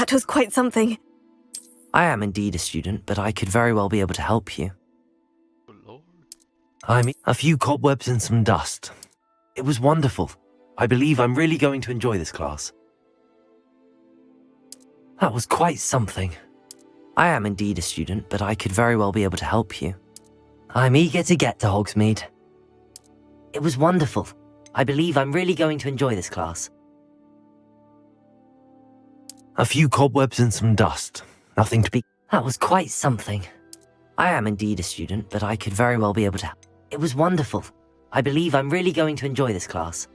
That was quite something. I am indeed a student, but I could very well be able to help you. Oh, Lord. I mean, a few cobwebs and some dust. It was wonderful. I believe I'm really going to enjoy this class. That was quite something. I am indeed a student, but I could very well be able to help you. I'm eager to get to Hogsmeade. It was wonderful. I believe I'm really going to enjoy this class. A few cobwebs and some dust. Nothing to be... That was quite something. I am indeed a student, but I could very well be able to... It was wonderful. I believe I'm really going to enjoy this class.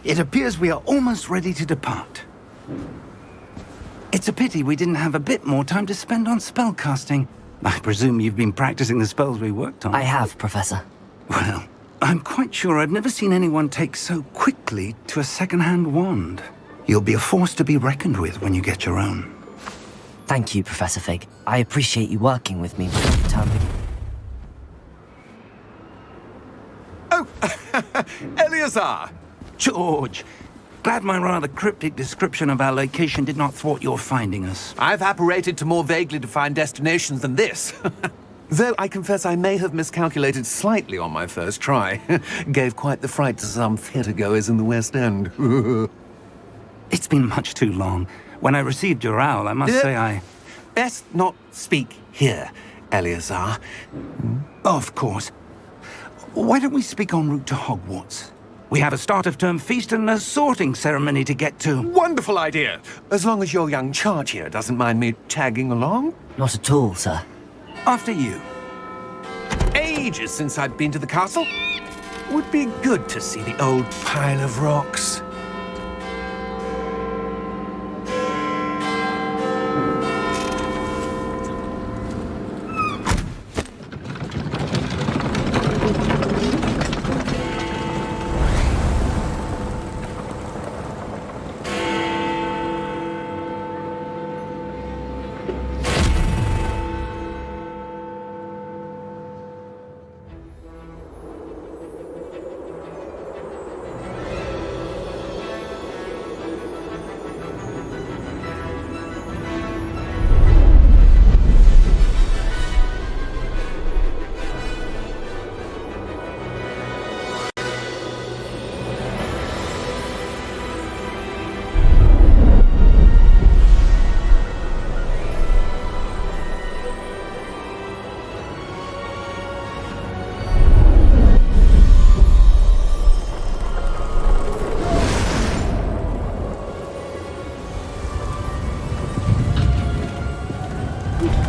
It appears we are almost ready to depart. It's a pity we didn't have a bit more time to spend on spellcasting. I presume you've been practicing the spells we worked on. I have, Professor. Well, I'm quite sure I've never seen anyone take so quickly to a second-hand wand. You'll be a force to be reckoned with when you get your own. Thank you, Professor Fig. I appreciate you working with me before the term begins. Oh, Eleazar! George, glad my rather cryptic description of our location did not thwart your finding us. I've apparated to more vaguely defined destinations than this. Though I confess I may have miscalculated slightly on my first try. Gave quite the fright to some theatre-goers in the West End. It's been much too long. When I received your owl, I must say I... Best not speak here, Eleazar. Of course. Why don't we speak en route to Hogwarts? We have a start-of-term feast and a sorting ceremony to get to. Wonderful idea! As long as your young charge here doesn't mind me tagging along. Not at all, sir. After you. Ages since I've been to the castle. Would be good to see the old pile of rocks.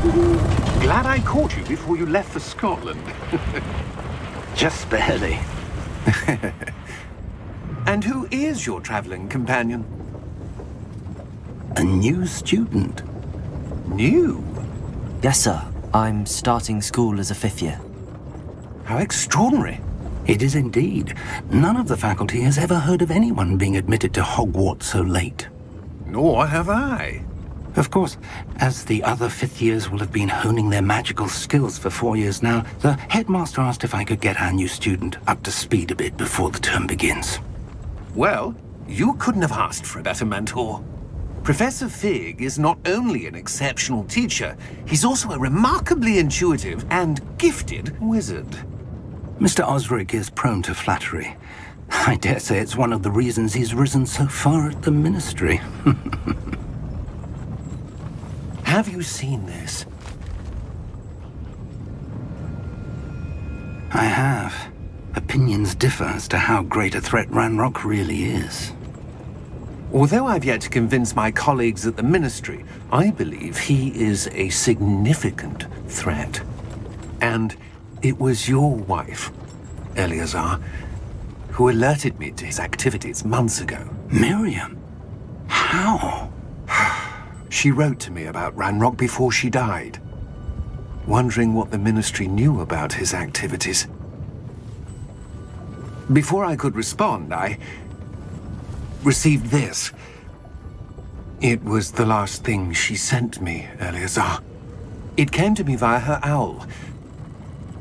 Glad I caught you before you left for Scotland. Just barely. And who is your traveling companion? A new student. New? Yes, sir. I'm starting school as a 5th year. How extraordinary. It is indeed. None of the faculty has ever heard of anyone being admitted to Hogwarts so late. Nor have I. Of course, as the other 5th years will have been honing their magical skills for 4 years now, the headmaster asked if I could get our new student up to speed a bit before the term begins. Well, you couldn't have asked for a better mentor. Professor Fig is not only an exceptional teacher, he's also a remarkably intuitive and gifted wizard. Mr. Osric is prone to flattery. I dare say it's one of the reasons he's risen so far at the Ministry. Have you seen this? I have. Opinions differ as to how great a threat Ranrock really is. Although I've yet to convince my colleagues at the Ministry, I believe he is a significant threat. And it was your wife, Eleazar, who alerted me to his activities months ago. Miriam? How? She wrote to me about Ranrock before she died, wondering what the Ministry knew about his activities. Before I could respond, I received this. It was the last thing she sent me, Eleazar. It came to me via her owl,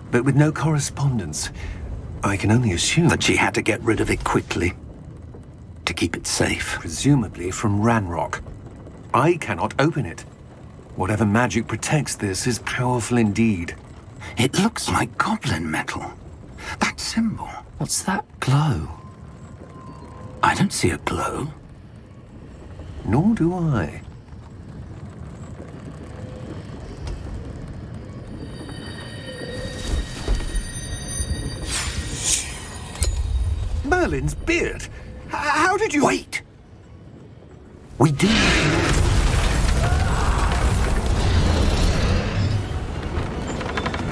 but with no correspondence. I can only assume That she had to get rid of it quickly. To keep it safe. presumably from Ranrock. I cannot open it. Whatever magic protects this is powerful indeed. It looks like goblin metal. That symbol. What's that glow? I don't see a glow. Nor do I. Merlin's beard! How did you... Wait! We do.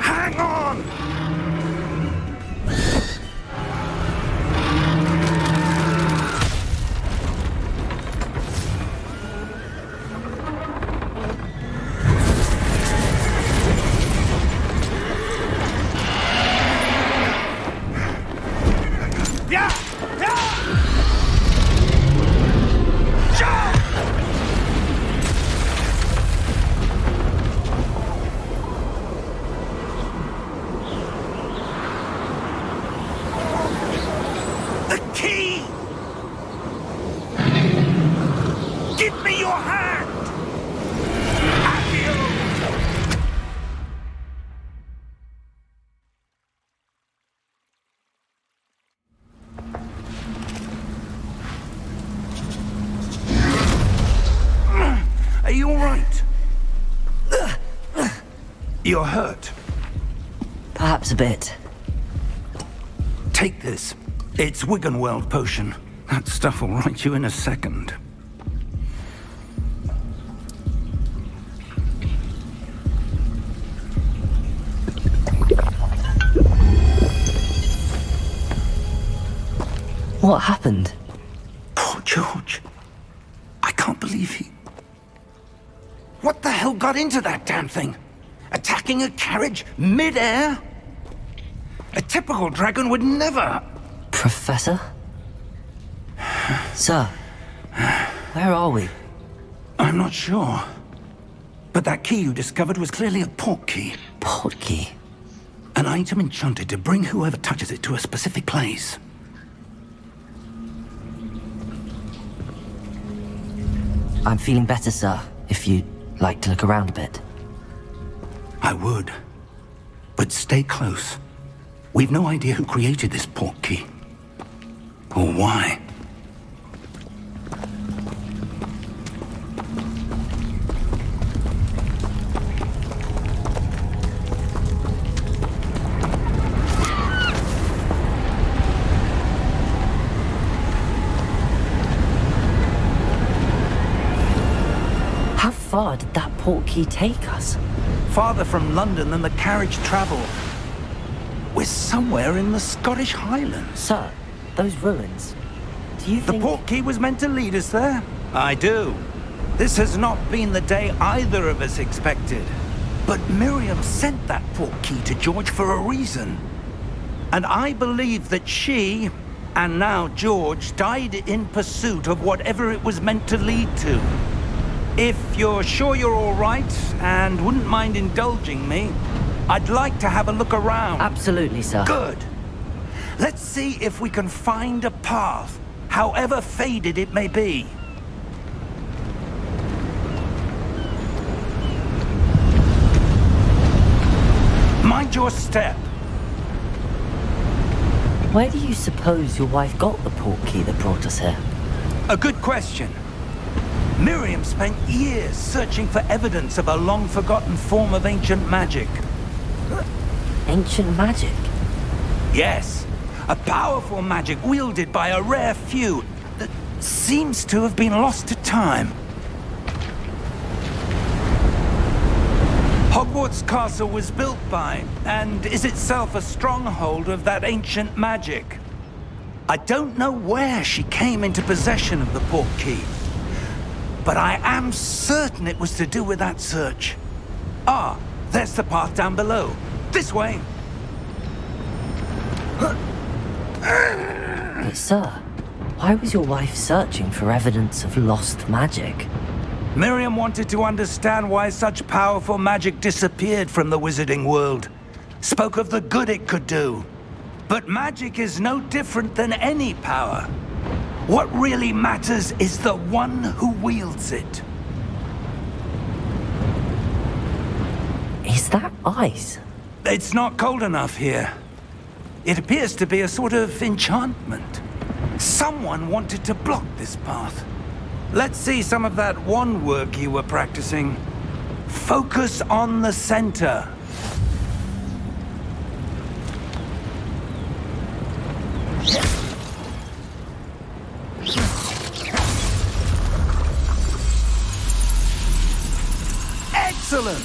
Hang on! Yeah! Yeah! Jump! The key! Give me your hand! Have you? Are you all right? You're hurt. Perhaps a bit. Take this. It's Wiggenweld potion. That stuff will right you in a second. What happened? Poor George. I can't believe he... What the hell got into that damn thing? Attacking a carriage mid-air? A typical dragon would never... Professor? Sir, where are we? I'm not sure. But that key you discovered was clearly a portkey. Portkey? An item enchanted to bring whoever touches it to a specific place. I'm feeling better, sir, if you'd like to look around a bit. I would. But stay close. We've no idea who created this portkey. Or why. How far did that portkey take us? farther from London than the carriage travelled. We're somewhere in the Scottish Highlands. Sir, those ruins. Do you The think... portkey was meant to lead us there? I do. This has not been the day either of us expected. But Miriam sent that portkey to George for a reason. And I believe that she, and now George, died in pursuit of whatever it was meant to lead to. If you're sure you're all right, and wouldn't mind indulging me, I'd like to have a look around. Absolutely, sir. Good. Let's see if we can find a path, however faded it may be. Mind your step. Where do you suppose your wife got the portkey that brought us here? A good question. Miriam spent years searching for evidence of a long-forgotten form of ancient magic. Ancient magic? Yes, a powerful magic wielded by a rare few that seems to have been lost to time. Hogwarts Castle was built by, and is itself a stronghold of that ancient magic. I don't know where she came into possession of the portkey, but I am certain it was to do with that search. Ah, there's the path down below. This way. But sir, why was your wife searching for evidence of lost magic? Miriam wanted to understand why such powerful magic disappeared from the wizarding world. Spoke of the good it could do. But magic is no different than any power. What really matters is the one who wields it. Is that ice? It's not cold enough here. It appears to be a sort of enchantment. Someone wanted to block this path. Let's see some of that wand work you were practicing. Focus on the center. Excellent!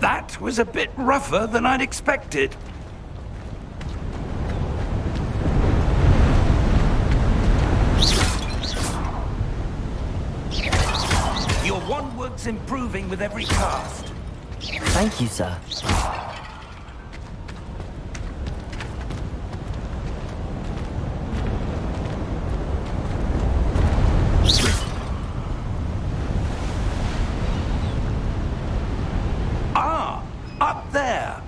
That was a bit rougher than I'd expected. Your wand work's improving with every cast. Thank you, sir. Ah, up there.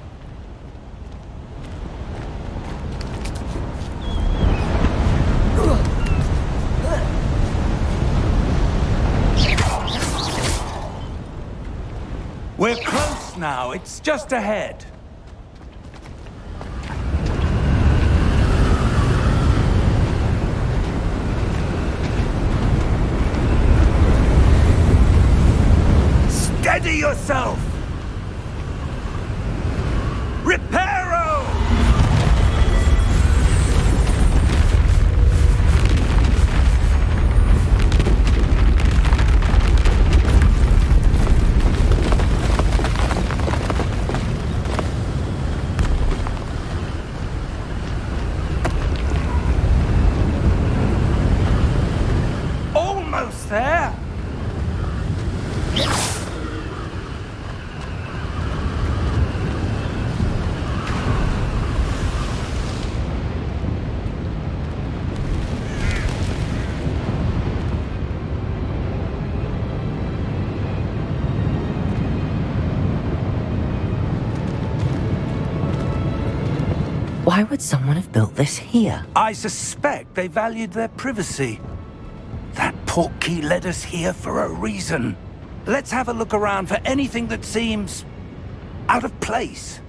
We're close now. It's just ahead. Steady yourself! Reparo! Almost there! Why would someone have built this here? I suspect they valued their privacy. That portkey led us here for a reason. Let's have a look around for anything that seems out of place.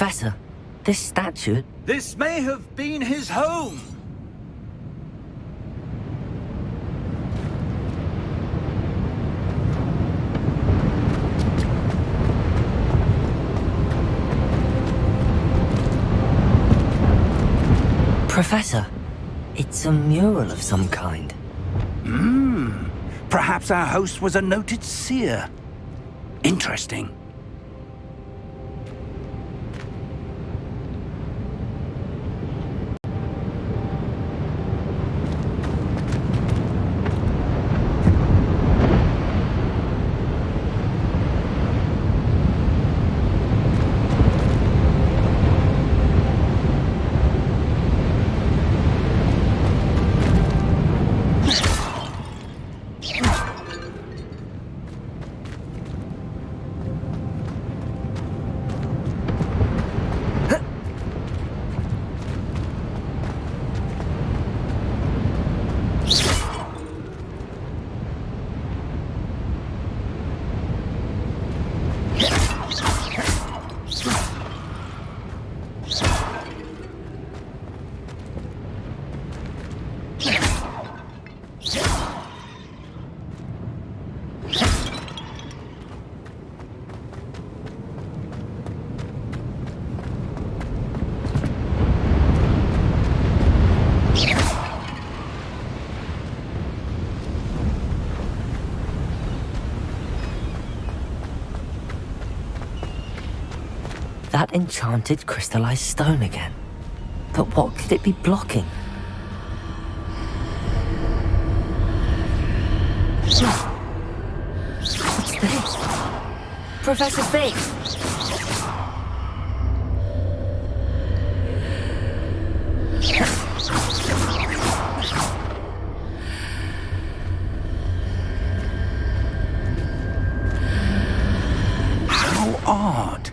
Professor, this statue... This may have been his home. Professor, it's a mural of some kind. Perhaps our host was a noted seer. Interesting. That enchanted crystallized stone again. But what could it be blocking? What's this? Professor Fig! How odd.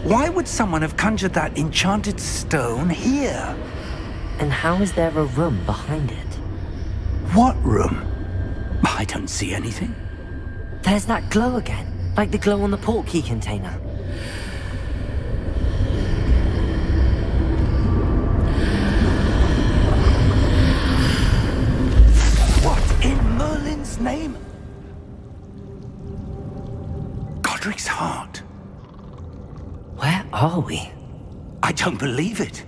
Why would someone have conjured that enchanted stone here? And how is there a room behind it? What room? I don't see anything. There's that glow again, like the glow on the portkey container. What in Merlin's name? Godric's heart. Where are we? I don't believe it.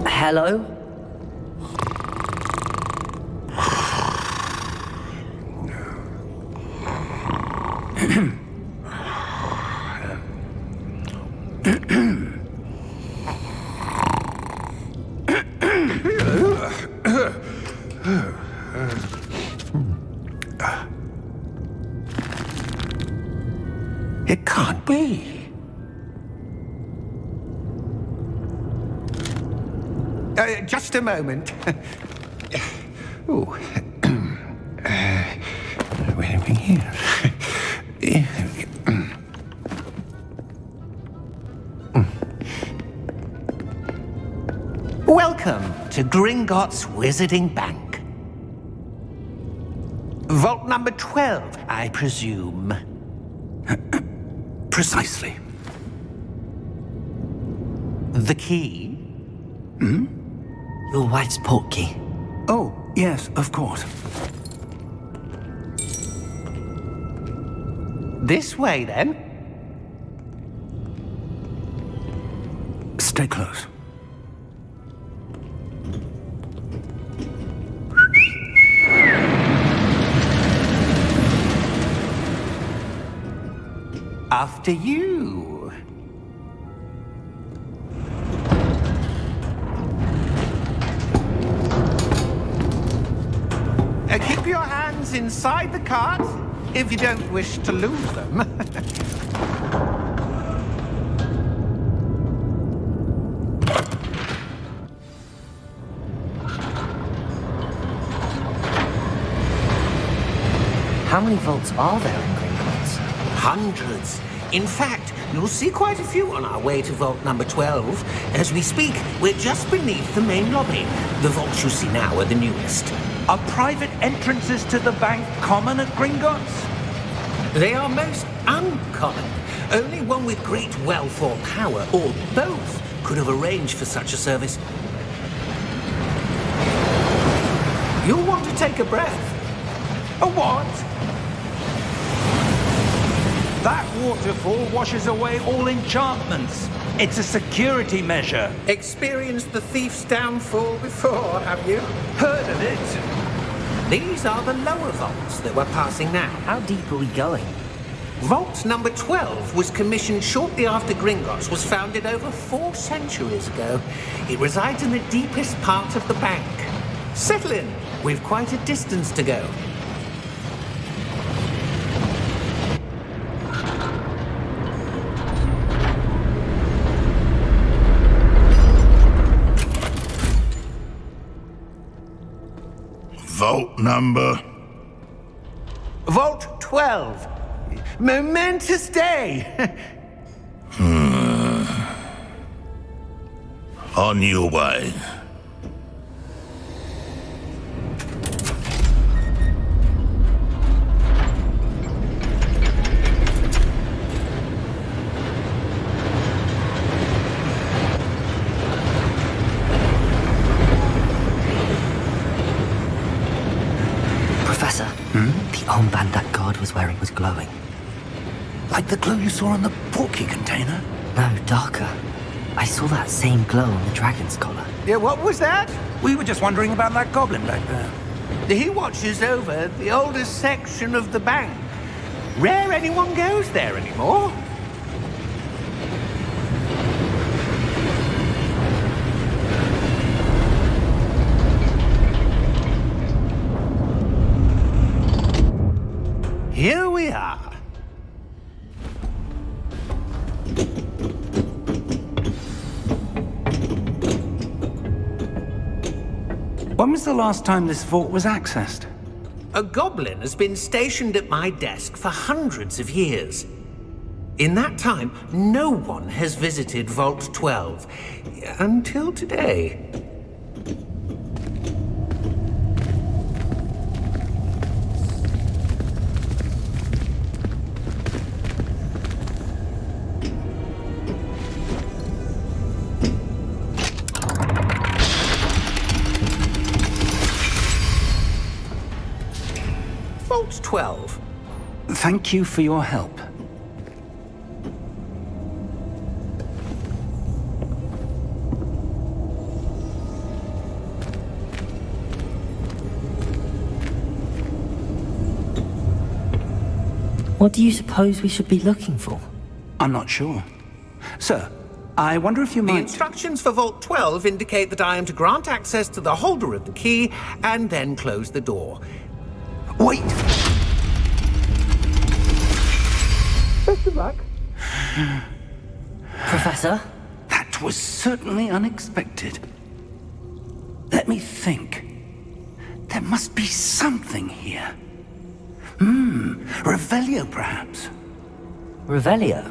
Hello? It can't be. Just a moment. Oh. Where are we here? Welcome to Gringotts Wizarding Bank. Vault number 12, I presume. Precisely. The key? Your wife's portkey. Oh, yes, of course. This way, then. Stay close. After you. Keep your hands inside the cart if you don't wish to lose them. How many vaults are there in Gringotts? Hundreds. In fact, you'll see quite a few on our way to vault number 12. As we speak, we're just beneath the main lobby. The vaults you see now are the newest. Are private entrances to the bank common at Gringotts? They are most uncommon. Only one with great wealth or power, or both, could have arranged for such a service. You'll want to take a breath. A what? That waterfall washes away all enchantments. It's a security measure. Experienced the thief's downfall before, have you? Heard of it? These are the lower vaults that we're passing now. How deep are we going? Vault number 12 was commissioned shortly after Gringotts was founded over 4 centuries ago. It resides in the deepest part of the bank. Settle in. We've quite a distance to go. Vault number? Vault 12. Momentous day. On your way. Professor, the armband that guard was wearing was glowing. Like the glow you saw on the portkey container? No, darker. I saw that same glow on the dragon's collar. Yeah, what was that? We were just wondering about that goblin back there. He watches over the oldest section of the bank. Rare anyone goes there anymore. Here we are. When was the last time this vault was accessed? A goblin has been stationed at my desk for hundreds of years. In that time, no one has visited Vault 12. Until today. Vault 12. Thank you for your help. What do you suppose we should be looking for? I'm not sure. Sir, I wonder if you The might... instructions for Vault 12 indicate that I am to grant access to the holder of the key and then close the door. Wait! Best of luck. Professor? That was certainly unexpected. Let me think. There must be something here. Revelio, perhaps? Revelio?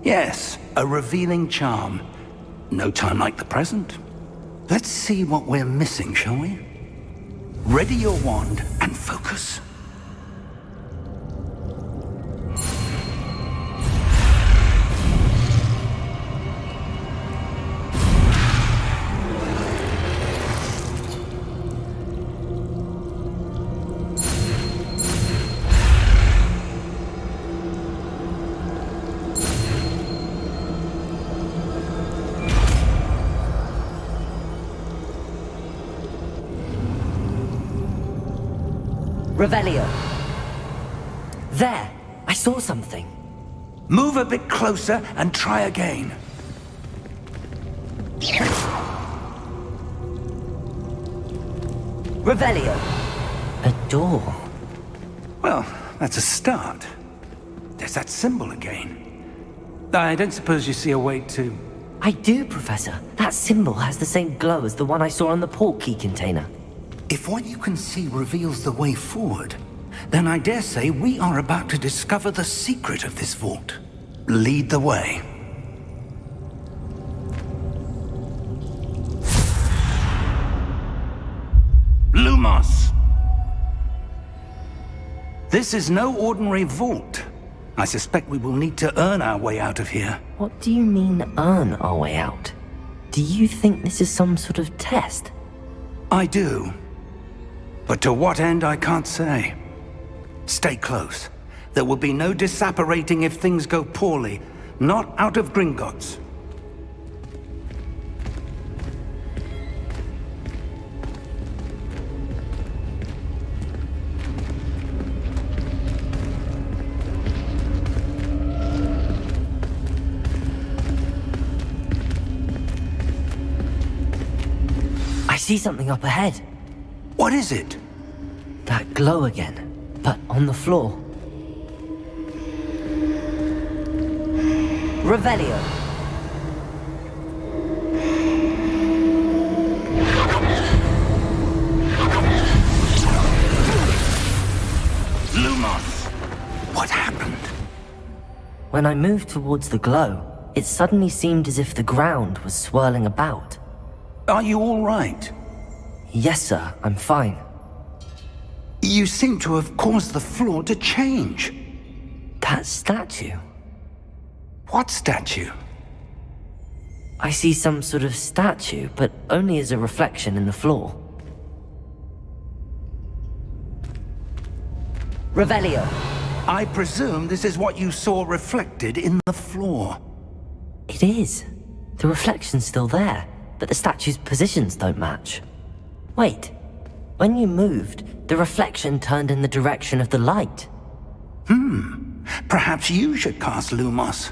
Yes, a revealing charm. No time like the present. Let's see what we're missing, shall we? Ready your wand and focus. Revelio. There! I saw something. Move a bit closer and try again. Revelio. A door. Well, that's a start. There's that symbol again. I don't suppose you see a way to... I do, Professor. That symbol has the same glow as the one I saw on the portkey container. If what you can see reveals the way forward, then I dare say we are about to discover the secret of this vault. lead the way. Lumos! This is no ordinary vault. I suspect we will need to earn our way out of here. What do you mean, earn our way out? Do you think this is some sort of test? I do. But to what end, I can't say. Stay close. There will be no disapparating if things go poorly. Not out of Gringotts. I see something up ahead. What is it? That glow again, but on the floor. Revelio. Lumos! What happened? When I moved towards the glow, it suddenly seemed as if the ground was swirling about. Are you all right? Yes, sir, I'm fine. You seem to have caused the floor to change. That statue. What statue? I see some sort of statue, but only as a reflection in the floor. Revelio. I presume this is what you saw reflected in the floor. It is. The reflection's still there, but the statue's positions don't match. Wait. When you moved, the reflection turned in the direction of the light. Perhaps you should cast Lumos.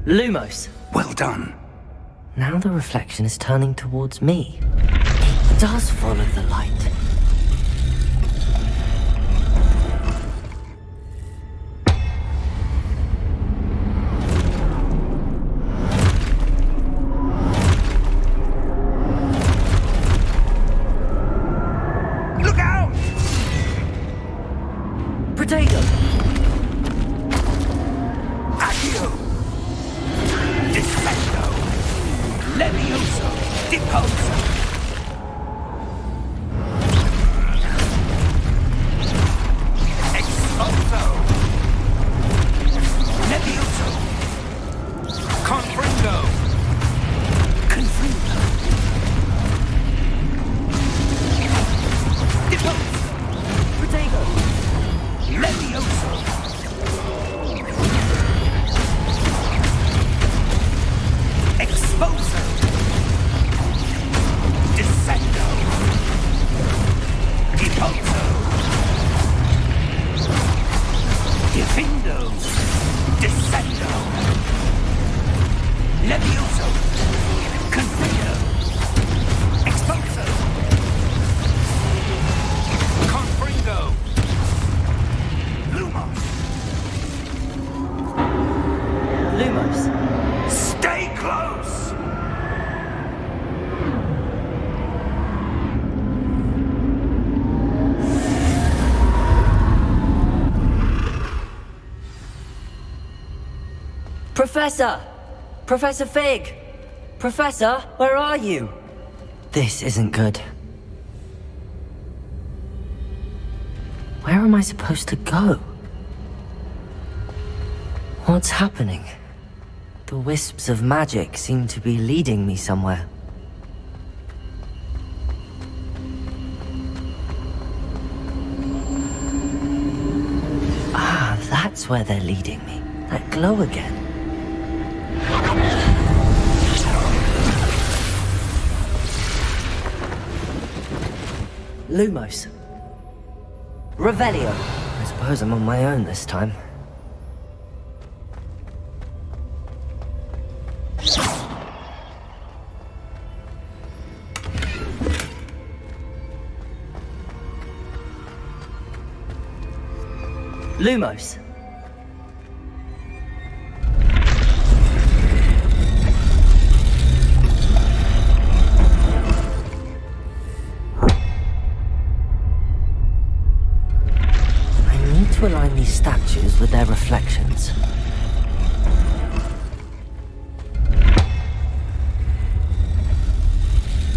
Lumos. Well done. Now the reflection is turning towards me. It does follow the light. Look out! Potato! Accio! Defendo! Levioso! Deposo! Exposo! Levioso! Confringo! Confringo! Deposo! Potato! Levioso! Exposo! Descendo! Deposo! Defendo! Descendo! Levioso! Confino! Exposo! Confringo! Lumos! Lumos. Stay close! Professor! Professor Fig! Professor, where are you? This isn't good. Where am I supposed to go? What's happening? The wisps of magic seem to be leading me somewhere. Ah, that's where they're leading me. That glow again. Lumos. Revelio. I suppose I'm on my own this time. Lumos. I need to align these statues with their reflections.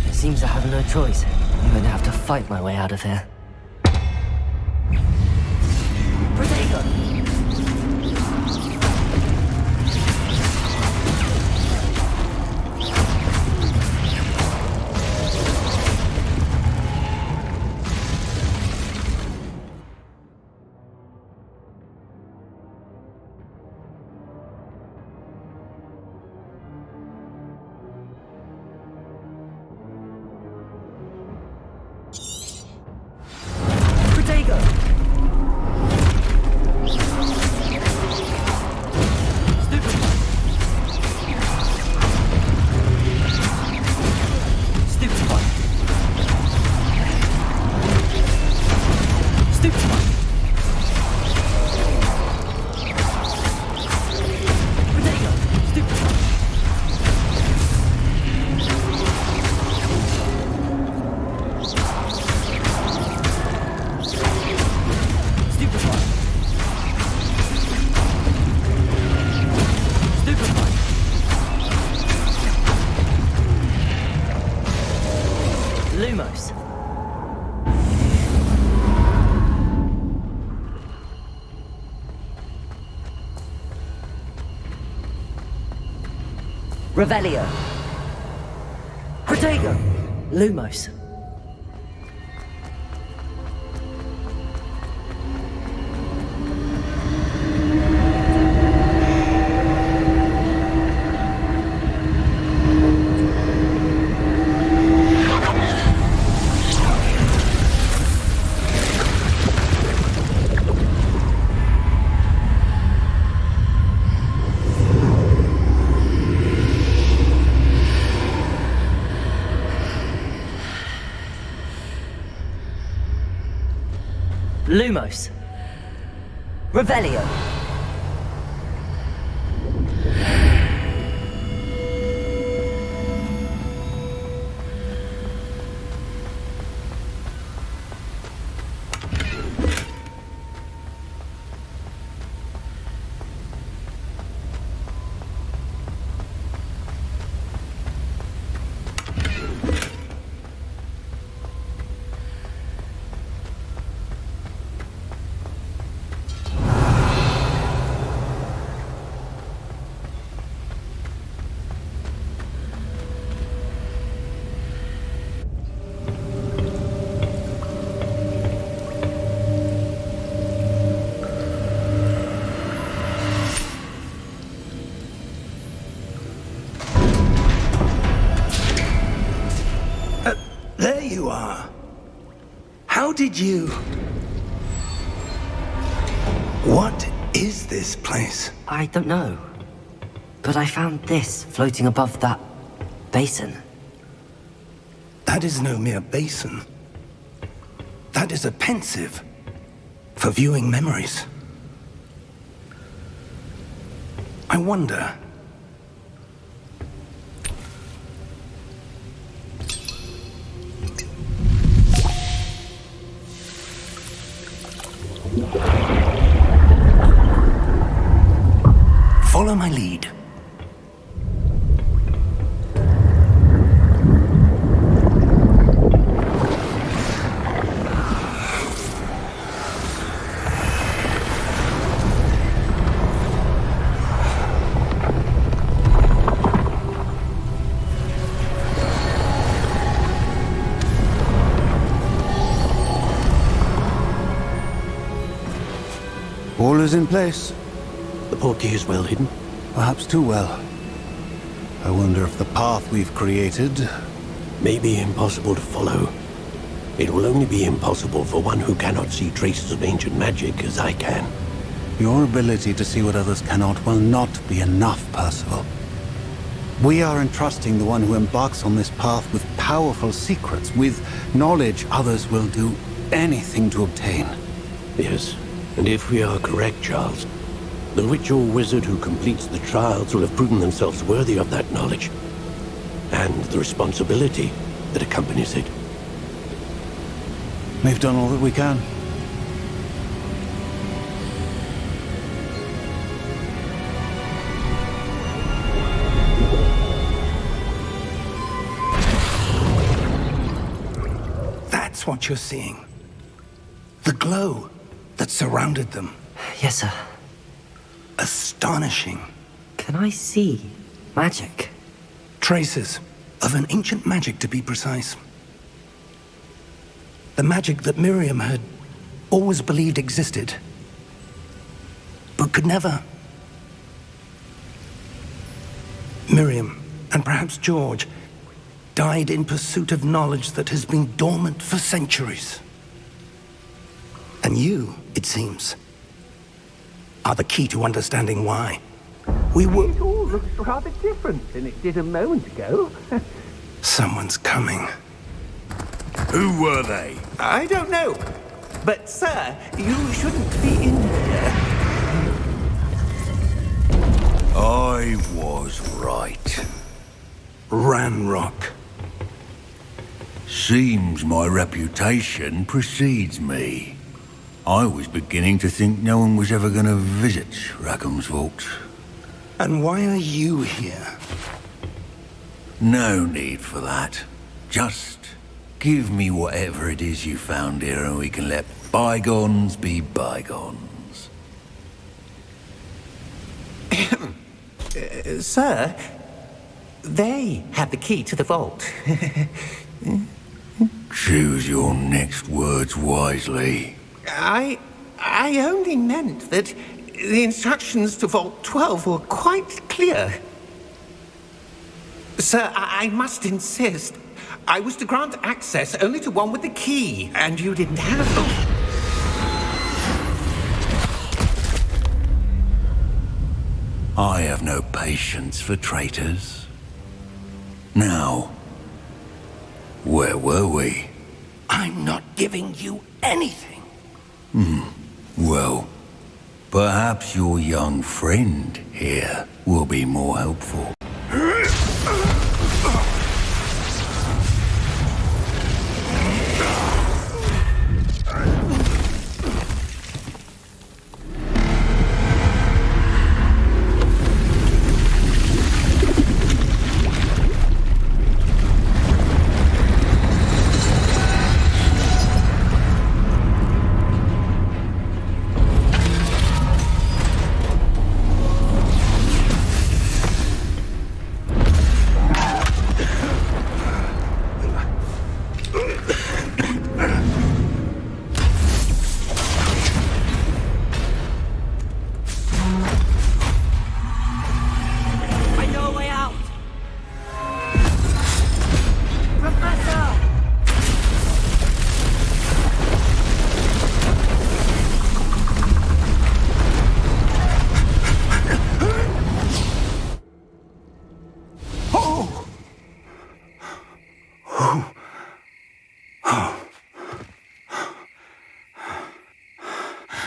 It seems I have no choice. I'm going to have to fight my way out of here. Protego! Protego! Lumos. Revelio. Protego. Lumos. Lumos. Revelio. There you are. How did you... What is this place? I don't know. But I found this floating above that basin. That is no mere basin. That is a pensive for viewing memories. I wonder... Follow my lead. All is in place. The portkey is well hidden. Perhaps too well. I wonder if the path we've created... May be impossible to follow. It will only be impossible for one who cannot see traces of ancient magic as I can. Your ability to see what others cannot will not be enough, Percival. We are entrusting the one who embarks on this path with powerful secrets, with knowledge others will do anything to obtain. Yes, and if we are correct, Charles, the ritual wizard who completes the trials will have proven themselves worthy of that knowledge, and the responsibility that accompanies it. We've done all that we can. That's what you're seeing. The glow that surrounded them. Yes, sir. Astonishing. Can I see magic? Traces of an ancient magic, to be precise. The magic that Miriam had always believed existed, but could never. Miriam, and perhaps George, died in pursuit of knowledge that has been dormant for centuries. And you, it seems, are the key to understanding why. We were... It all looks rather different than it did a moment ago. Someone's coming. Who were they? I don't know. But, sir, you shouldn't be in here. I was right. Ranrock. Seems my reputation precedes me. I was beginning to think no one was ever going to visit Rackham's vault. And why are you here? No need for that. Just give me whatever it is you found here and we can let bygones be bygones. Sir, they have the key to the vault. Choose your next words wisely. I only meant that the instructions to Vault 12 were quite clear. Sir, I must insist. I was to grant access only to one with the key, and you didn't have them. I have no patience for traitors. Now, where were we? I'm not giving you anything. Well, perhaps your young friend here will be more helpful.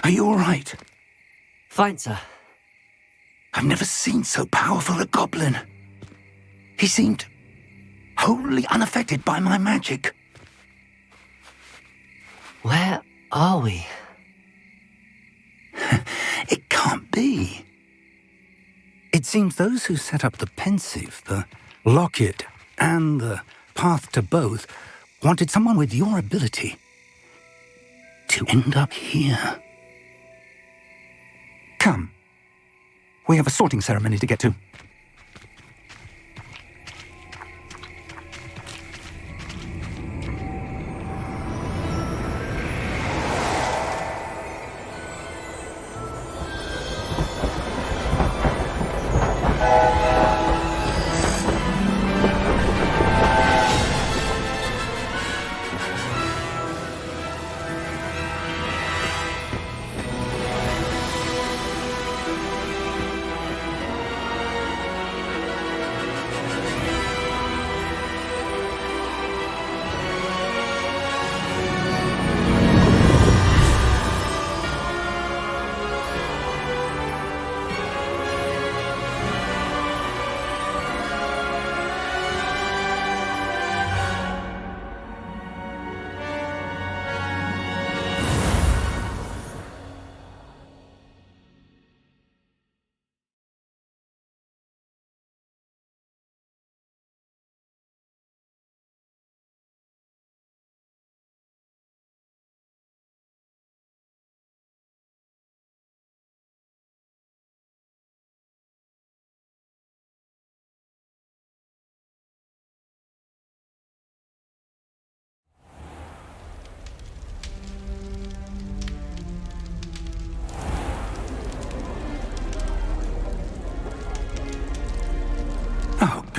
Are you all right? Fine, sir. I've never seen so powerful a goblin. He seemed wholly unaffected by my magic. Where are we? It can't be. It seems those who set up the pensive, the locket, and the path to both wanted someone with your ability to end up here. Come. We have a sorting ceremony to get to.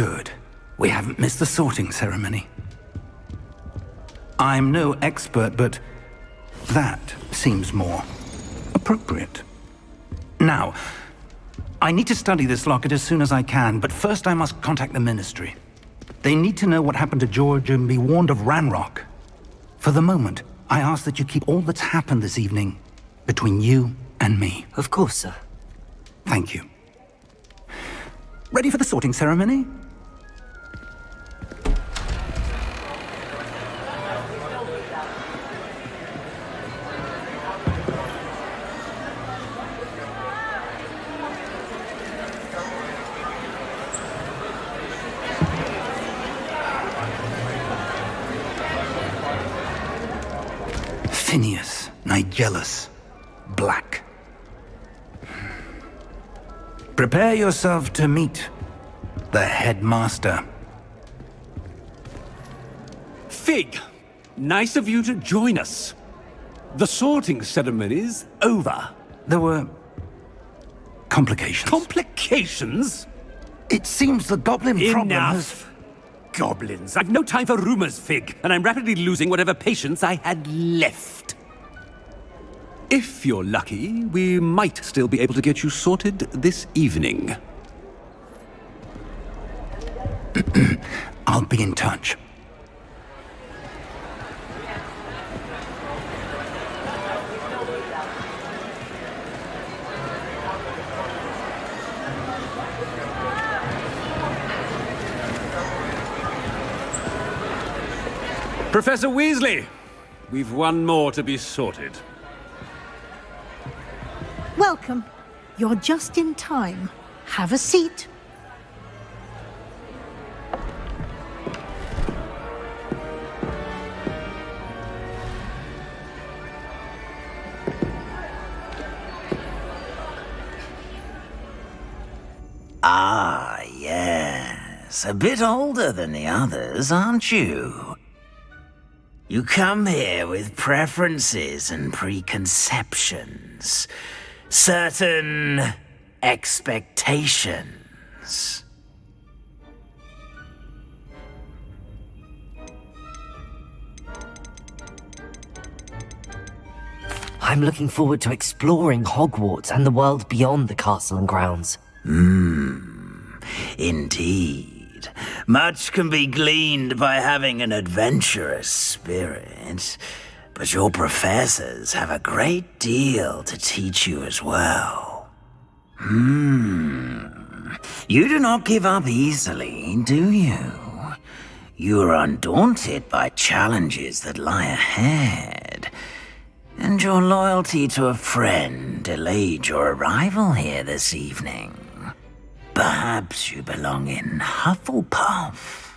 Good. We haven't missed the sorting ceremony. I'm no expert, but that seems more appropriate. Now, I need to study this locket as soon as I can, but first I must contact the Ministry. They need to know what happened to George and be warned of Ranrock. For the moment, I ask that you keep all that's happened this evening between you and me. Of course, sir. Thank you. Ready for the sorting ceremony? Phineas, Nigellus, Black. Prepare yourself to meet the headmaster. Fig, nice of you to join us. The sorting ceremony's over. There were complications. Complications? It seems the goblin problem has... Enough! Goblins. I've no time for rumors, Fig, and I'm rapidly losing whatever patience I had left. If you're lucky, we might still be able to get you sorted this evening. I'll be in touch. Professor Weasley, we've one more to be sorted. Welcome. You're just in time. Have a seat. Ah, yes. A bit older than the others, aren't you? You come here with preferences and preconceptions. Certain expectations. I'm looking forward to exploring Hogwarts and the world beyond the castle and grounds. Indeed. Much can be gleaned by having an adventurous spirit, but your professors have a great deal to teach you as well. You do not give up easily, do you? You are undaunted by challenges that lie ahead, and your loyalty to a friend delayed your arrival here this evening. Perhaps you belong in Hufflepuff.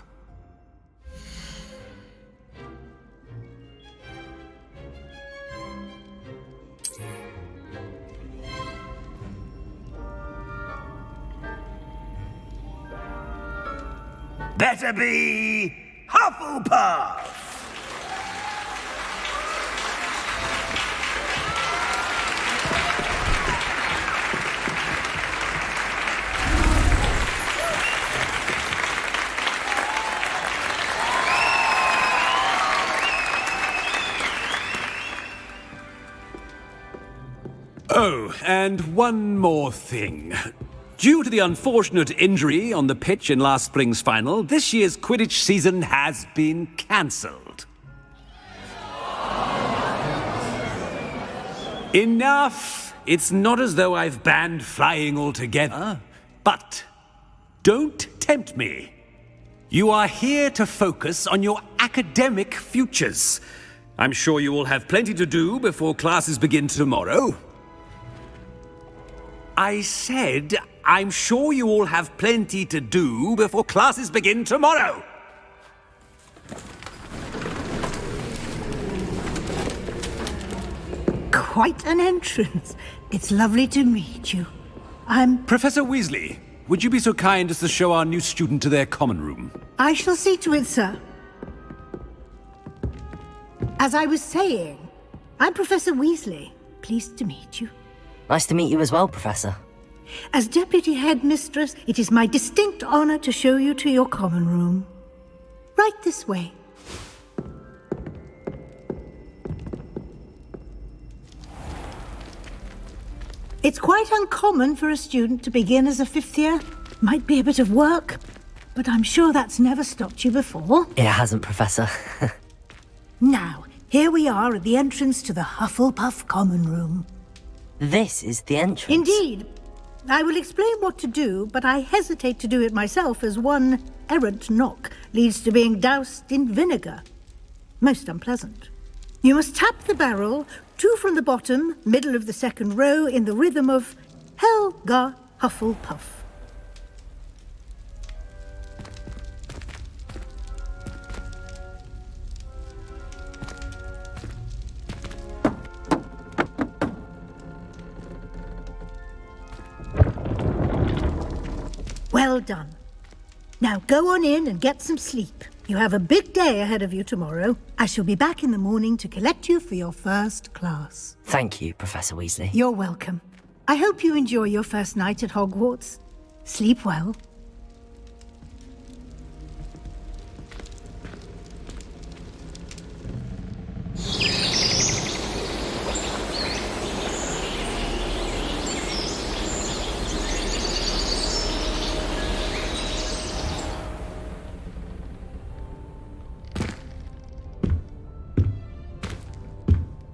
Better be Hufflepuff! Oh, and one more thing. Due to the unfortunate injury on the pitch in last spring's final, this year's Quidditch season has been cancelled. Enough! It's not as though I've banned flying altogether. But don't tempt me. You are here to focus on your academic futures. I'm sure you all have plenty to do before classes begin tomorrow. I said, I'm sure you all have plenty to do before classes begin tomorrow. Quite an entrance. It's lovely to meet you. Professor Weasley, would you be so kind as to show our new student to their common room? I shall see to it, sir. As I was saying, I'm Professor Weasley. Pleased to meet you. Nice to meet you as well, Professor. As Deputy Headmistress, it is my distinct honor to show you to your common room. Right this way. It's quite uncommon for a student to begin as a fifth year. Might be a bit of work, but I'm sure that's never stopped you before. It hasn't, Professor. Now, here we are at the entrance to the Hufflepuff Common Room. This is the entrance. Indeed. I will explain what to do, but I hesitate to do it myself as one errant knock leads to being doused in vinegar. Most unpleasant. You must tap the barrel, 2 from the bottom, middle of the second row, in the rhythm of Helga Hufflepuff. Well done. Now go on in and get some sleep. You have a big day ahead of you tomorrow. I shall be back in the morning to collect you for your first class. Thank you, Professor Weasley. You're welcome. I hope you enjoy your first night at Hogwarts. Sleep well.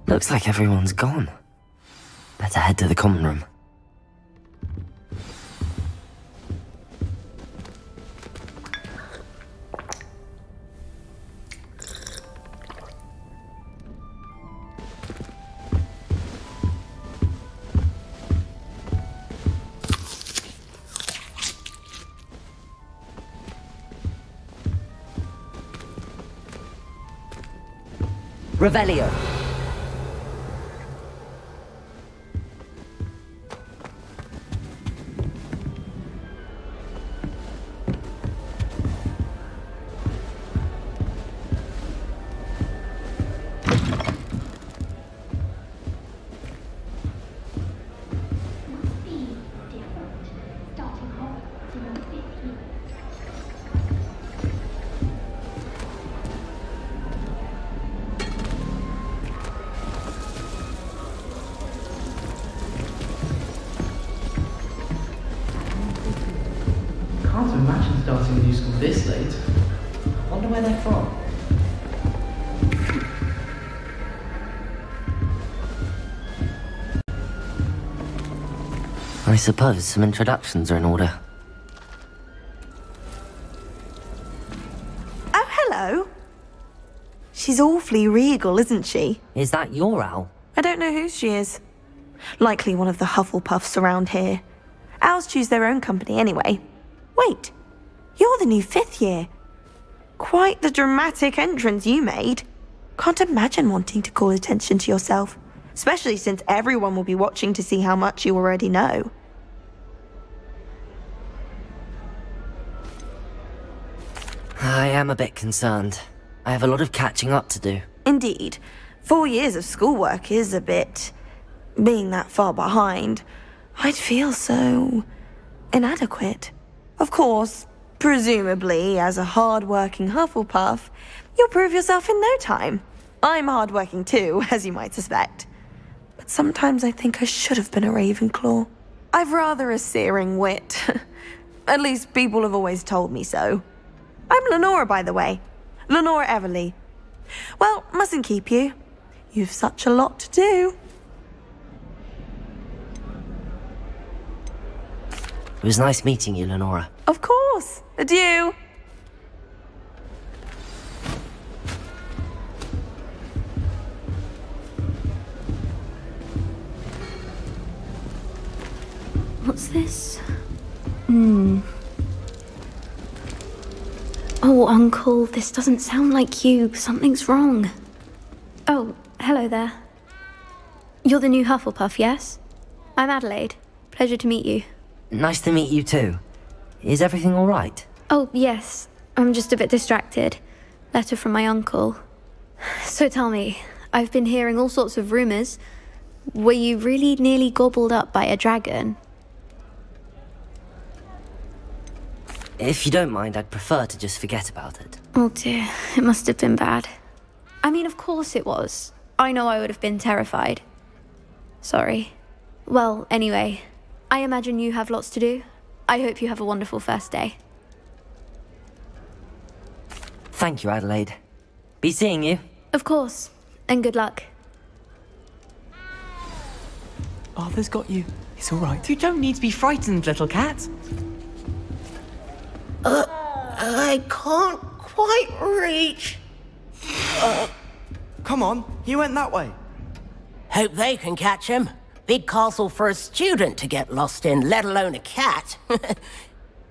Looks like everyone's gone. Better head to the common room. Revelio. Can't imagine starting a new school this late. Wonder where they're from. I suppose some introductions are in order. Oh, hello. She's awfully regal, isn't she? Is that your owl? I don't know who she is. Likely one of the Hufflepuffs around here. Owls choose their own company anyway. Wait, you're the new fifth year. Quite the dramatic entrance you made. Can't imagine wanting to call attention to yourself, especially since everyone will be watching to see how much you already know. I am a bit concerned. I have a lot of catching up to do. Indeed. 4 years of schoolwork is a bit... being that far behind. I'd feel so... inadequate. Of course, presumably, as a hard-working Hufflepuff, you'll prove yourself in no time. I'm hard-working too, as you might suspect. But sometimes I think I should have been a Ravenclaw. I've rather a searing wit. At least people have always told me so. I'm Lenora, by the way. Lenora Everly. Well, mustn't keep you. You've such a lot to do. It was nice meeting you, Lenora. Of course. Adieu. What's this? Oh, Uncle, this doesn't sound like you. Something's wrong. Oh, hello there. You're the new Hufflepuff, yes? I'm Adelaide. Pleasure to meet you. Nice to meet you too. Is everything all right? Oh, yes. I'm just a bit distracted. Letter from my uncle. So tell me, I've been hearing all sorts of rumors. Were you really nearly gobbled up by a dragon? If you don't mind, I'd prefer to just forget about it. Oh dear, it must have been bad. I mean, of course it was. I know I would have been terrified. Sorry. Well, anyway, I imagine you have lots to do. I hope you have a wonderful first day. Thank you, Adelaide. Be seeing you. Of course, and good luck. Arthur's got you. It's all right. You don't need to be frightened, little cat. I can't quite reach. Come on, he went that way. Hope they can catch him. Big castle for a student to get lost in, let alone a cat.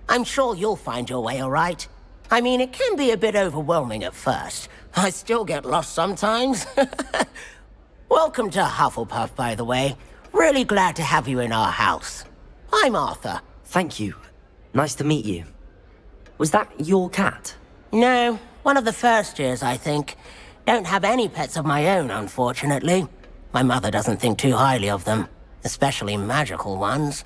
I'm sure you'll find your way all right. I mean, it can be a bit overwhelming at first. I still get lost sometimes. Welcome to Hufflepuff, by the way. Really glad to have you in our house. I'm Arthur. Thank you. Nice to meet you. Was that your cat? No, one of the first years, I think. Don't have any pets of my own, unfortunately. My mother doesn't think too highly of them, especially magical ones.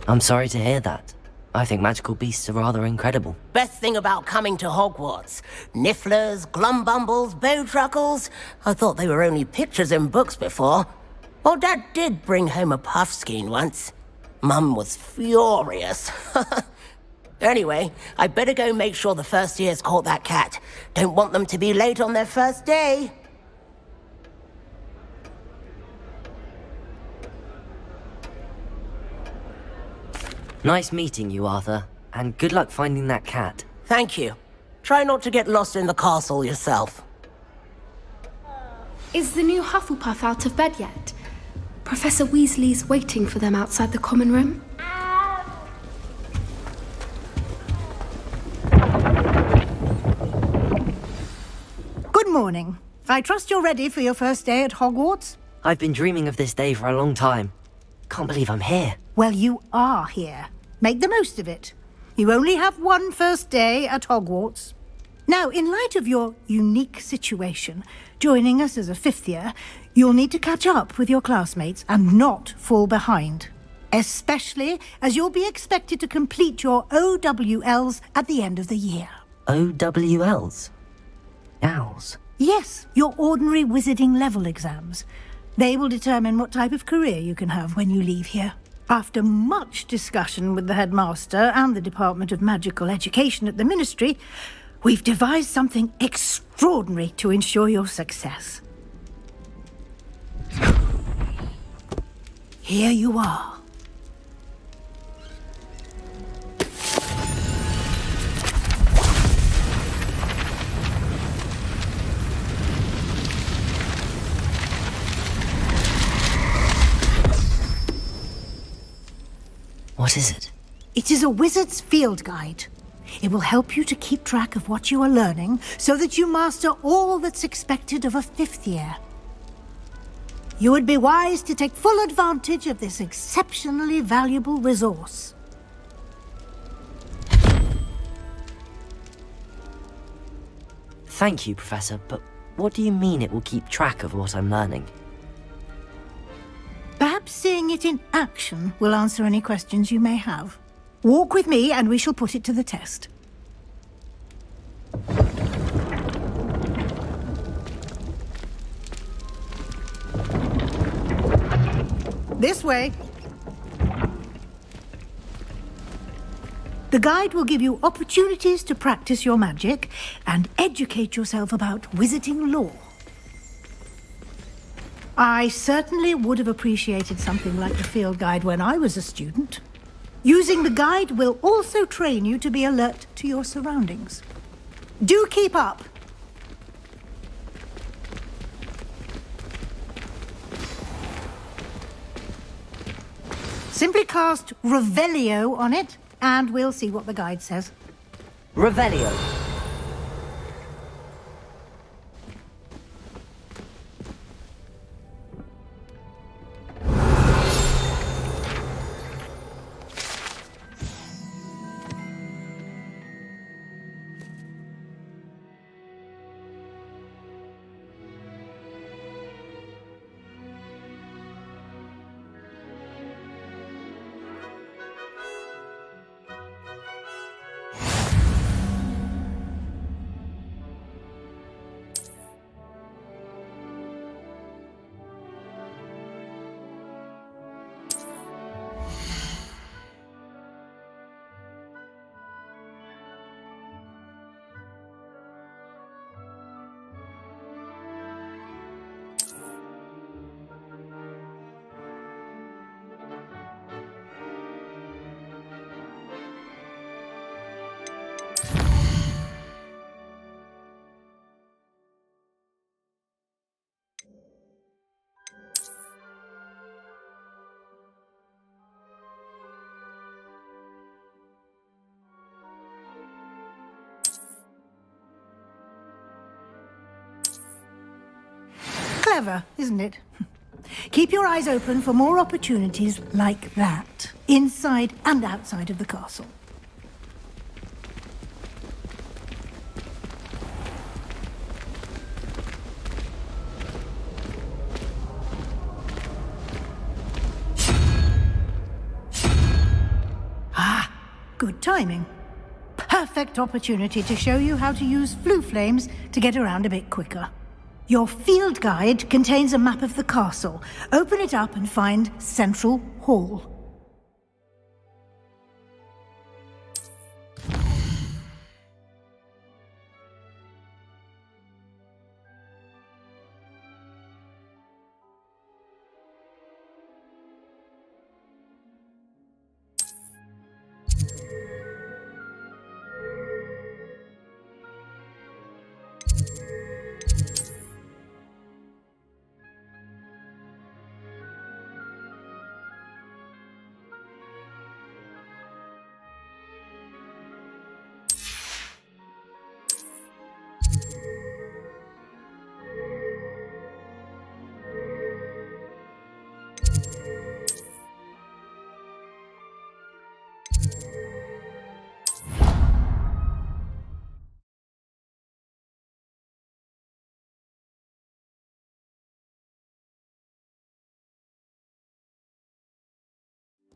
I'm sorry to hear that. I think magical beasts are rather incredible. Best thing about coming to Hogwarts. Nifflers, glumbumbles, bowtruckles. I thought they were only pictures in books before. Well, Dad did bring home a puffskein once. Mum was furious. Anyway, I better go make sure the first years caught that cat. Don't want them to be late on their first day. Nice meeting you, Arthur. And good luck finding that cat. Thank you. Try not to get lost in the castle yourself. Is the new Hufflepuff out of bed yet? Professor Weasley's waiting for them outside the common room. Good morning. I trust you're ready for your first day at Hogwarts? I've been dreaming of this day for a long time. Can't believe I'm here. Well, you are here. Make the most of it. You only have one first day at Hogwarts. Now, in light of your unique situation, joining us as a fifth year, you'll need to catch up with your classmates and not fall behind. Especially as you'll be expected to complete your OWLs at the end of the year. OWLs? Owls? Yes, your ordinary wizarding level exams. They will determine what type of career you can have when you leave here. After much discussion with the headmaster and the Department of Magical Education at the Ministry, we've devised something extraordinary to ensure your success. Here you are. What is it? It is a wizard's field guide. It will help you to keep track of what you are learning so that you master all that's expected of a fifth year. You would be wise to take full advantage of this exceptionally valuable resource. Thank you, Professor, but what do you mean it will keep track of what I'm learning? Perhaps seeing it in action will answer any questions you may have. Walk with me and we shall put it to the test. This way. The guide will give you opportunities to practice your magic and educate yourself about wizarding lore. I certainly would have appreciated something like the field guide when I was a student. Using the guide will also train you to be alert to your surroundings. Do keep up! Simply cast Revelio on it, and we'll see what the guide says. Revelio. Clever, isn't it? Keep your eyes open for more opportunities like that, inside and outside of the castle. Ah, good timing. Perfect opportunity to show you how to use flue flames to get around a bit quicker. Your field guide contains a map of the castle. Open it up and find Central Hall.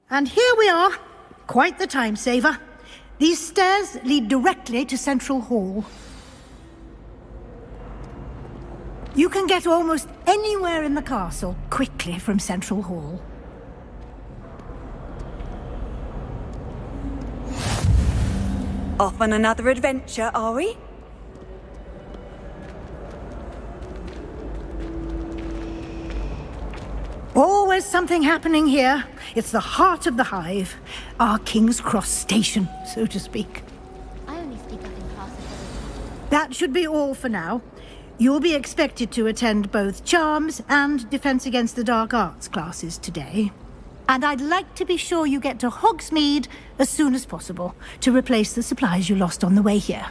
And here we are. Quite the time saver. These stairs lead directly to Central Hall. You can get almost anywhere in the castle quickly from Central Hall. Off on another adventure, are we? Always something happening here. It's the heart of the hive. Our King's Cross station, so to speak. I only speak up in class. That should be all for now. You'll be expected to attend both Charms and Defense Against the Dark Arts classes today. And I'd like to be sure you get to Hogsmeade as soon as possible to replace the supplies you lost on the way here.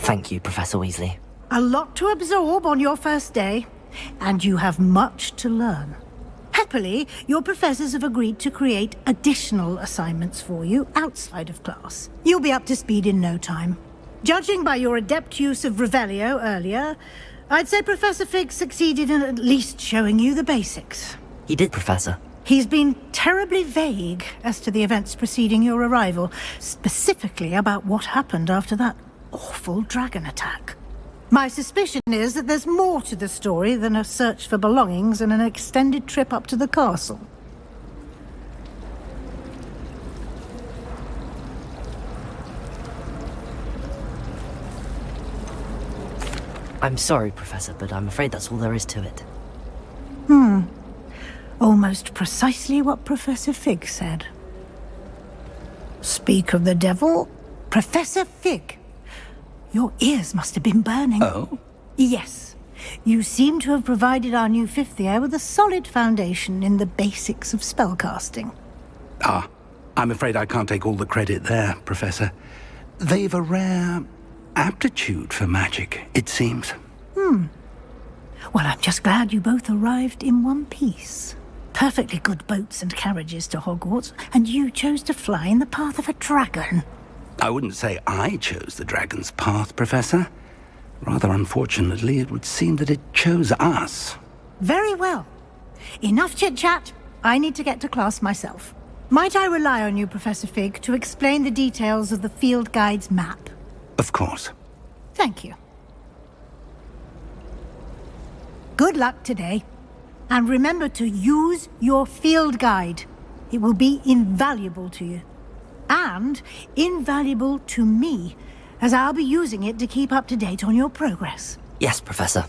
Thank you, Professor Weasley. A lot to absorb on your first day, and you have much to learn. Happily, your professors have agreed to create additional assignments for you outside of class. You'll be up to speed in no time. Judging by your adept use of Revelio earlier, I'd say Professor Fig succeeded in at least showing you the basics. He did, Professor. He's been terribly vague as to the events preceding your arrival, specifically about what happened after that awful dragon attack. My suspicion is that there's more to the story than a search for belongings and an extended trip up to the castle. I'm sorry, Professor, but I'm afraid that's all there is to it. Almost precisely what Professor Fig said. Speak of the devil, Professor Fig. Your ears must have been burning. Oh? Yes. You seem to have provided our new fifth year with a solid foundation in the basics of spellcasting. Ah, I'm afraid I can't take all the credit there, Professor. They've a rare aptitude for magic, it seems. Well, I'm just glad you both arrived in one piece. Perfectly good boats and carriages to Hogwarts, and you chose to fly in the path of a dragon. I wouldn't say I chose the dragon's path, Professor. Rather unfortunately, it would seem that it chose us. Very well. Enough chit-chat. I need to get to class myself. Might I rely on you, Professor Fig, to explain the details of the field guide's map? Of course. Thank you. Good luck today. And remember to use your field guide. It will be invaluable to you. And invaluable to me, as I'll be using it to keep up to date on your progress. Yes, Professor.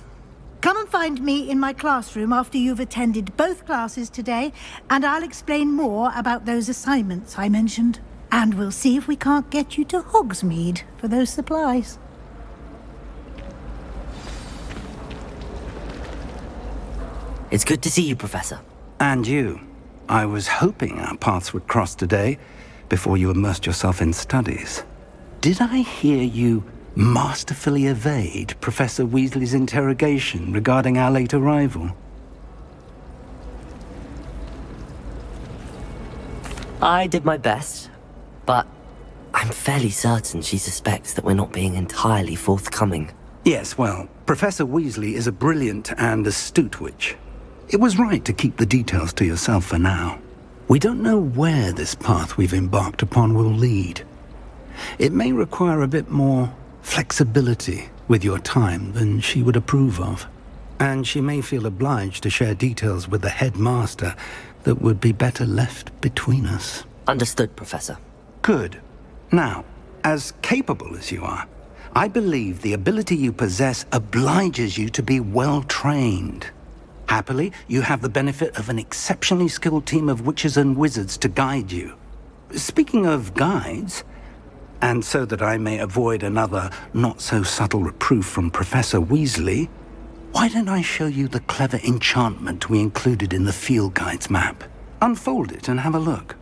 Come and find me in my classroom after you've attended both classes today, and I'll explain more about those assignments I mentioned. And we'll see if we can't get you to Hogsmeade for those supplies. It's good to see you, Professor. And you. I was hoping our paths would cross today, before you immersed yourself in studies. Did I hear you masterfully evade Professor Weasley's interrogation regarding our late arrival? I did my best, but I'm fairly certain she suspects that we're not being entirely forthcoming. Yes, well, Professor Weasley is a brilliant and astute witch. It was right to keep the details to yourself for now. We don't know where this path we've embarked upon will lead. It may require a bit more flexibility with your time than she would approve of. And she may feel obliged to share details with the headmaster that would be better left between us. Understood, Professor. Good. Now, as capable as you are, I believe the ability you possess obliges you to be well-trained. Happily, you have the benefit of an exceptionally skilled team of witches and wizards to guide you. Speaking of guides, and so that I may avoid another not-so-subtle reproof from Professor Weasley, why don't I show you the clever enchantment we included in the field guide's map? Unfold it and have a look.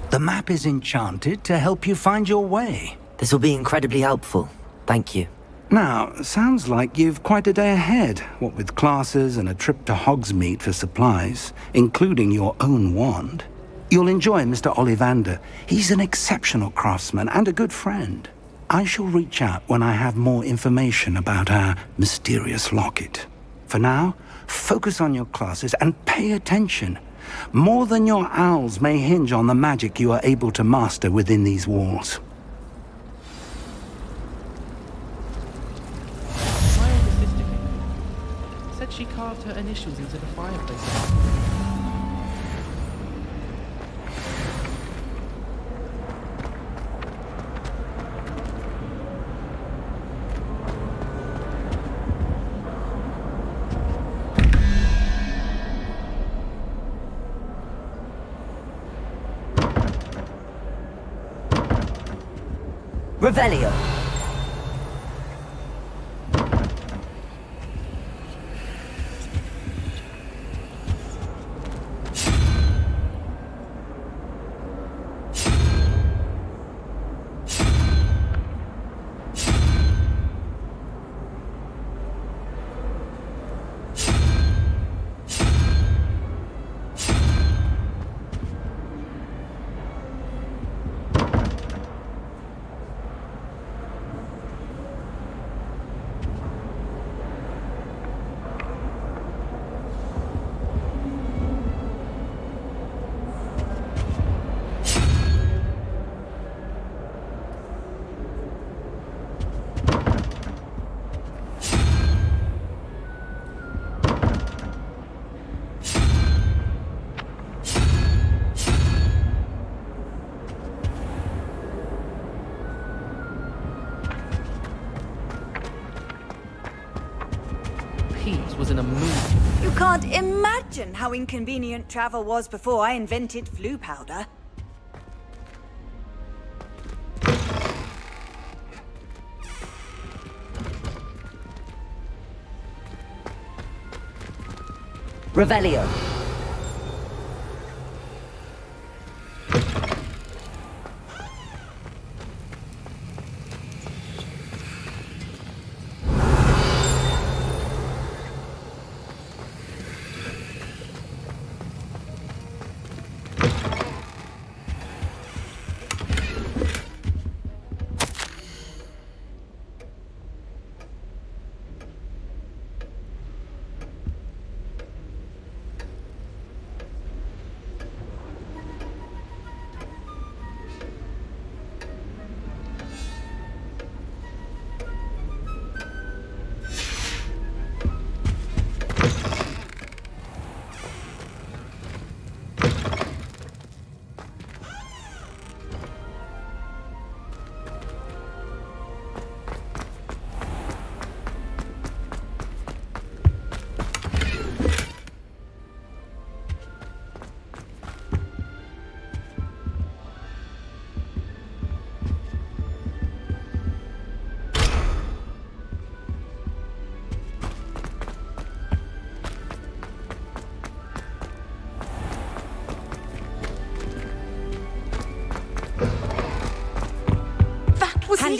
The map is enchanted to help you find your way. This will be incredibly helpful. Thank you. Now, sounds like you've quite a day ahead, what with classes and a trip to Hogsmeade for supplies, including your own wand. You'll enjoy Mr. Ollivander. He's an exceptional craftsman and a good friend. I shall reach out when I have more information about our mysterious locket. For now, focus on your classes and pay attention. More than your owls may hinge on the magic you are able to master within these walls. My older sister came. Said she carved her initials into the fireplace. Revelio. Was in a mood. You can't imagine how inconvenient travel was before I invented flu powder. Revelio.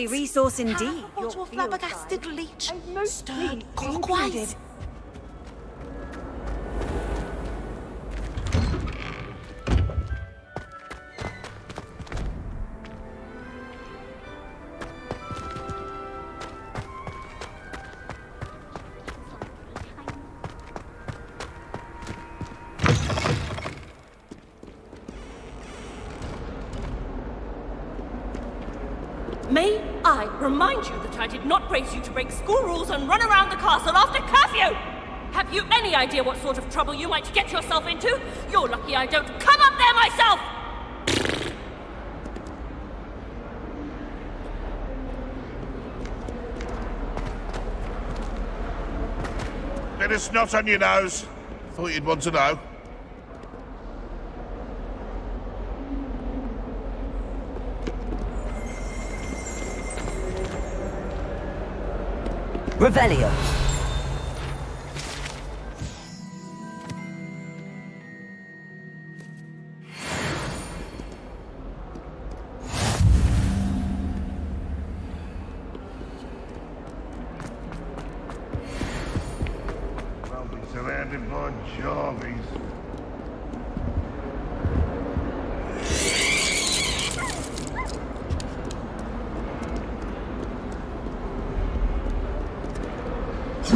handy resource indeed. Bottle of flabbergasted leech. Stirred Included. clockwise. May I remind you that I did not raise you to break school rules and run around the castle after curfew? Have you any idea what sort of trouble you might get yourself into? You're lucky I don't come up there myself! Bit of snot on your nose. Thought you'd want to know. Revelio. I'll be surrounded by Jarvies. To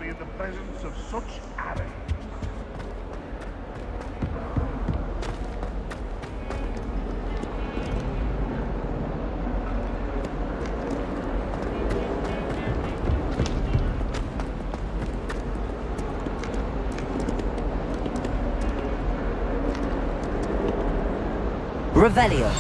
be in the presence of such arrogance. Revelio.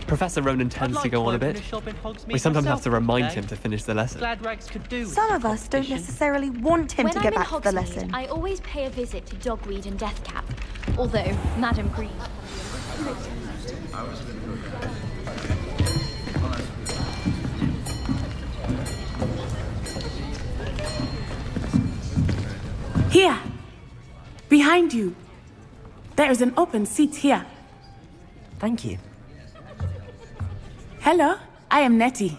Professor Ronan tends to go on a bit. We sometimes have to remind him to finish the lesson. Some of us don't necessarily want him to get back to the lesson. I always pay a visit to Dogweed and Deathcap, although Madam Green. Here! Behind you! There is an open seat here. Thank you. Hello, I am Nettie.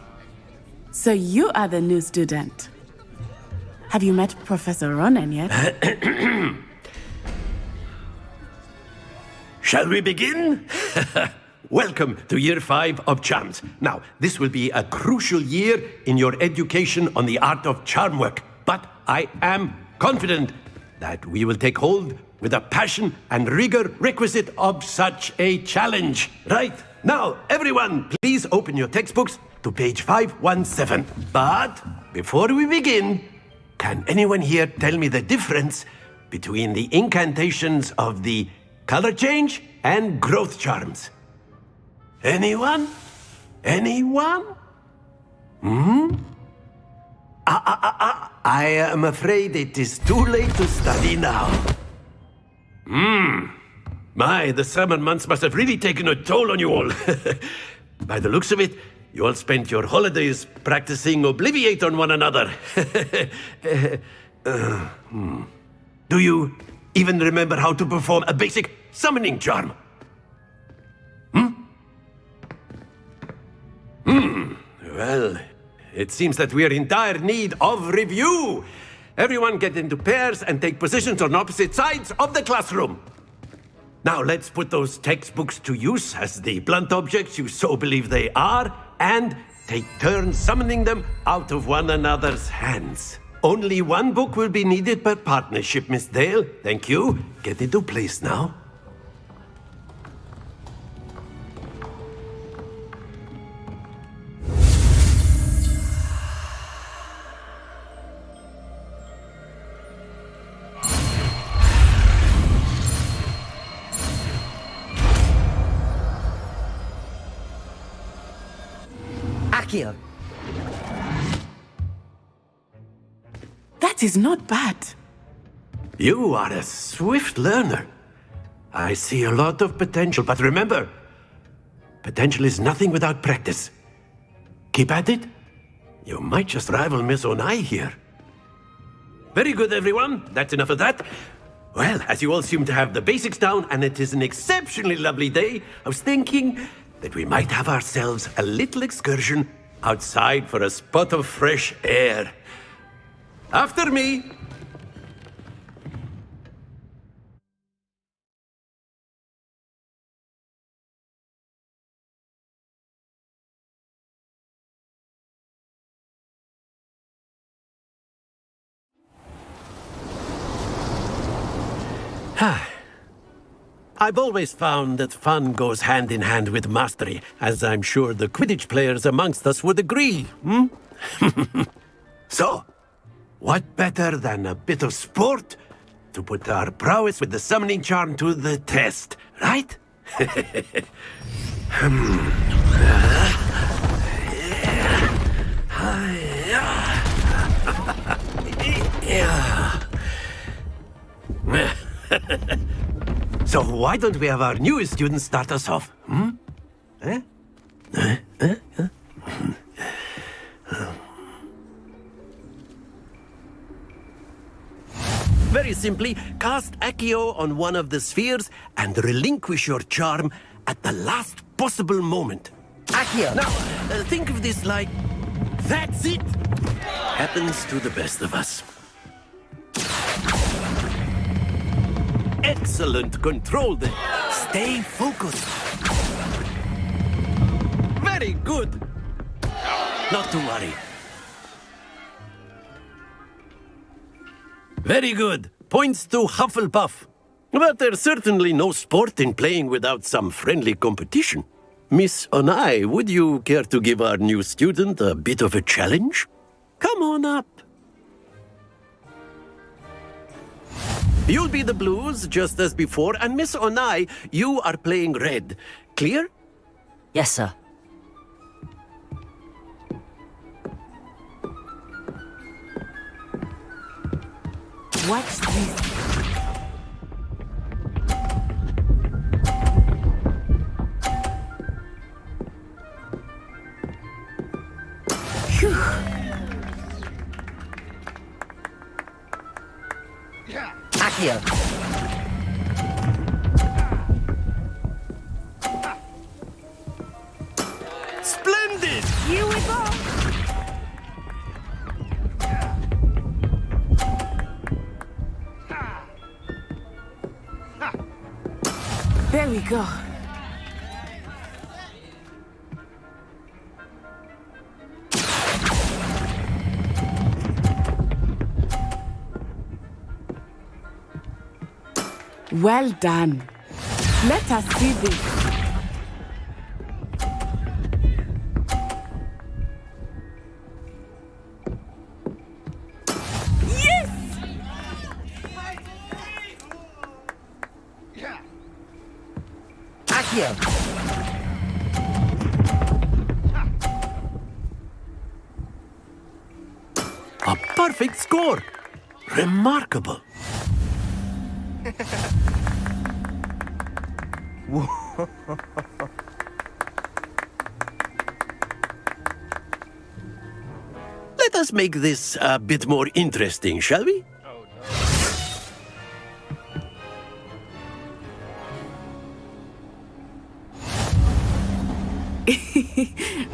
So you are the new student. Have you met Professor Ronan yet? Shall we begin? Welcome to Year 5 of Charms. Now, this will be a crucial year in your education on the art of charm work, but I am confident that we will take hold with the passion and rigor requisite of such a challenge. Right, now, everyone, please open your textbooks to page 517. But before we begin, can anyone here tell me the difference between the incantations of the color change and growth charms? Anyone? Anyone? I am afraid it is too late to study now. My, the summer months must have really taken a toll on you all. By the looks of it, you all spent your holidays practicing Obliviate on one another. Do you even remember how to perform a basic summoning charm? Well, it seems that we are in dire need of review. Everyone get into pairs and take positions on opposite sides of the classroom. Now let's put those textbooks to use as the blunt objects you so believe they are, and take turns summoning them out of one another's hands. Only one book will be needed per partnership, Miss Dale. Thank you. Get into place now. Akio! That is not bad. You are a swift learner. I see a lot of potential, but remember, potential is nothing without practice. Keep at it. You might just rival Miss Onai here. Very good, everyone. That's enough of that. Well, as you all seem to have the basics down, and it is an exceptionally lovely day, I was thinking that we might have ourselves a little excursion outside for a spot of fresh air. After me! I've always found that fun goes hand in hand with mastery, as I'm sure the Quidditch players amongst us would agree, So, what better than a bit of sport to put our prowess with the summoning charm to the test, right? So why don't we have our newest student start us off? Very simply, cast Accio on one of the spheres and relinquish your charm at the last possible moment. Accio! Now, think of this like... That's it! Happens to the best of us. Excellent control there. Stay focused. Very good. Not to worry. Very good. Points to Hufflepuff. But there's certainly no sport in playing without some friendly competition. Miss Onai, would you care to give our new student a bit of a challenge? Come on up. You'll be the blues, just as before, and Miss Onai, you are playing red. Clear? Yes, sir. Watch this. Phew. Accio! Splendid! Here we go! There we go. Well done. Let us see this. Yes! Accio! A perfect score! Remarkable! Let us make this a bit more interesting, shall we?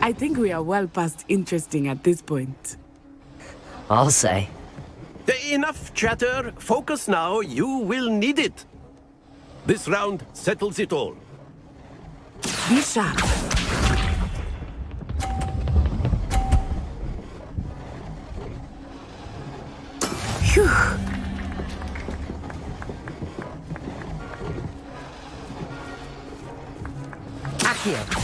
I think we are well past interesting at this point. I'll say. Enough chatter. Focus now. You will need it. This round settles it all. Be sharp. Phew. Accio!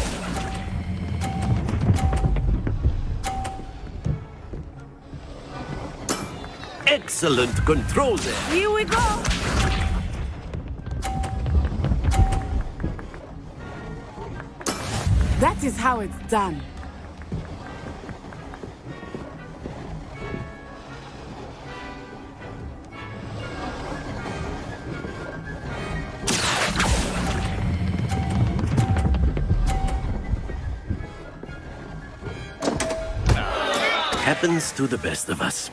Excellent control there. Here we go. That is how it's done. Happens to the best of us.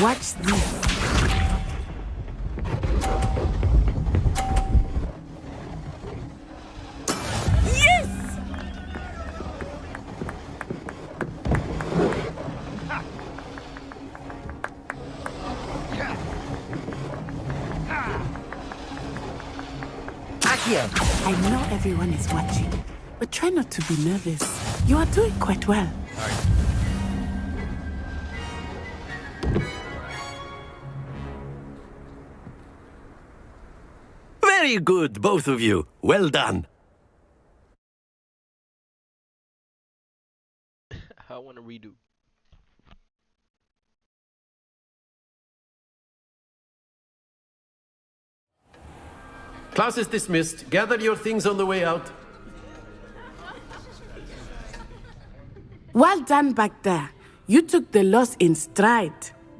Watch this. I know everyone is watching, but try not to be nervous. You are doing quite well. Very good, both of you. Well done. I want to redo. Class is dismissed. Gather your things on the way out. Well done back there. You took the loss in stride.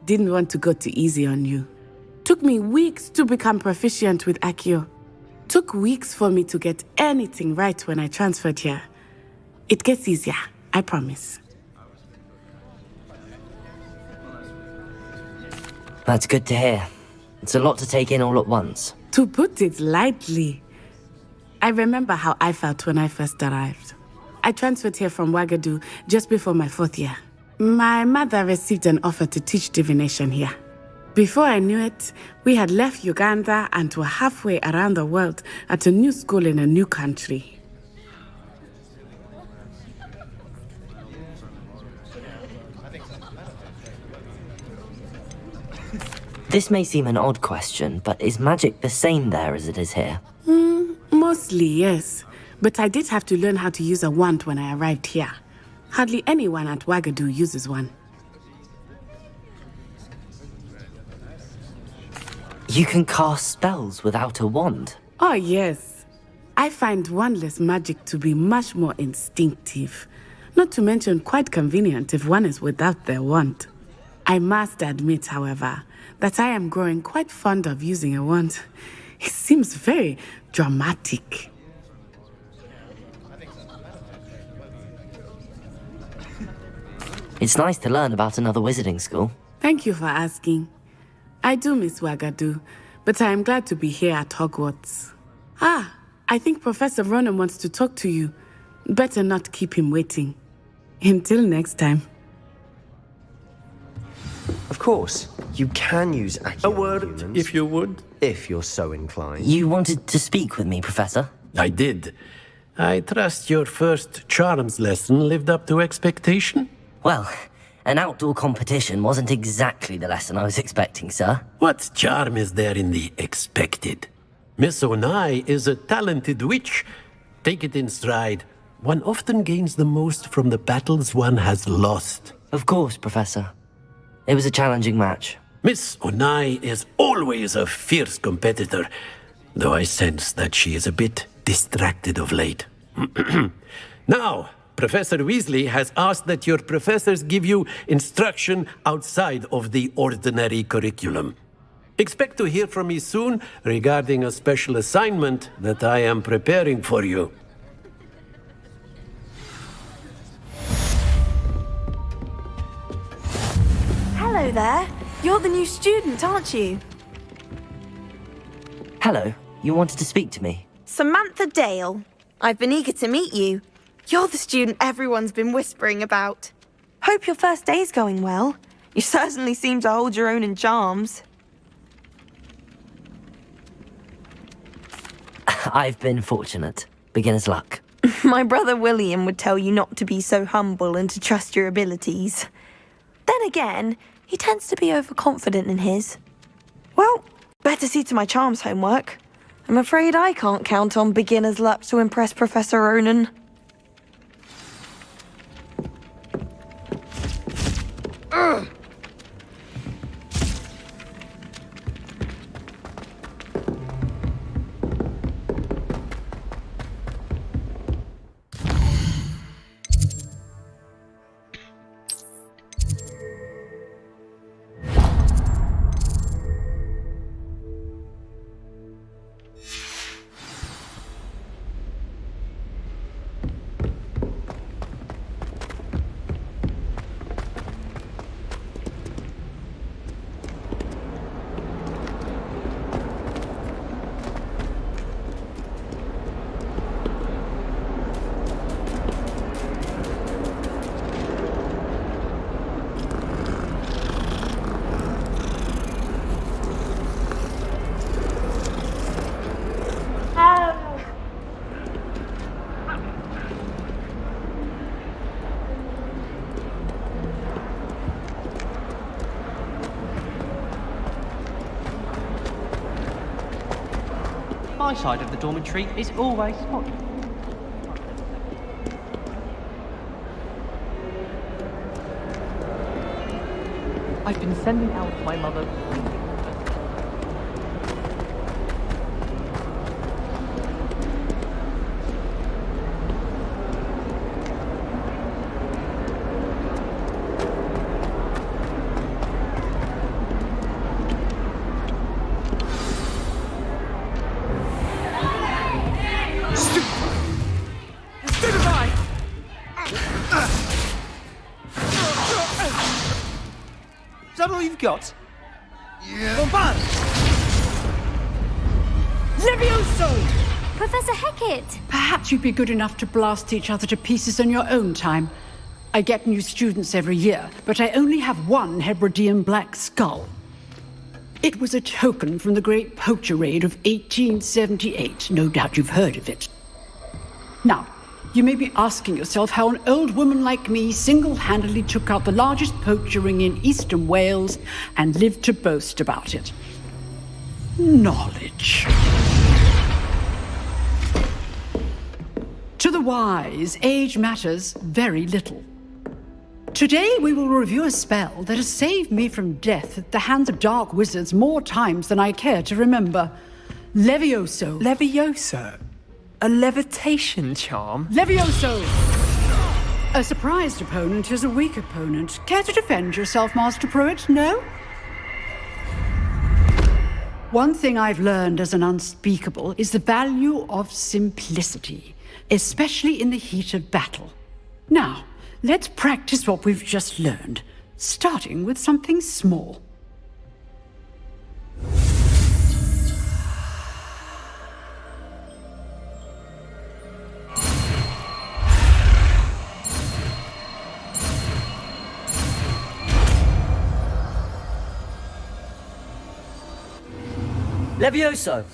Didn't want to go too easy on you. Took me weeks to become proficient with Accio. Took weeks for me to get anything right when I transferred here. It gets easier, I promise. That's good to hear. It's a lot to take in all at once. To put it lightly, I remember how I felt when I first arrived. I transferred here from Ouagadougou just before my 4th year. My mother received an offer to teach divination here. Before I knew it, we had left Uganda and were halfway around the world at a new school in a new country. This may seem an odd question, but is magic the same there as it is here? Mostly, yes. But I did have to learn how to use a wand when I arrived here. Hardly anyone at Ouagadougou uses one. You can cast spells without a wand? Oh, yes. I find wandless magic to be much more instinctive. Not to mention quite convenient if one is without their wand. I must admit, however, that I am growing quite fond of using a wand. It seems very dramatic. It's nice to learn about another wizarding school. Thank you for asking. I do miss Ouagadougou, but I am glad to be here at Hogwarts. I think Professor Ronan wants to talk to you. Better not keep him waiting. Until next time. Of course, you can use Accio. A word, if you would. If you're so inclined. You wanted to speak with me, Professor? I did. I trust your first charms lesson lived up to expectation? Well, an outdoor competition wasn't exactly the lesson I was expecting, sir. What charm is there in the expected? Miss Onai is a talented witch. Take it in stride. One often gains the most from the battles one has lost. Of course, Professor. It was a challenging match. Miss Onai is always a fierce competitor, though I sense that she is a bit distracted of late. Now, Professor Weasley has asked that your professors give you instruction outside of the ordinary curriculum. Expect to hear from me soon regarding a special assignment that I am preparing for you. Hello there. You're the new student, aren't you? Hello. You wanted to speak to me? Samantha Dale. I've been eager to meet you. You're the student everyone's been whispering about. Hope your first day's going well. You certainly seem to hold your own in charms. I've been fortunate. Beginner's luck. My brother William would tell you not to be so humble and to trust your abilities. Then again, he tends to be overconfident in his. Well, better see to my charms homework. I'm afraid I can't count on beginner's luck to impress Professor Ronan. Ugh. my side of the dormitory is always spotless. I've been sending out my mother. Is that all you've got? Yeah. Bombard! Levioso! Professor Hecat! Perhaps you'd be good enough to blast each other to pieces on your own time. I get new students every year, but I only have one Hebridean black skull. It was a token from the Great Poacher Raid of 1878. No doubt you've heard of it. Now, you may be asking yourself how an old woman like me single-handedly took out the largest poacher ring in eastern Wales and lived to boast about it. Knowledge. To the wise, age matters very little. Today we will review a spell that has saved me from death at the hands of dark wizards more times than I care to remember. Levioso. Levioso? A levitation charm? Levioso! A surprised opponent is a weak opponent. Care to defend yourself, Master Pruitt? No? One thing I've learned as an unspeakable is the value of simplicity, especially in the heat of battle. Now, let's practice what we've just learned, starting with something small. Levioso!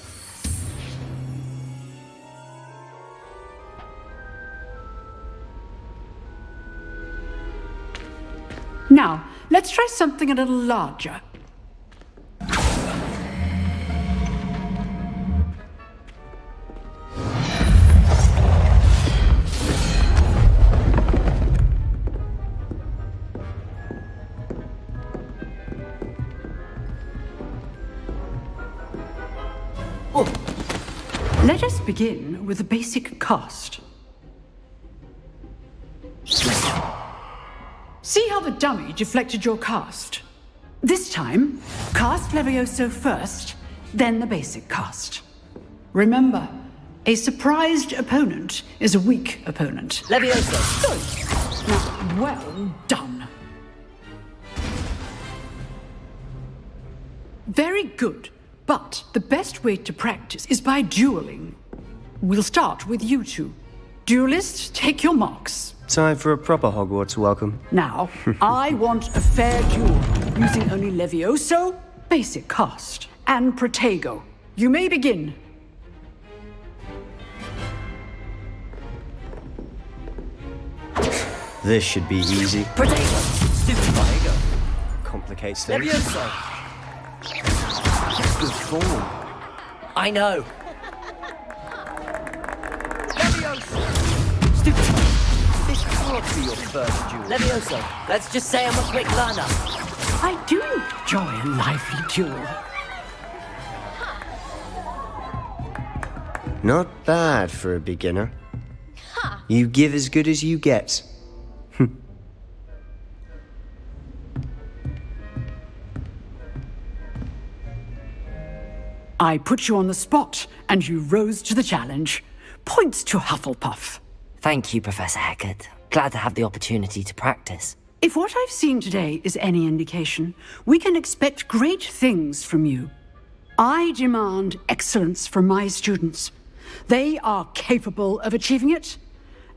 Now, let's try something a little larger. Let us begin with the basic cast. See how the dummy deflected your cast? This time, cast Levioso first, then the basic cast. Remember, a surprised opponent is a weak opponent. Levioso! Good. Now, well done. Very good. But the best way to practice is by dueling. We'll start with you two. Duelists, take your marks. Time for a proper Hogwarts welcome. Now, I want a fair duel, using only Levioso, basic cast, and Protego. You may begin. This should be easy. Protego! Stupid Protego! Complicates things. Levioso! Good form. I know. Levioso! Stupid. This can't be your first duel. Levioso, let's just say I'm a quick learner. I do enjoy a lively duel. Not bad for a beginner. You give as good as you get. I put you on the spot, and you rose to the challenge. Points to Hufflepuff. Thank you, Professor Hecat. Glad to have the opportunity to practice. If what I've seen today is any indication, we can expect great things from you. I demand excellence from my students. They are capable of achieving it,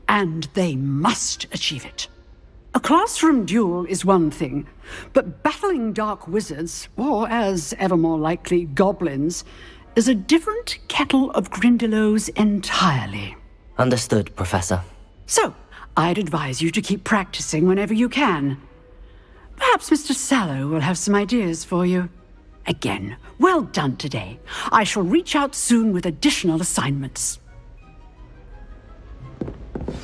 and they must achieve it. A classroom duel is one thing, but battling dark wizards, or as ever more likely, goblins, is a different kettle of Grindylows entirely. Understood, Professor. So, I'd advise you to keep practicing whenever you can. Perhaps Mr. Sallow will have some ideas for you. Again, well done today. I shall reach out soon with additional assignments.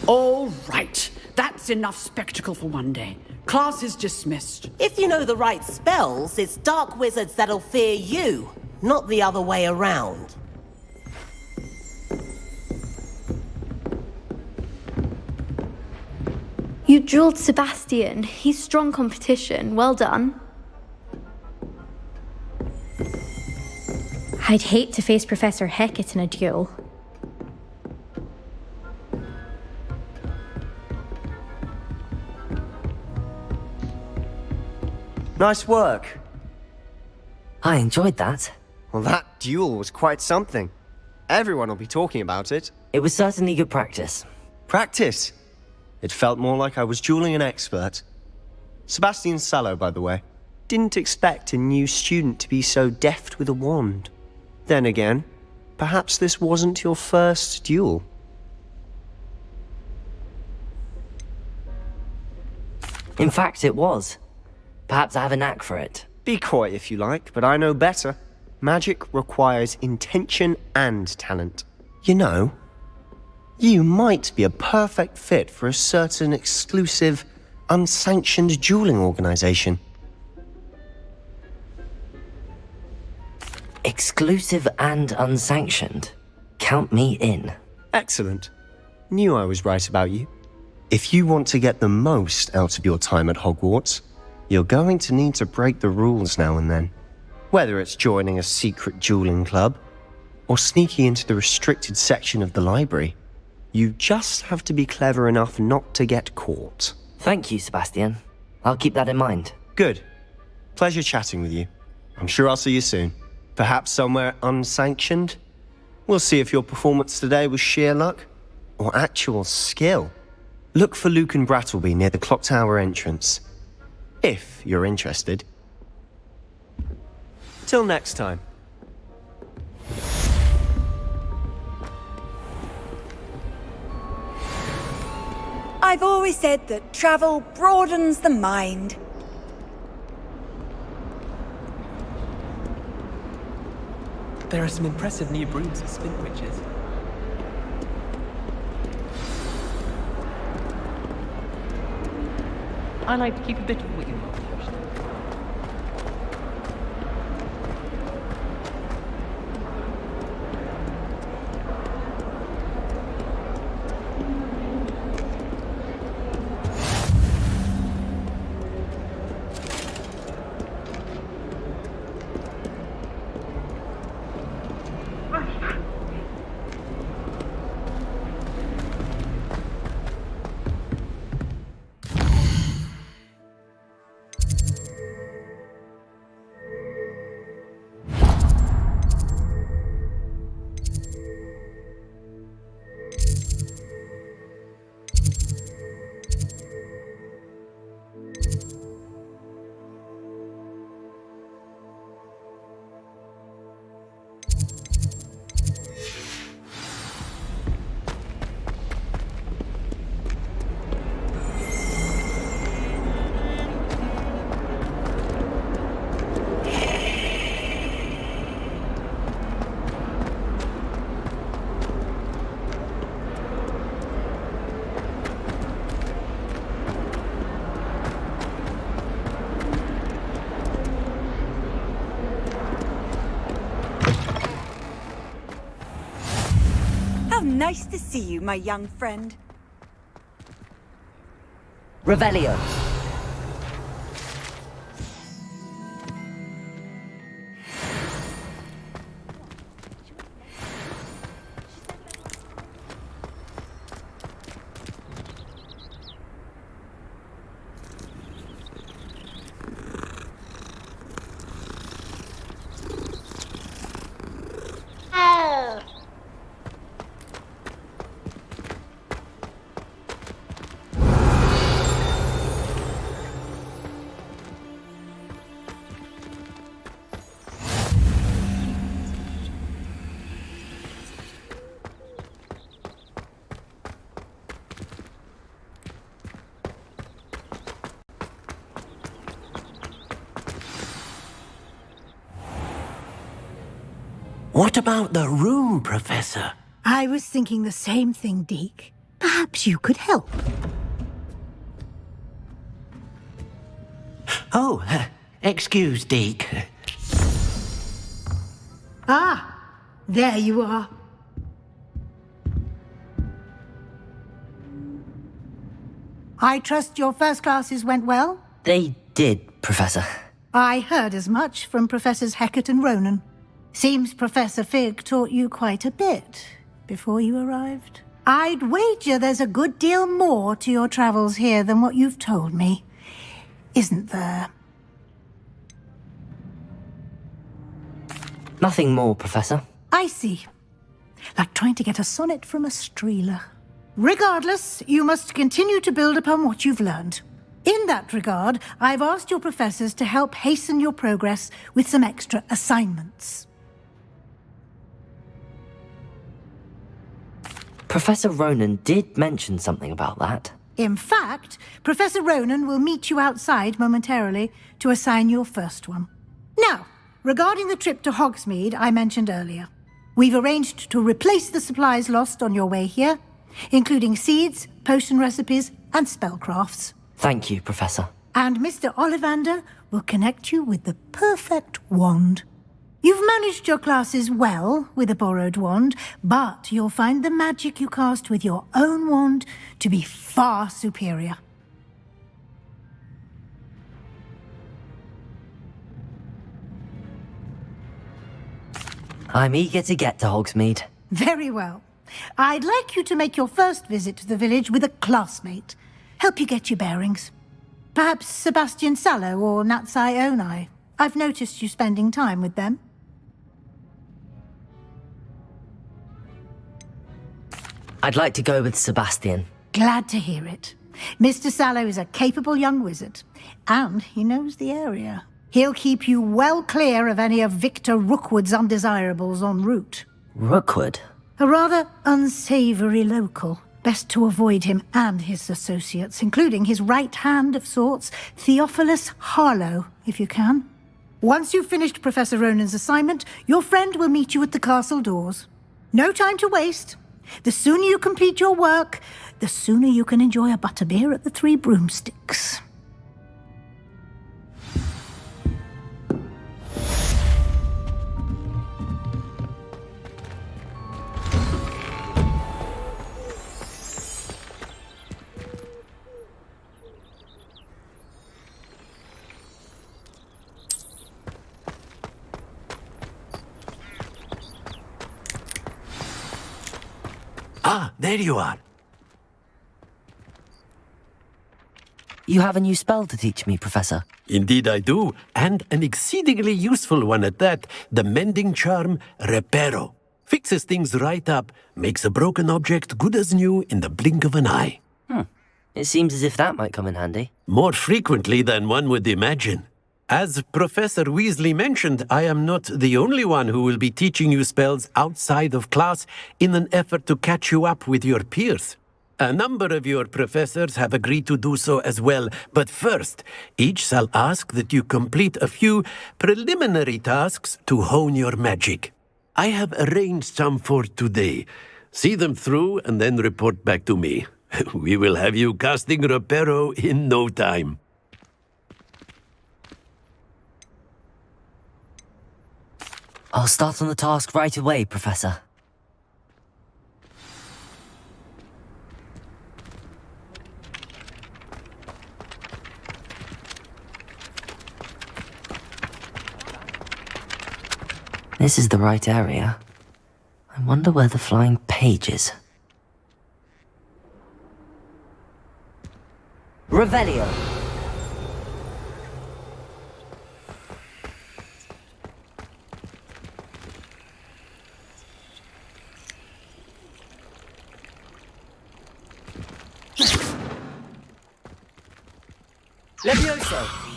All right, that's enough spectacle for one day. Class is dismissed. If you know the right spells, it's dark wizards that'll fear you, not the other way around. You jeweled Sebastian. He's strong competition. Well done. I'd hate to face Professor Hecat in a duel. Nice work. I enjoyed that. Well, that duel was quite something. Everyone will be talking about it. It was certainly good practice. Practice? It felt more like I was dueling an expert. Sebastian Sallow, by the way. Didn't expect a new student to be so deft with a wand. Then again, perhaps this wasn't your first duel. In fact, it was. Perhaps I have a knack for it. Be coy if you like, but I know better. Magic requires intention and talent. You know, you might be a perfect fit for a certain exclusive, unsanctioned dueling organization. Exclusive and unsanctioned. Count me in. Excellent. Knew I was right about you. If you want to get the most out of your time at Hogwarts, you're going to need to break the rules now and then. Whether it's joining a secret dueling club, or sneaking into the restricted section of the library, you just have to be clever enough not to get caught. Thank you, Sebastian. I'll keep that in mind. Good. Pleasure chatting with you. I'm sure I'll see you soon. Perhaps somewhere unsanctioned? We'll see if your performance today was sheer luck, or actual skill. Look for Luke and Brattleby near the clock tower entrance. If you're interested. Till next time. I've always said that travel broadens the mind. There are some impressive new brooms at Spinwitches. I like to keep a bit of wiggle room. Nice to see you, my young friend. Revelio. What about the room, Professor? I was thinking the same thing, Deke. Perhaps you could help. Oh, excuse, Deke. Ah, there you are. I trust your first classes went well? They did, Professor. I heard as much from Professors Hecat and Ronan. Seems Professor Fig taught you quite a bit before you arrived. I'd wager there's a good deal more to your travels here than what you've told me. Isn't there? Nothing more, Professor. I see. Like trying to get a sonnet from a streeler. Regardless, you must continue to build upon what you've learned. In that regard, I've asked your professors to help hasten your progress with some extra assignments. Professor Ronan did mention something about that. In fact, Professor Ronan will meet you outside momentarily to assign your first one. Now, regarding the trip to Hogsmeade I mentioned earlier, we've arranged to replace the supplies lost on your way here, including seeds, potion recipes, and spellcrafts. Thank you, Professor. And Mr. Ollivander will connect you with the perfect wand. You've managed your classes well with a borrowed wand, but you'll find the magic you cast with your own wand to be far superior. I'm eager to get to Hogsmeade. Very well. I'd like you to make your first visit to the village with a classmate. Help you get your bearings. Perhaps Sebastian Sallow or Natsai Onai. I've noticed you spending time with them. I'd like to go with Sebastian. Glad to hear it. Mr. Sallow is a capable young wizard, and he knows the area. He'll keep you well clear of any of Victor Rookwood's undesirables en route. Rookwood? A rather unsavory local. Best to avoid him and his associates, including his right hand of sorts, Theophilus Harlow, if you can. Once you've finished Professor Ronan's assignment, your friend will meet you at the castle doors. No time to waste. The sooner you complete your work, the sooner you can enjoy a butterbeer at the Three Broomsticks. Ah, there you are. You have a new spell to teach me, Professor. Indeed I do, and an exceedingly useful one at that. The mending charm, Reparo. Fixes things right up, makes a broken object good as new in the blink of an eye. It seems as if that might come in handy. More frequently than one would imagine. As Professor Weasley mentioned, I am not the only one who will be teaching you spells outside of class in an effort to catch you up with your peers. A number of your professors have agreed to do so as well, but first, each shall ask that you complete a few preliminary tasks to hone your magic. I have arranged some for today. See them through and then report back to me. We will have you casting Reparo in no time. I'll start on the task right away, Professor. This is the right area. I wonder where the flying page is. Revelio! Levioso!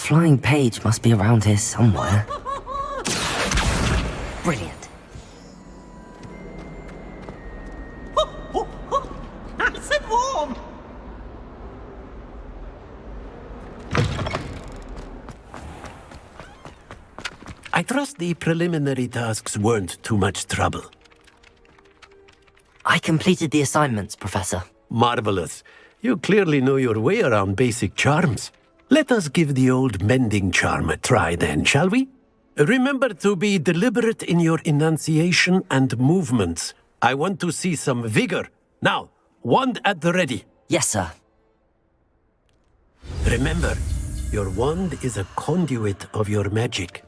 flying page must be around here somewhere. Brilliant. Nice and warm! I trust the preliminary tasks weren't too much trouble. I completed the assignments, Professor. Marvelous. You clearly know your way around basic charms. Let us give the old mending charm a try then, shall we? Remember to be deliberate in your enunciation and movements. I want to see some vigor. Now, wand at the ready. Yes, sir. Remember, your wand is a conduit of your magic.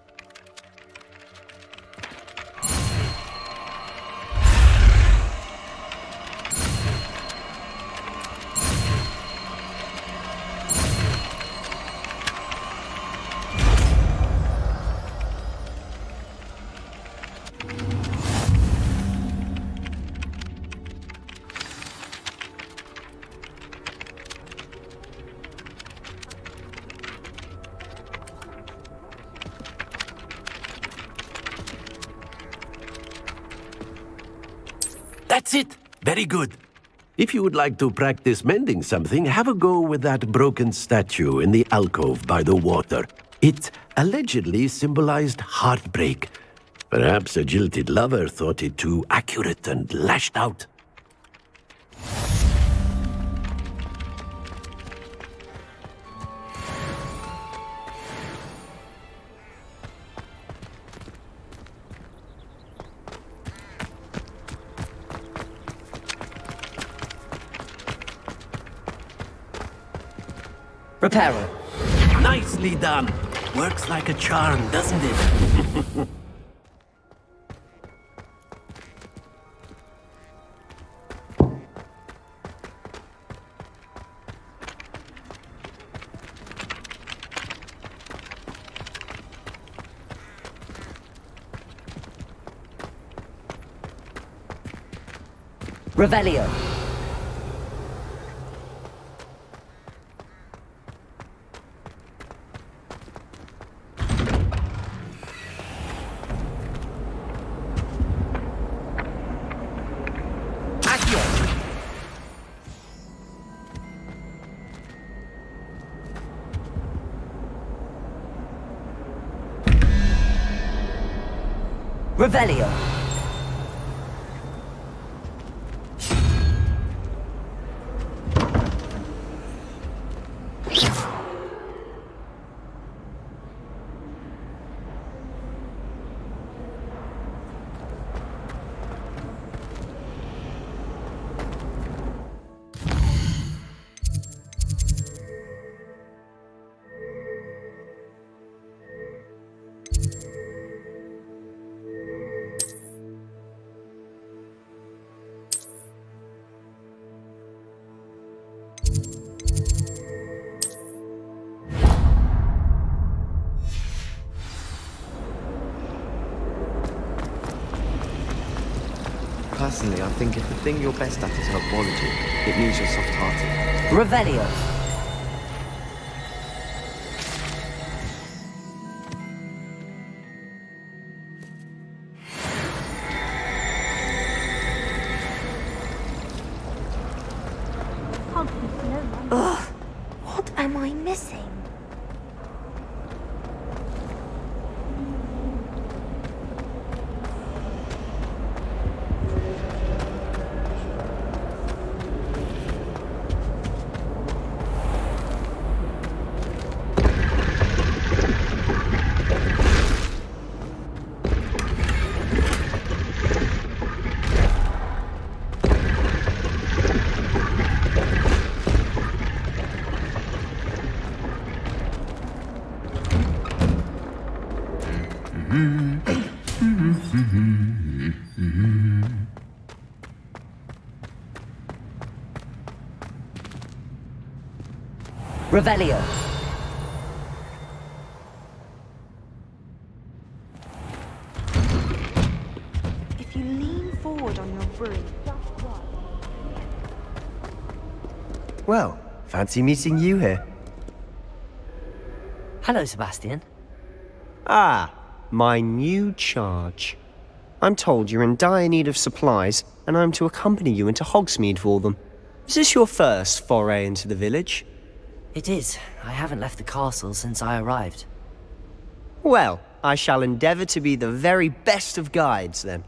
That's it! Very good. If you would like to practice mending something, have a go with that broken statue in the alcove by the water. It allegedly symbolized heartbreak. Perhaps a jilted lover thought it too accurate and lashed out. Reparo. Nicely done. Works like a charm, doesn't it? Revelio. Revelio. Personally, I think if the thing you're best at is herbology, it means you're soft-hearted. Revelio. Ugh, what am I missing? Revelio. If you lean forward on your broom, just right. Well, fancy meeting you here. Hello, Sebastian. Ah, my new charge. I'm told you're in dire need of supplies, and I'm to accompany you into Hogsmeade for them. Is this your first foray into the village? It is. I haven't left the castle since I arrived. Well, I shall endeavour to be the very best of guides, then.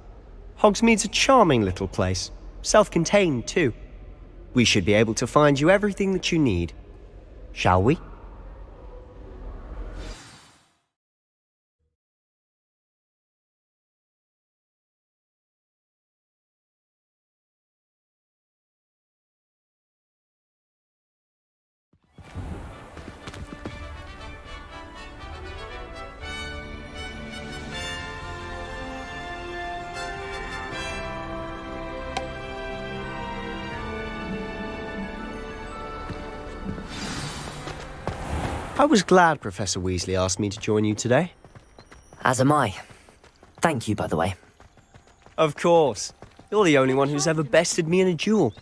Hogsmeade's a charming little place. Self-contained, too. We should be able to find you everything that you need. Shall we? I was glad Professor Weasley asked me to join you today. As am I. Thank you, by the way. Of course. You're the only one who's ever bested me in a duel.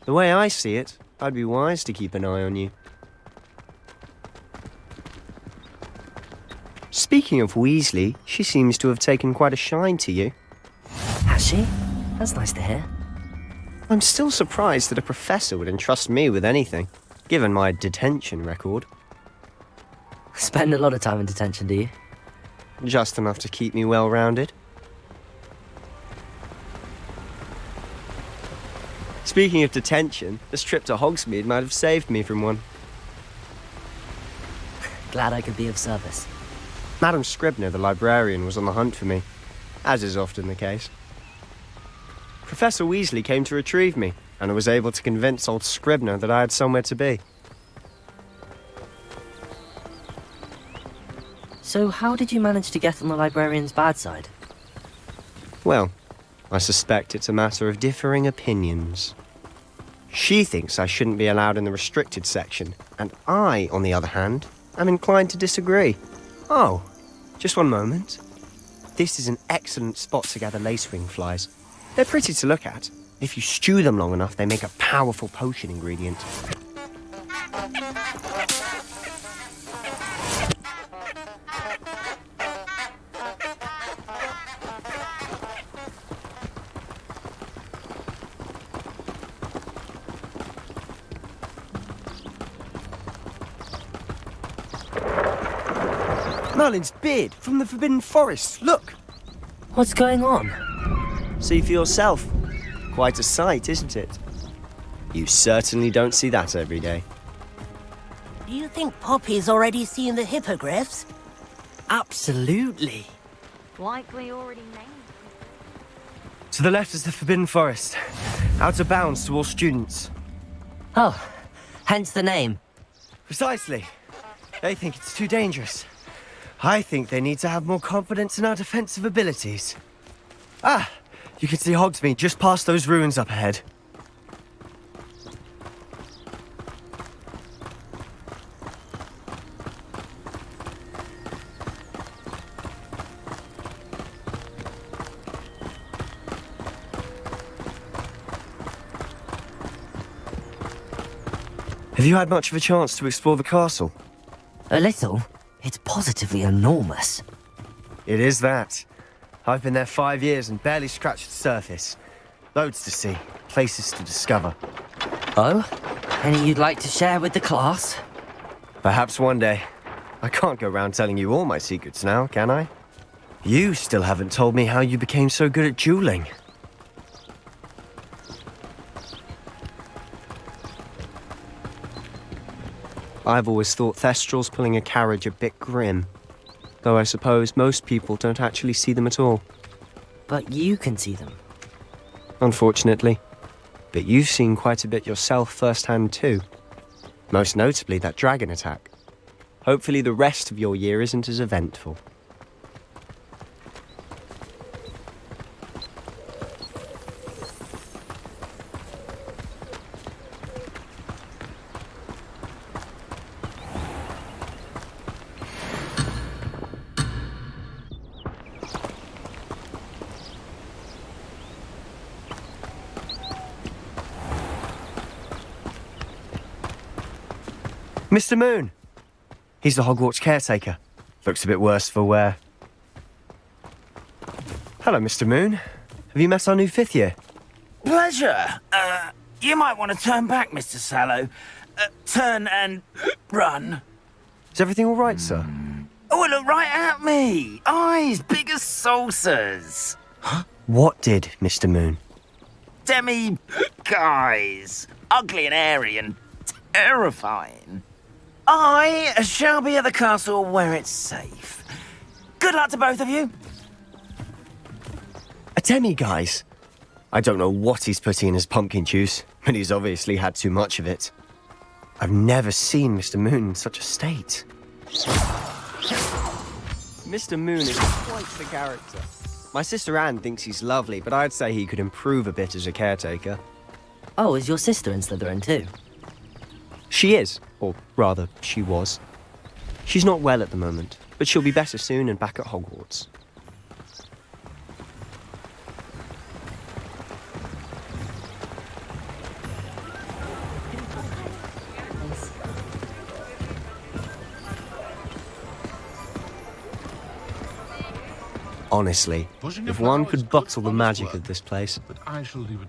The way I see it, I'd be wise to keep an eye on you. Speaking of Weasley, she seems to have taken quite a shine to you. Has she? That's nice to hear. I'm still surprised that a professor would entrust me with anything, given my detention record. Spend a lot of time in detention, do you? Just enough to keep me well-rounded. Speaking of detention, this trip to Hogsmeade might have saved me from one. Glad I could be of service. Madam Scribner, the librarian, was on the hunt for me, as is often the case. Professor Weasley came to retrieve me, and I was able to convince old Scribner that I had somewhere to be. So how did you manage to get on the librarian's bad side? Well, I suspect it's a matter of differing opinions. She thinks I shouldn't be allowed in the restricted section, and I, on the other hand, am inclined to disagree. Oh, just one moment. This is an excellent spot to gather lacewing flies. They're pretty to look at. If you stew them long enough, they make a powerful potion ingredient. Merlin's beard from the Forbidden Forest. Look! What's going on? See for yourself. Quite a sight, isn't it? You certainly don't see that every day. Do you think Poppy's already seen the hippogriffs? Absolutely. Likely already named. To the left is the Forbidden Forest. Out of bounds to all students. Oh, hence the name. Precisely. They think it's too dangerous. I think they need to have more confidence in our defensive abilities. Ah, you can see Hogsmeade just past those ruins up ahead. Have you had much of a chance to explore the castle? A little. It's positively enormous. It is that. I've been there 5 years and barely scratched the surface. Loads to see, places to discover. Oh? Any you'd like to share with the class? Perhaps one day. I can't go round telling you all my secrets now, can I? You still haven't told me how you became so good at dueling. I've always thought Thestrals pulling a carriage a bit grim. Though I suppose most people don't actually see them at all. But you can see them. Unfortunately. But you've seen quite a bit yourself firsthand too. Most notably that dragon attack. Hopefully the rest of your year isn't as eventful. Mr. Moon! He's the Hogwarts caretaker. Looks a bit worse for wear. Hello, Mr. Moon. Have you met our new 5th year? Pleasure. You might want to turn back, Mr. Sallow. Turn and run. Is everything all right, sir? Oh, look right at me. Eyes big as saucers. What did, Mr. Moon? Guys. Ugly and airy and terrifying. I shall be at the castle where it's safe. Good luck to both of you. A demi-guise? I don't know what he's putting in his pumpkin juice, but he's obviously had too much of it. I've never seen Mr. Moon in such a state. Mr. Moon is quite the character. My sister Anne thinks he's lovely, but I'd say he could improve a bit as a caretaker. Oh, is your sister in Slytherin too? She is, or rather, she was. She's not well at the moment, but she'll be better soon and back at Hogwarts. Honestly, if one could bottle the magic of this place.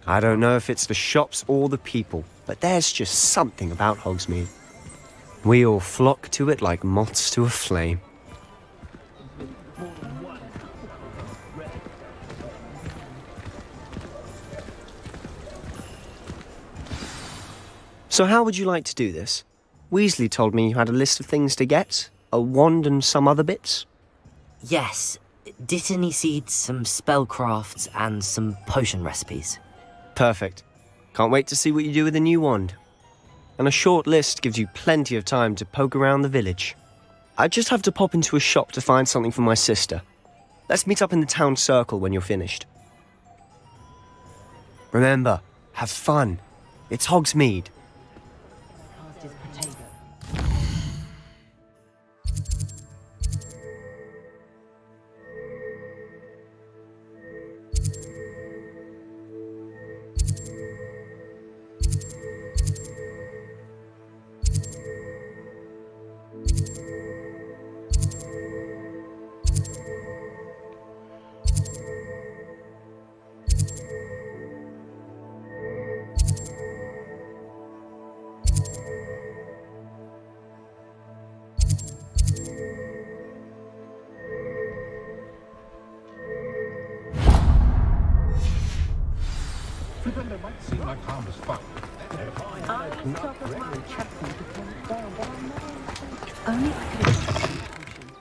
I don't know if it's the shops or the people, but there's just something about Hogsmeade. We all flock to it like moths to a flame. So how would you like to do this? Weasley told me you had a list of things to get, a wand and some other bits. Yes. Dittany seeds, some spellcrafts, and some potion recipes. Perfect. Can't wait to see what you do with the new wand. And a short list gives you plenty of time to poke around the village. I just have to pop into a shop to find something for my sister. Let's meet up in the town circle when you're finished. Remember, have fun. It's Hogsmeade.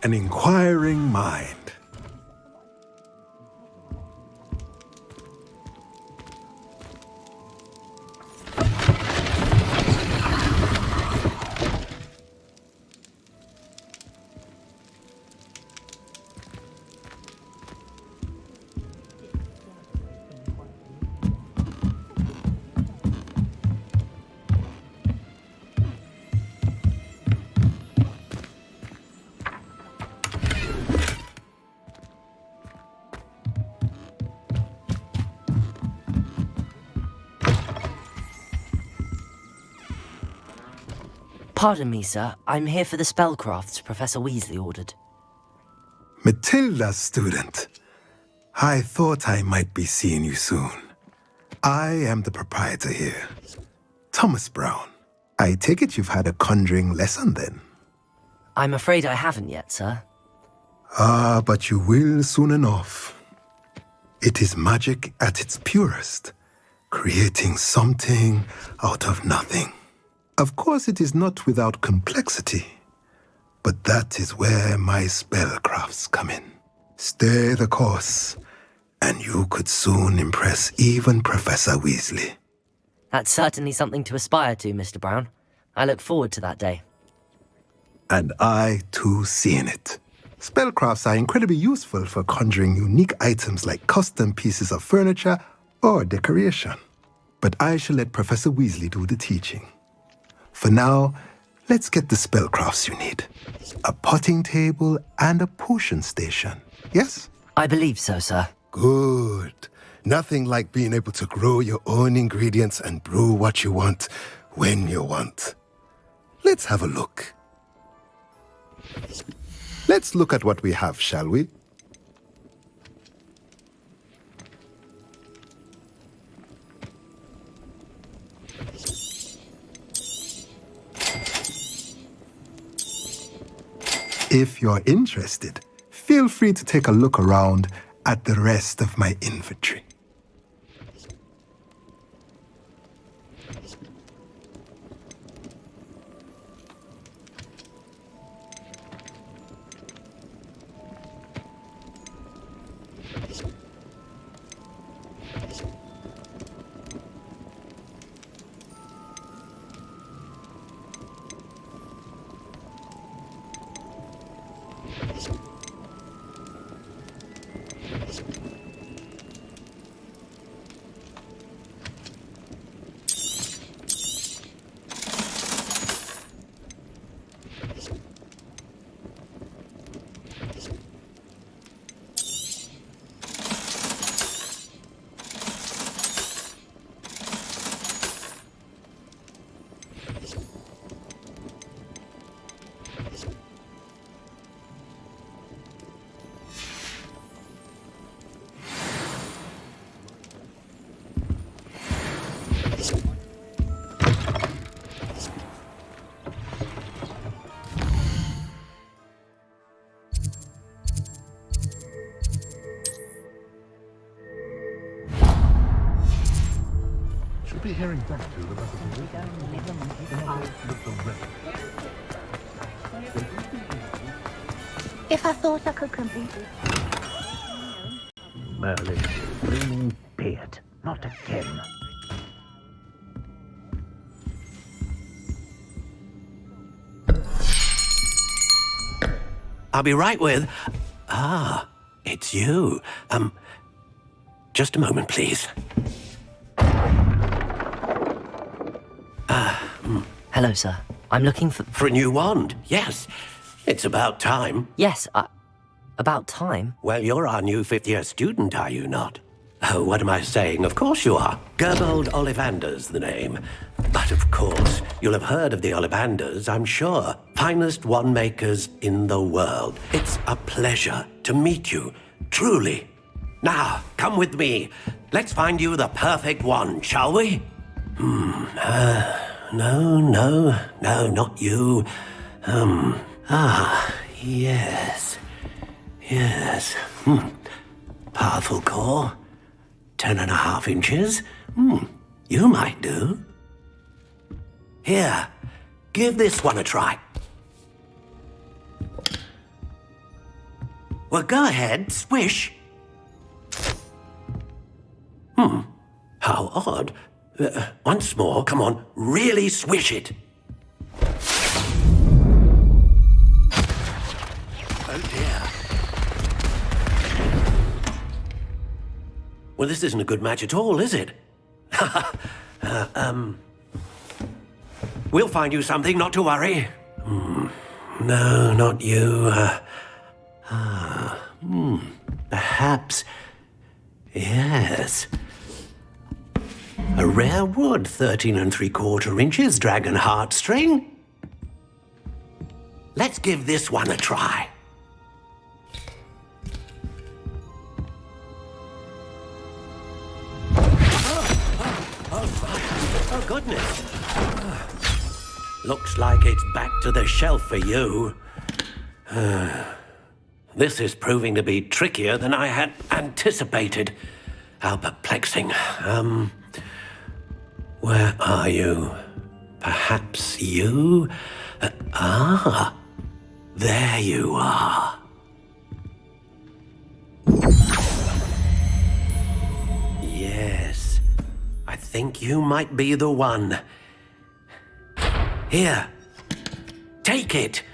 An inquiring mind. Pardon me, sir. I'm here for the spellcrafts Professor Weasley ordered. Matilda's student. I thought I might be seeing you soon. I am the proprietor here, Thomas Brown. I take it you've had a conjuring lesson then? I'm afraid I haven't yet, sir. Ah, but you will soon enough. It is magic at its purest, creating something out of nothing. Of course, it is not without complexity, but that is where my spellcrafts come in. Stay the course, and you could soon impress even Professor Weasley. That's certainly something to aspire to, Mr. Brown. I look forward to that day. And I, too, see in it. Spellcrafts are incredibly useful for conjuring unique items like custom pieces of furniture or decoration. But I shall let Professor Weasley do the teaching. For now, let's get the spellcrafts you need. A potting table and a potion station, yes? I believe so, sir. Good. Nothing like being able to grow your own ingredients and brew what you want when you want. Let's have a look. Let's look at what we have, shall we? If you're interested, feel free to take a look around at the rest of my inventory. Should be hearing back to the rest of If I thought I could complete it. Merlin's blooming beard. Not again. I'll be right with... Ah, it's you. Just a moment, please. Hello, sir. I'm looking for... For a new wand, yes. It's about time. Yes, about time? Well, you're our new fifth-year student, are you not? Oh, what am I saying? Of course you are. Gerbold Ollivander's the name. But of course, you'll have heard of the Ollivanders, I'm sure. Finest wand makers in the world. It's a pleasure to meet you, truly. Now, come with me. Let's find you the perfect wand, shall we? No, not you. Yes. Powerful core. 10.5 inches. You might do. Here, give this one a try. Well, go ahead, swish. How odd. Once more, come on, really swish it. Oh dear. Well, this isn't a good match at all, is it? We'll find you something, not to worry. No, not you. Perhaps. Yes. A rare wood, 13 3/4 inches, dragon heartstring. Let's give this one a try. Oh, goodness. Looks like it's back to the shelf for you. This is proving to be trickier than I had anticipated. How perplexing. Where are you? Perhaps you? There you are. Yes, I think you might be the one. Here, take it.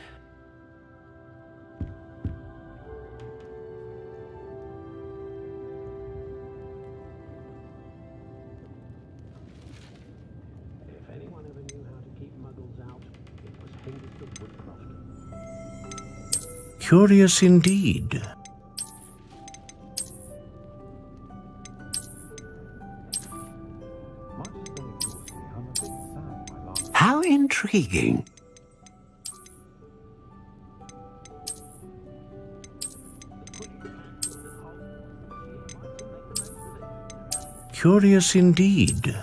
Curious indeed. How intriguing. Curious indeed.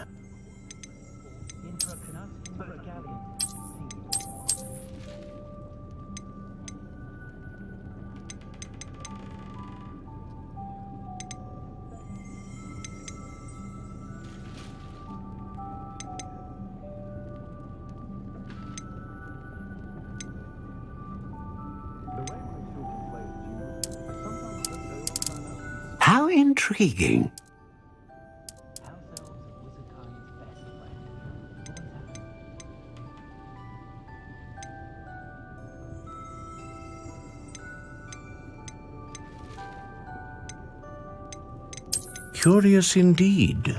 How intriguing. Curious indeed.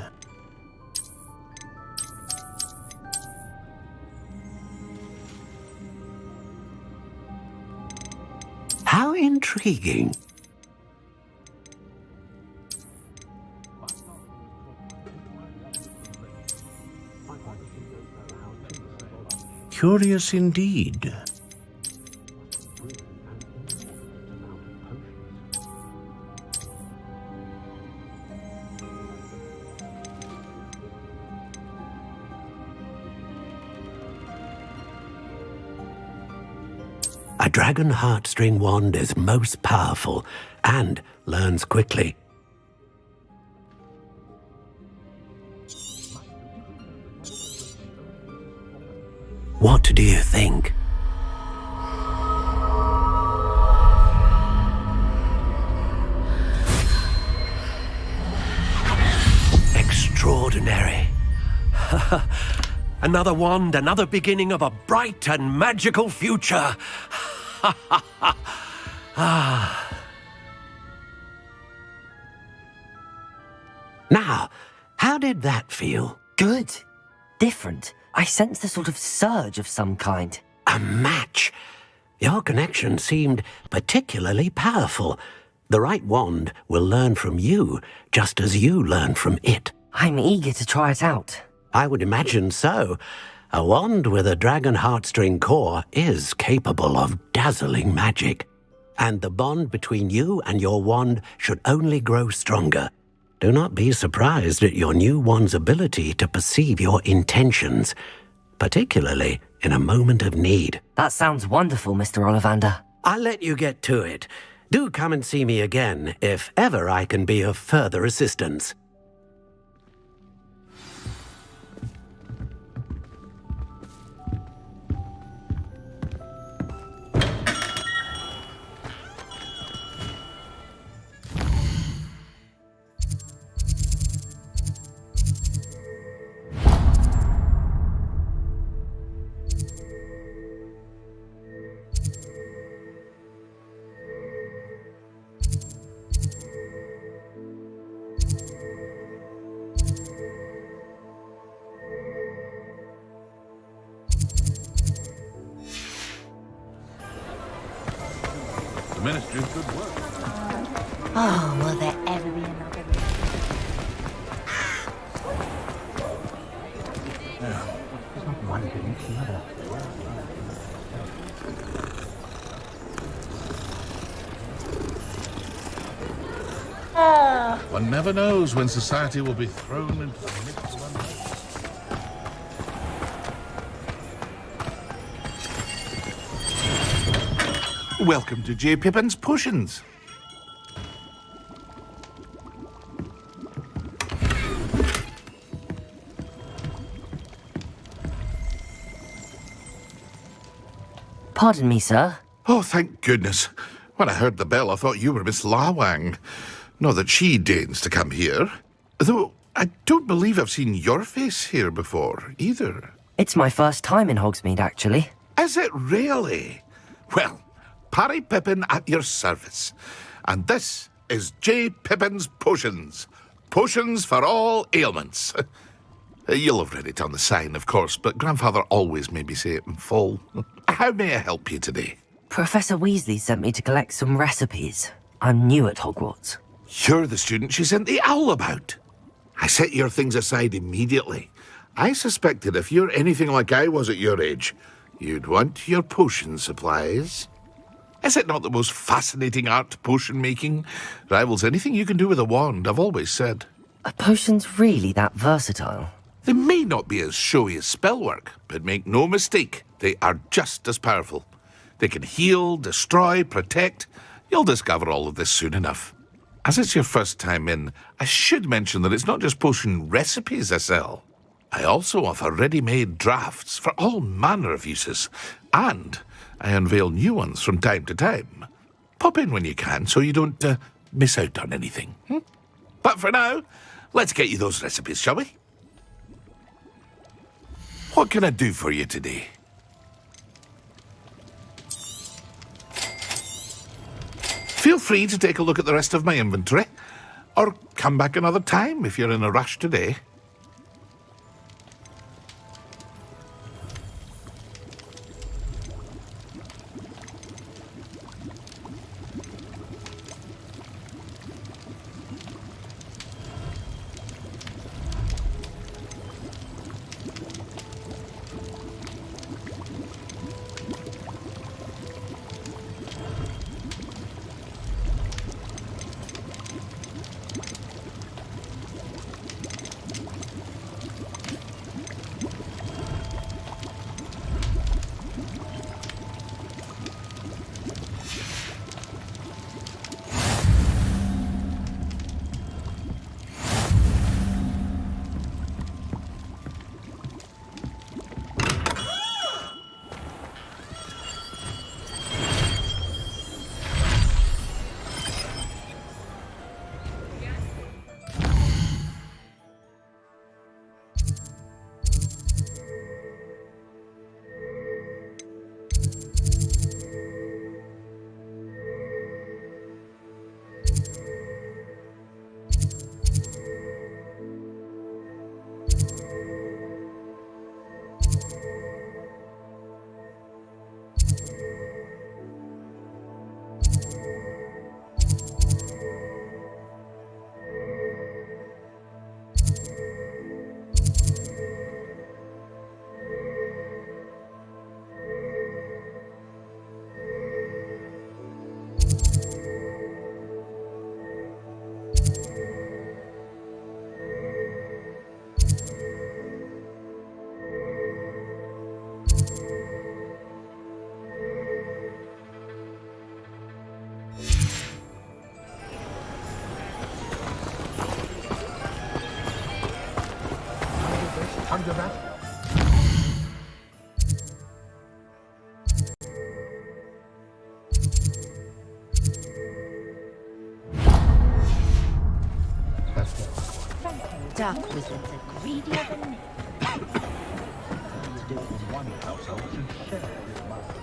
How intriguing. Curious indeed. A dragon heartstring wand is most powerful and learns quickly. What do you think? Extraordinary. Another wand, another beginning of a bright and magical future. Now, how did that feel? Good. Different. I sensed a sort of surge of some kind. A match. Your connection seemed particularly powerful. The right wand will learn from you, just as you learn from it. I'm eager to try it out. I would imagine so. A wand with a dragon heartstring core is capable of dazzling magic. And the bond between you and your wand should only grow stronger. Do not be surprised at your new wand's ability to perceive your intentions, particularly in a moment of need. That sounds wonderful, Mr. Ollivander. I'll let you get to it. Do come and see me again if ever I can be of further assistance. Ministry's good work. Oh, will there ever be another? There's not one beneath the other. One never knows when society will be thrown into the midst of Welcome to J. Pippin's Potions. Pardon me, sir. Oh, thank goodness. When I heard the bell, I thought you were Miss Lawang. Not that she deigns to come here. Though I don't believe I've seen your face here before, either. It's my first time in Hogsmeade, actually. Is it really? Well, Parry Pippin at your service. And this is J. Pippin's Potions. Potions for all ailments. You'll have read it on the sign, of course, but Grandfather always made me say it in full. How may I help you today? Professor Weasley sent me to collect some recipes. I'm new at Hogwarts. You're the student she sent the owl about. I set your things aside immediately. I suspected if you're anything like I was at your age, you'd want your potion supplies. Is it not the most fascinating art, potion making? Rivals anything you can do with a wand, I've always said. Are potions really that versatile? They may not be as showy as spellwork, but make no mistake, they are just as powerful. They can heal, destroy, protect. You'll discover all of this soon enough. As it's your first time in, I should mention that it's not just potion recipes I sell. I also offer ready-made drafts for all manner of uses, and I unveil new ones from time to time. Pop in when you can so you don't miss out on anything. But for now, let's get you those recipes, shall we? What can I do for you today? Feel free to take a look at the rest of my inventory, or come back another time if you're in a rush today. Under that? Dark wizards are greedier than me.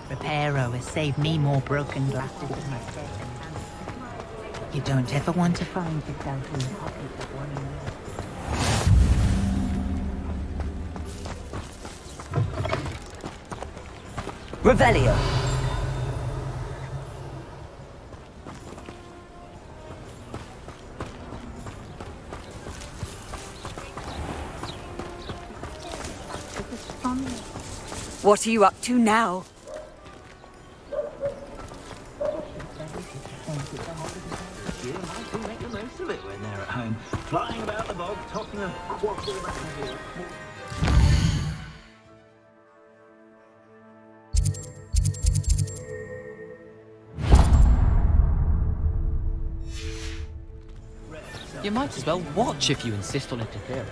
Reparo has saved me more broken glasses than my second hand. You don't ever want to find yourself in the pocket of one another. Revelio. What are you up to now? Make the most of it when they're at home, flying about the bog, tossing a quaffle back and forth. You might as well watch if you insist on interfering.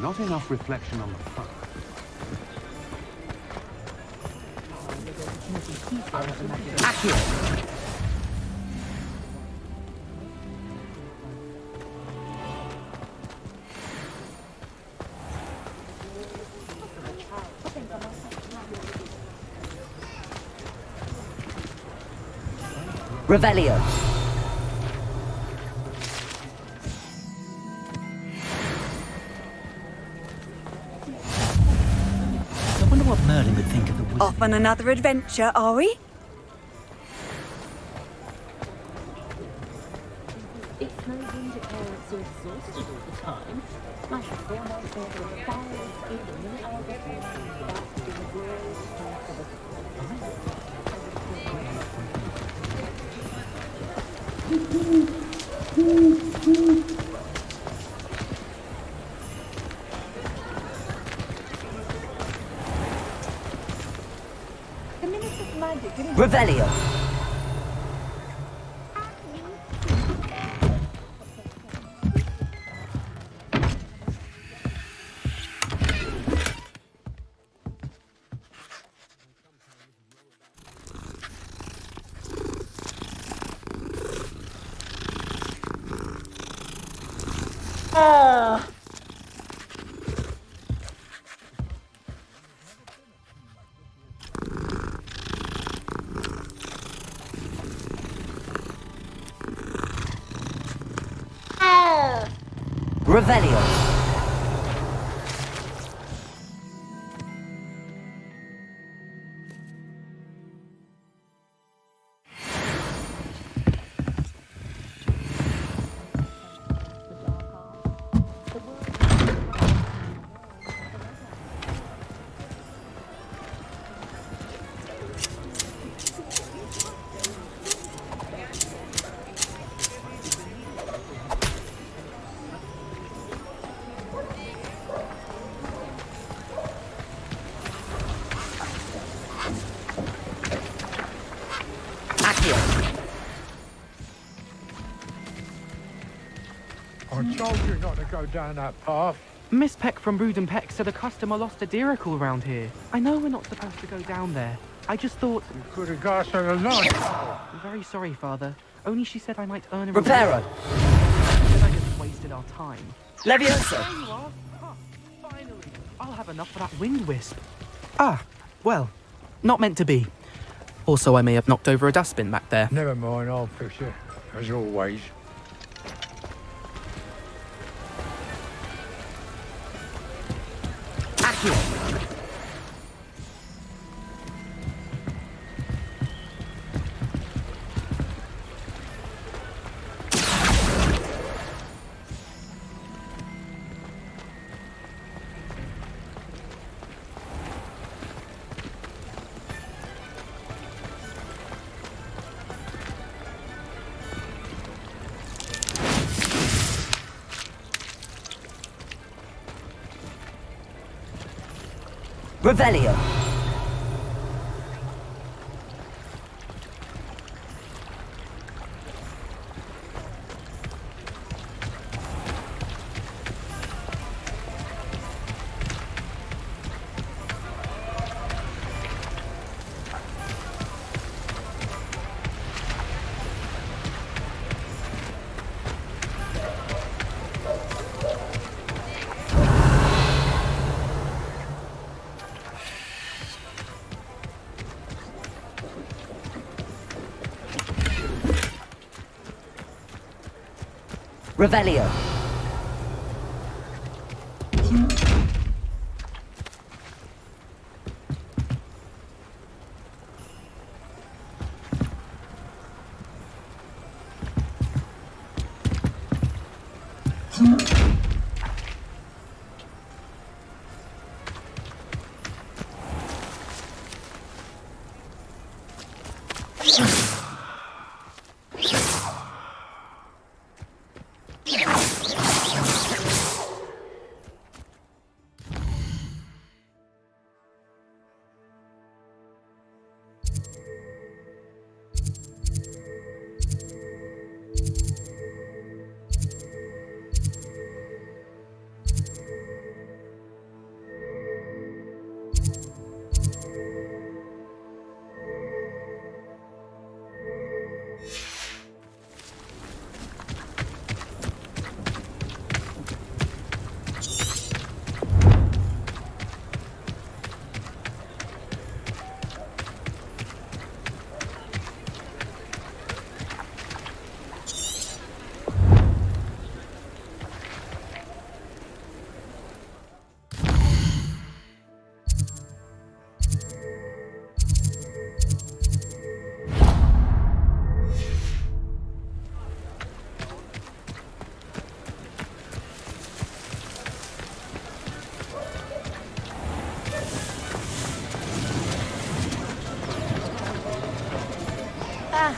Not enough reflection on the front. Accurate. Revelio. I wonder what Merlin would think of the wizard. Off on another adventure, are we? It's no wonder parents are exhausted all the time. I have borne out their fires even when I was Revelio. Revelio. I told you not to go down that path. Miss Peck from Brood and Peck said a customer lost a deeracle around here. I know we're not supposed to go down there. I just thought... You could have gasped her alive. I'm very sorry, Father. Only she said I might earn a Reparo. I just wasted our time. Leviosa. There you are. Huh, finally. I'll have enough for that wind wisp. Ah, well, not meant to be. Also, I may have knocked over a dustbin back there. Never mind, I'll fix it, as always. Revelio. Revelio.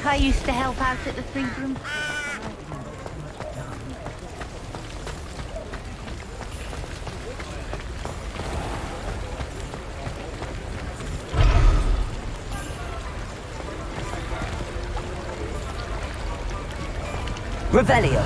I used to help out at the Three Broom. Revelio.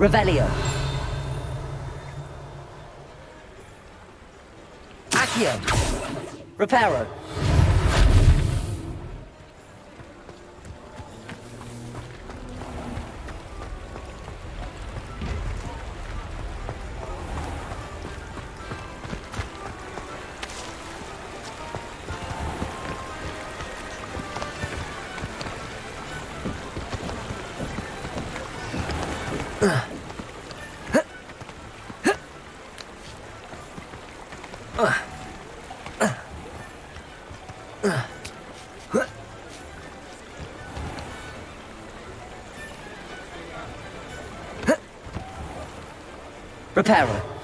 Revelio. Accio. Reparo. Reparo.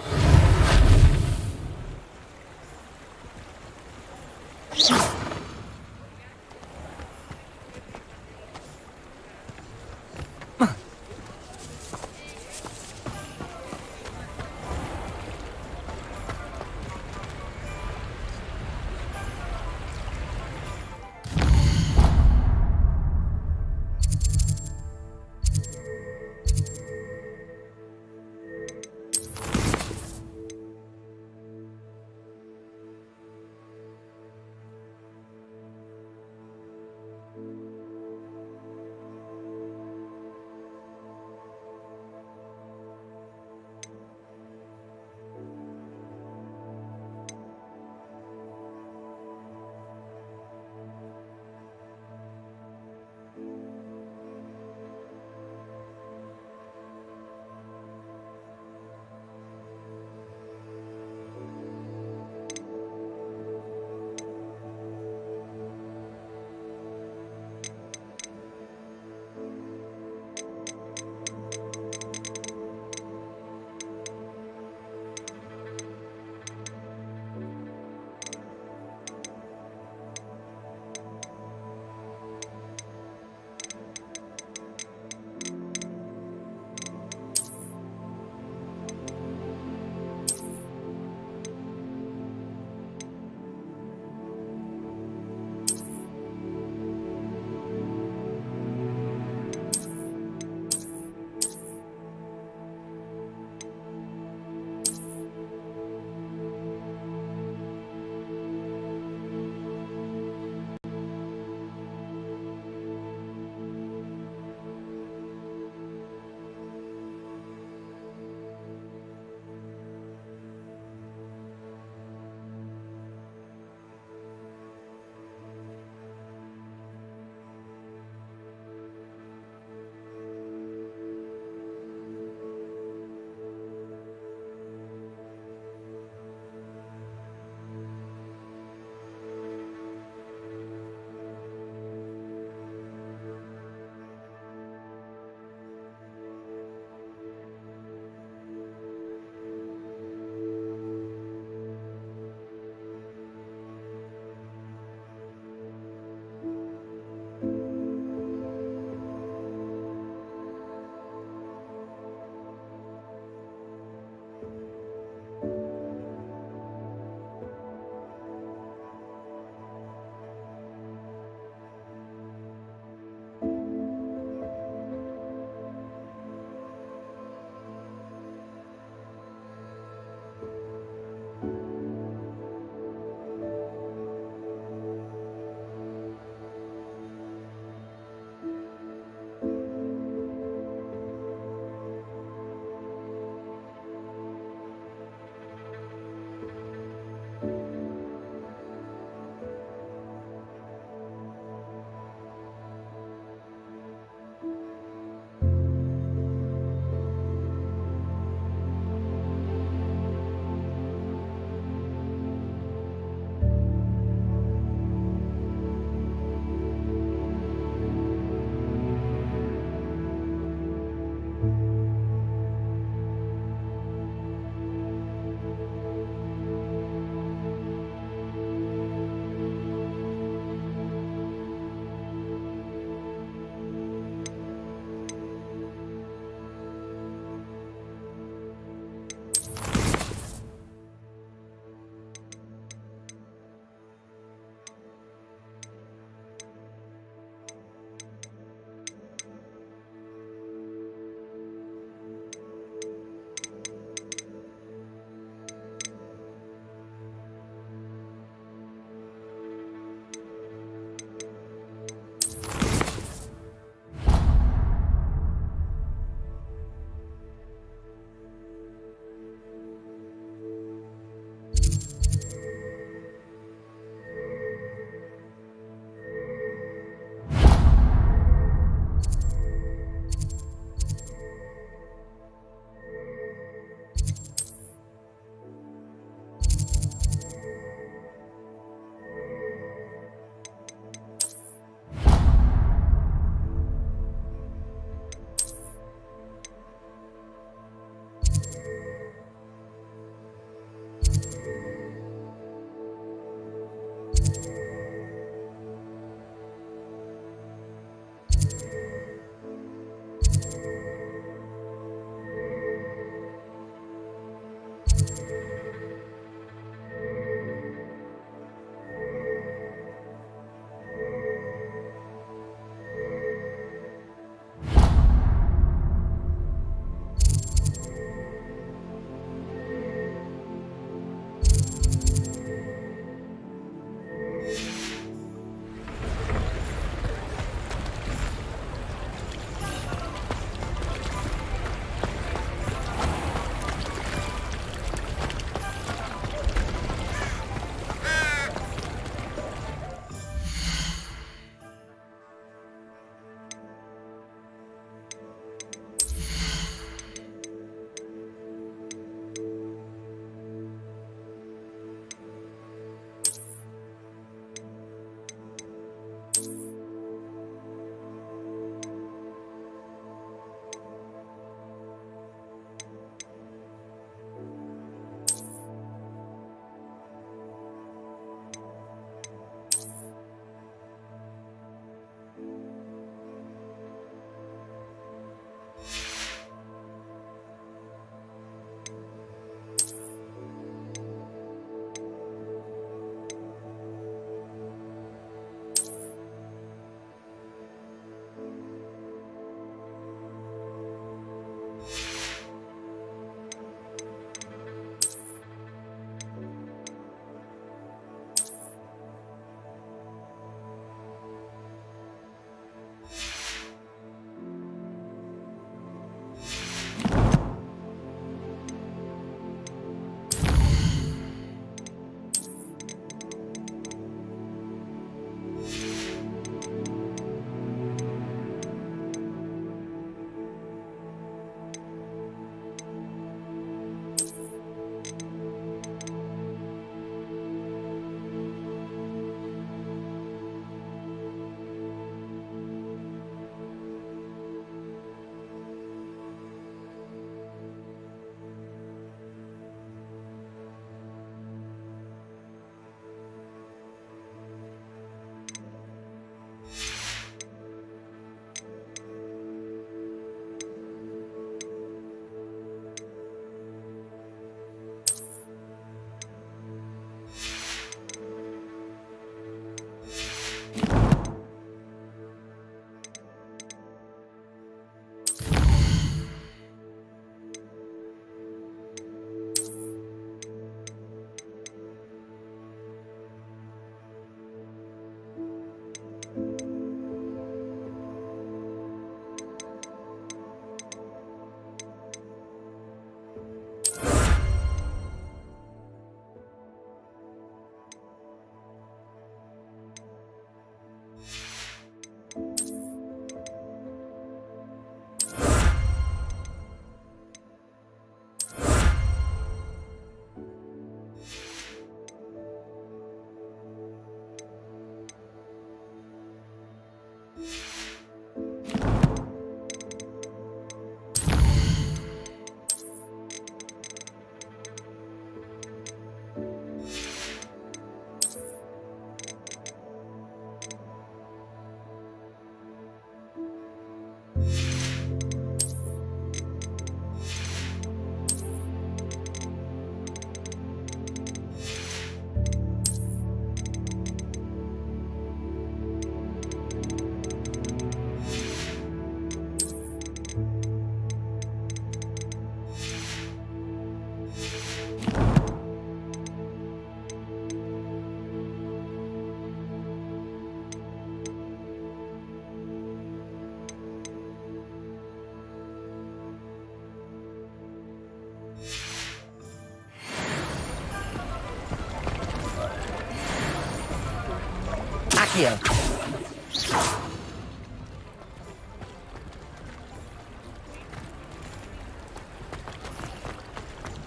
Accio.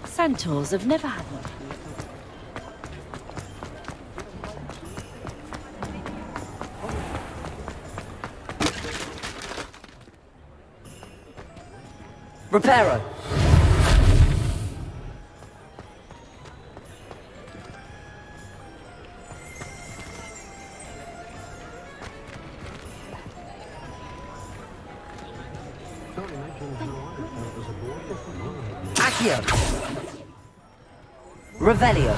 Centaurs have never had much. Reparo. Accio. Revelio.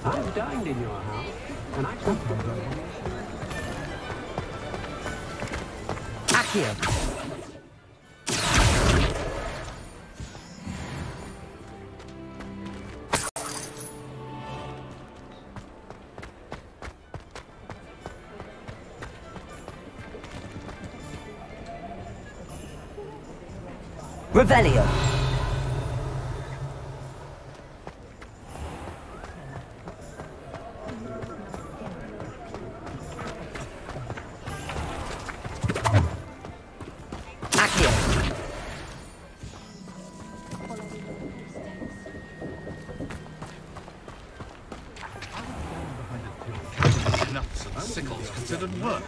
I've dined in your house, and I took Accio. Revelio. Accio. Nuts and sickles considered work.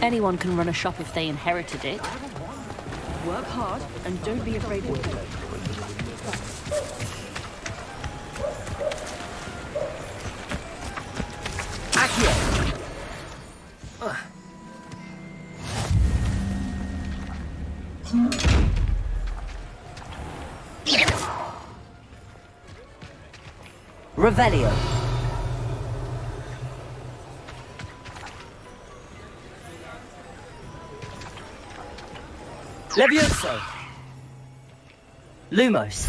Anyone can run a shop if they inherited it. Work hard and don't be afraid to fail. Accio. Revelio. Levioso! Lumos!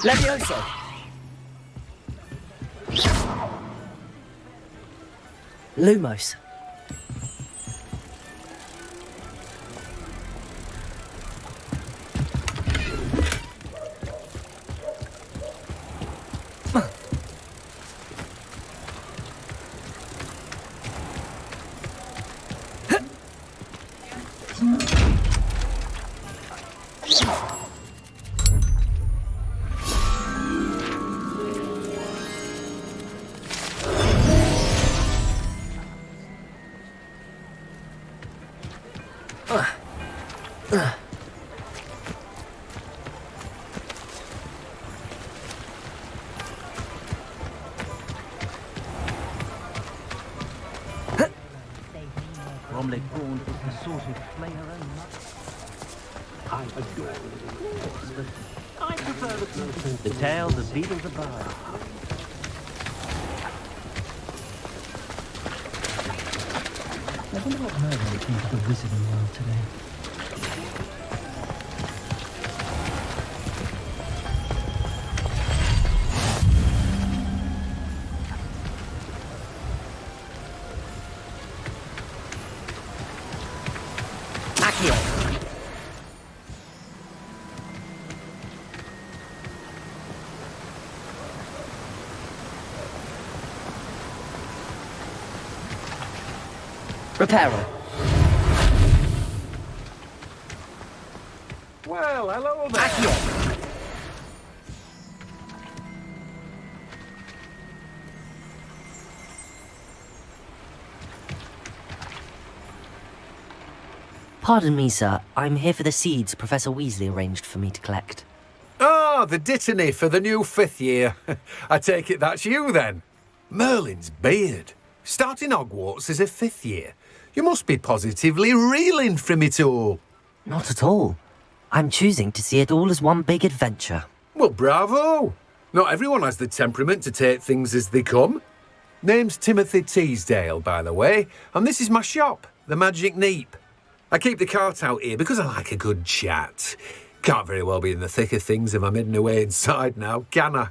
Levioso! Lumos. Bromley Brawn is the sort of play her own much. I adore it. I prefer the tail, the beetle, the bar. I wonder what Merlin would think of the wizarding world today. Reparo. Well, hello there. Pardon me, sir. I'm here for the seeds Professor Weasley arranged for me to collect. Ah, the dittany for the new 5th year. I take it that's you, then. Merlin's beard. Starting Hogwarts as a 5th year. You must be positively reeling from it all. Not at all. I'm choosing to see it all as one big adventure. Well, bravo. Not everyone has the temperament to take things as they come. Name's Timothy Teasdale, by the way, and this is my shop, the Magic Neep. I keep the cart out here because I like a good chat. Can't very well be in the thick of things if I'm hidden away inside now, can I?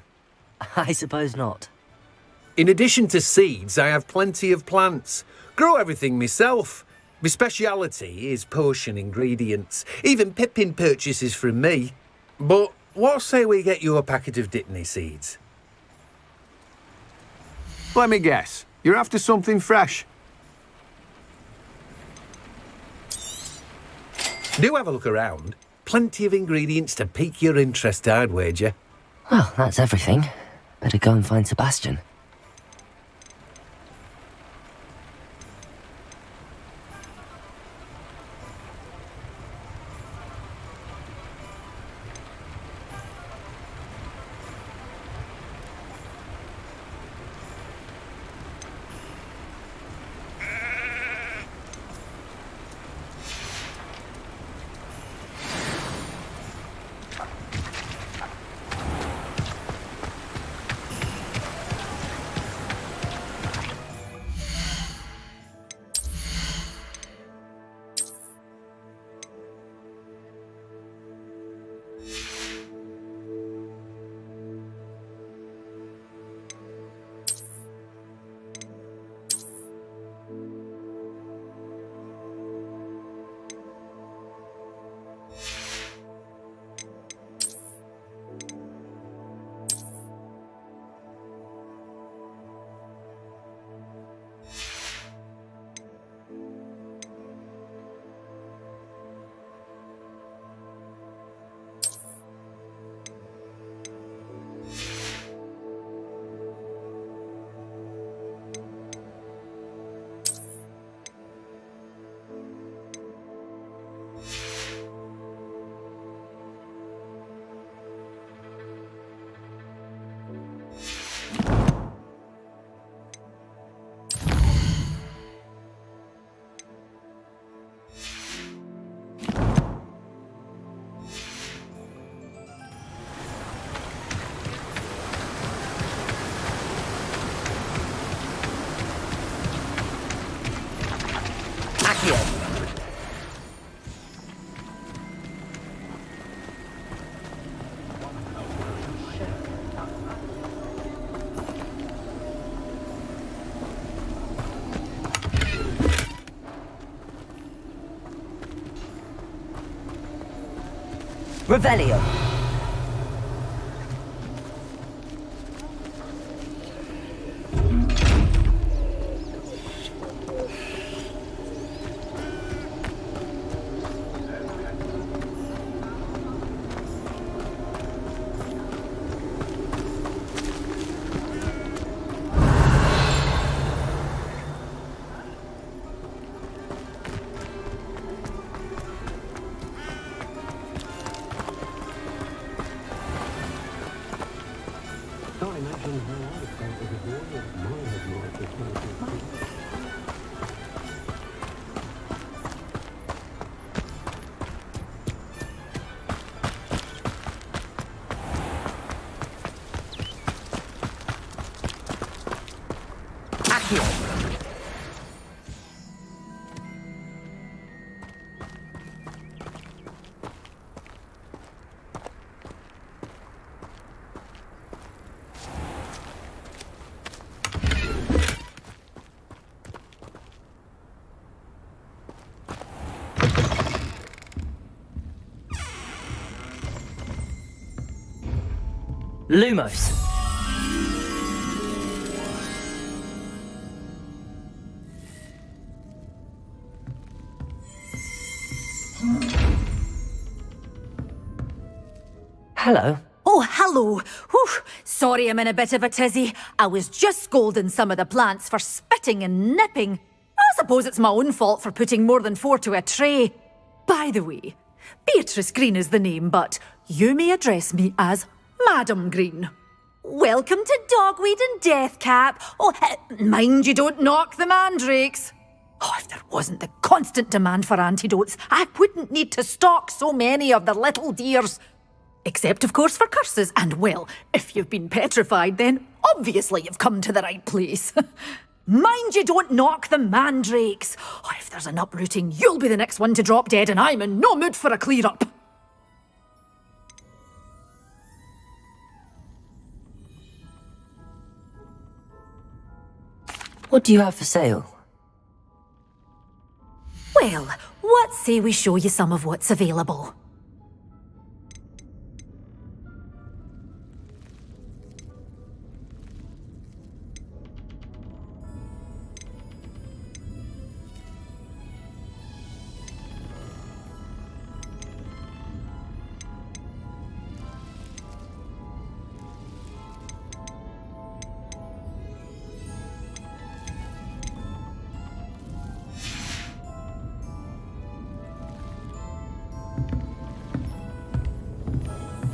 I suppose not. In addition to seeds, I have plenty of plants. Grow everything myself. My speciality is potion ingredients. Even Pippin purchases from me. But what say we get you a packet of Dittany seeds? Let me guess. You're after something fresh. Do have a look around. Plenty of ingredients to pique your interest, I'd wager. Well, that's everything. Better go and find Sebastian. Revelio. Can't imagine how I felt as a boy at my Hogwarts for 2015. Lumos. Hello. Oh, hello. Whew. Sorry I'm in a bit of a tizzy. I was just scolding some of the plants for spitting and nipping. I suppose it's my own fault for putting more than 4 to a tray. By the way, Beatrice Green is the name, but you may address me as Madam Green. Welcome to Dogweed and Deathcap. Oh, mind you don't knock the mandrakes. Oh, if there wasn't the constant demand for antidotes, I wouldn't need to stock so many of the little dears. Except, of course, for curses. And, well, if you've been petrified, then obviously you've come to the right place. Mind you don't knock the mandrakes. Oh, if there's an uprooting, you'll be the next one to drop dead, and I'm in no mood for a clear-up. What do you have for sale? Well, what say we show you some of what's available?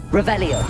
Revelio.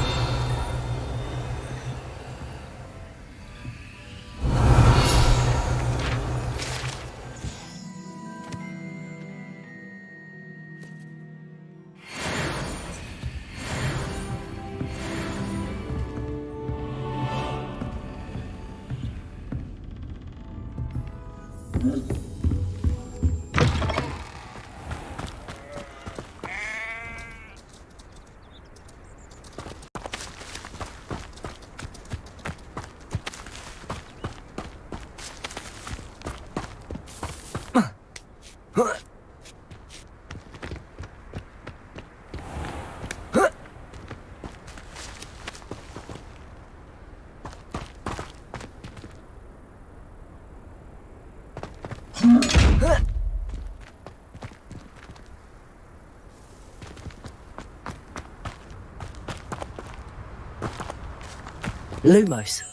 Lumos.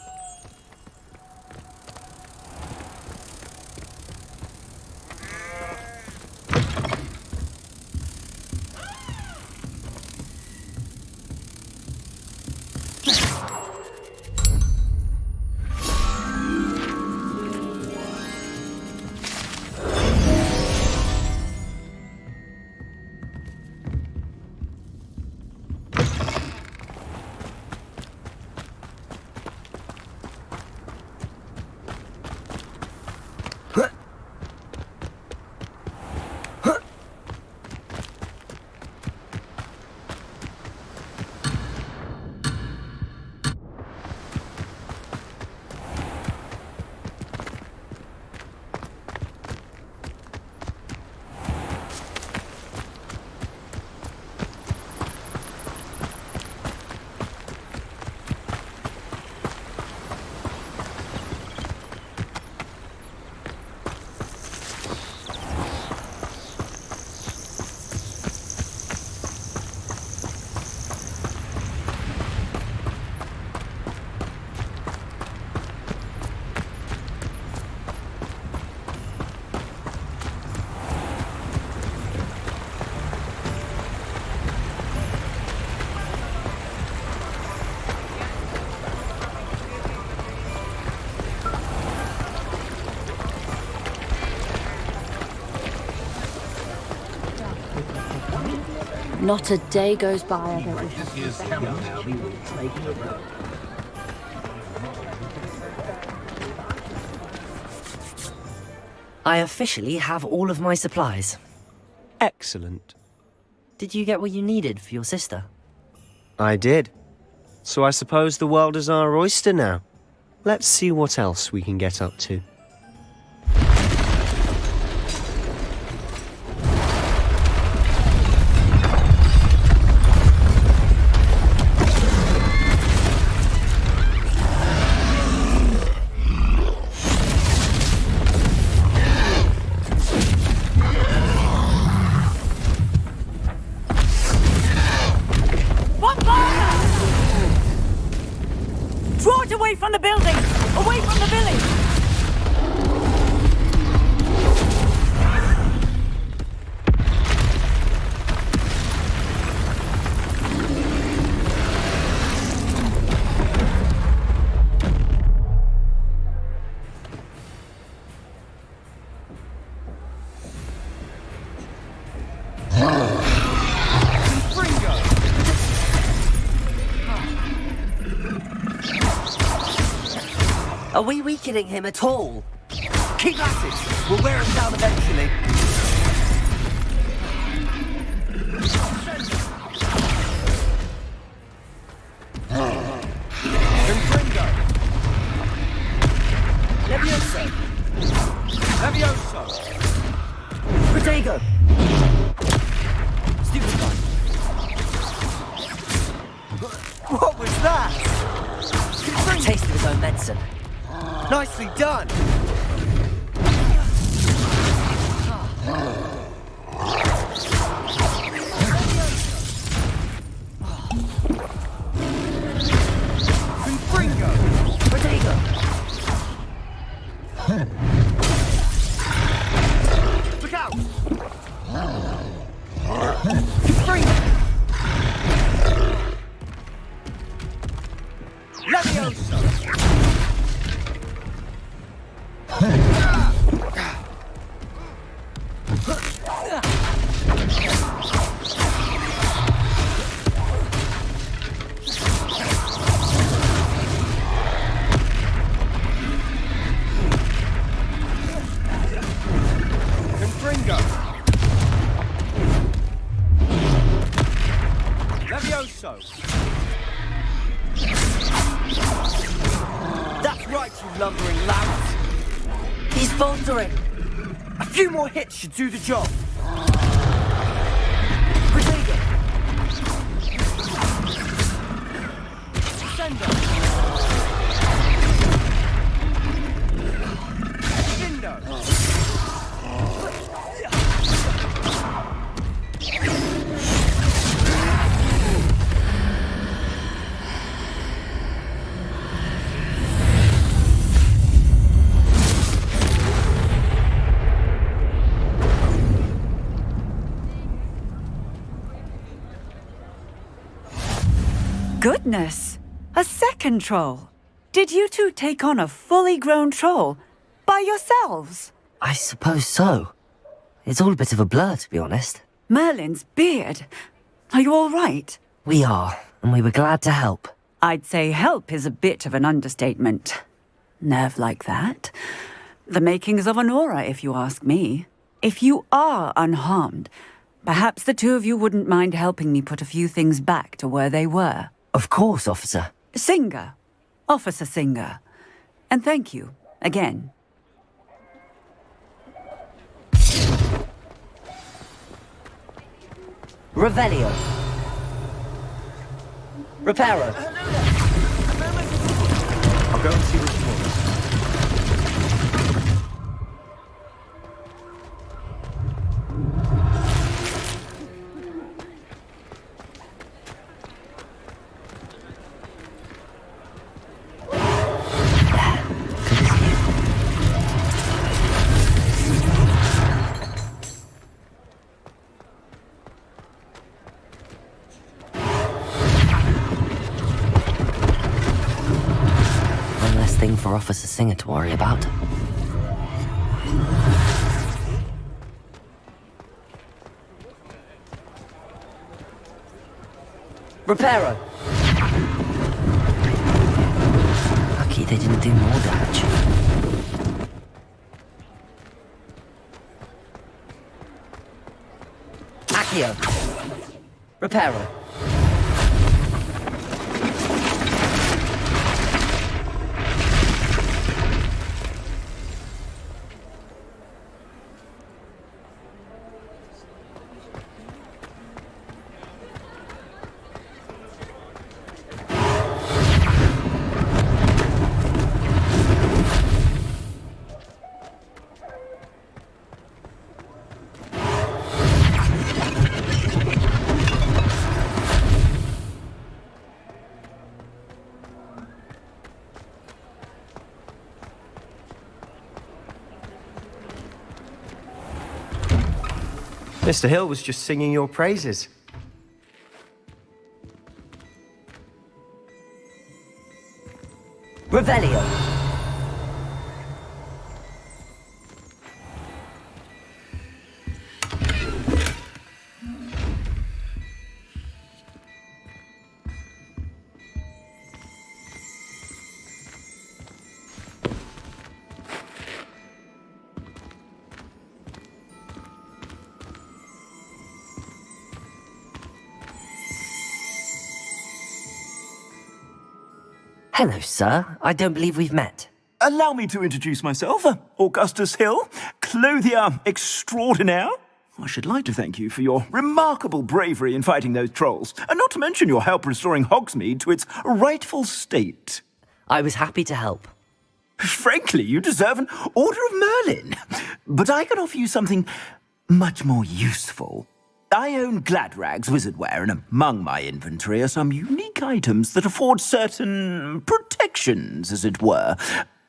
Not a day goes by I don't wish I could I officially have all of my supplies. Excellent. Did you get what you needed for your sister? I did. So I suppose the world is our oyster now. Let's see what else we can get up to. Draw it away from the building! Away from the village! Are we weakening him at all? Keep at it! We'll wear him down eventually. Confringo! Levioso! Levioso! Protego! Stupid guy. What was that? Taste of his own medicine. Nicely done! Confringo! Protego! Look out! Confringo! Levioso! Confringo! Levioso! That's right, you lumbering louts! He's faltering! A few more hits should do the job. Protego! Sender! Vindo! Goodness! A second troll! Did you two take on a fully grown troll? By yourselves? I suppose so. It's all a bit of a blur, to be honest. Merlin's beard. Are you all right? We are, and we were glad to help. I'd say help is a bit of an understatement. Nerve like that. The makings of an aura, if you ask me. If you are unharmed, perhaps the two of you wouldn't mind helping me put a few things back to where they were. Of course, officer. Singer. Officer Singer. And thank you, again. Revelio. Reparo. I'll go and see what she wants. Thing for Officer Singer to worry about. Reparo! Lucky they didn't do more damage. Accio! Reparo! Mr. Hill was just singing your praises. Revelio! Hello, sir. I don't believe we've met. Allow me to introduce myself, Augustus Hill, clothier extraordinaire. I should like to thank you for your remarkable bravery in fighting those trolls, and not to mention your help restoring Hogsmeade to its rightful state. I was happy to help. Frankly, you deserve an Order of Merlin. But I can offer you something much more useful. I own Gladrag's wizardware, and among my inventory are some unique items that afford certain protections, as it were.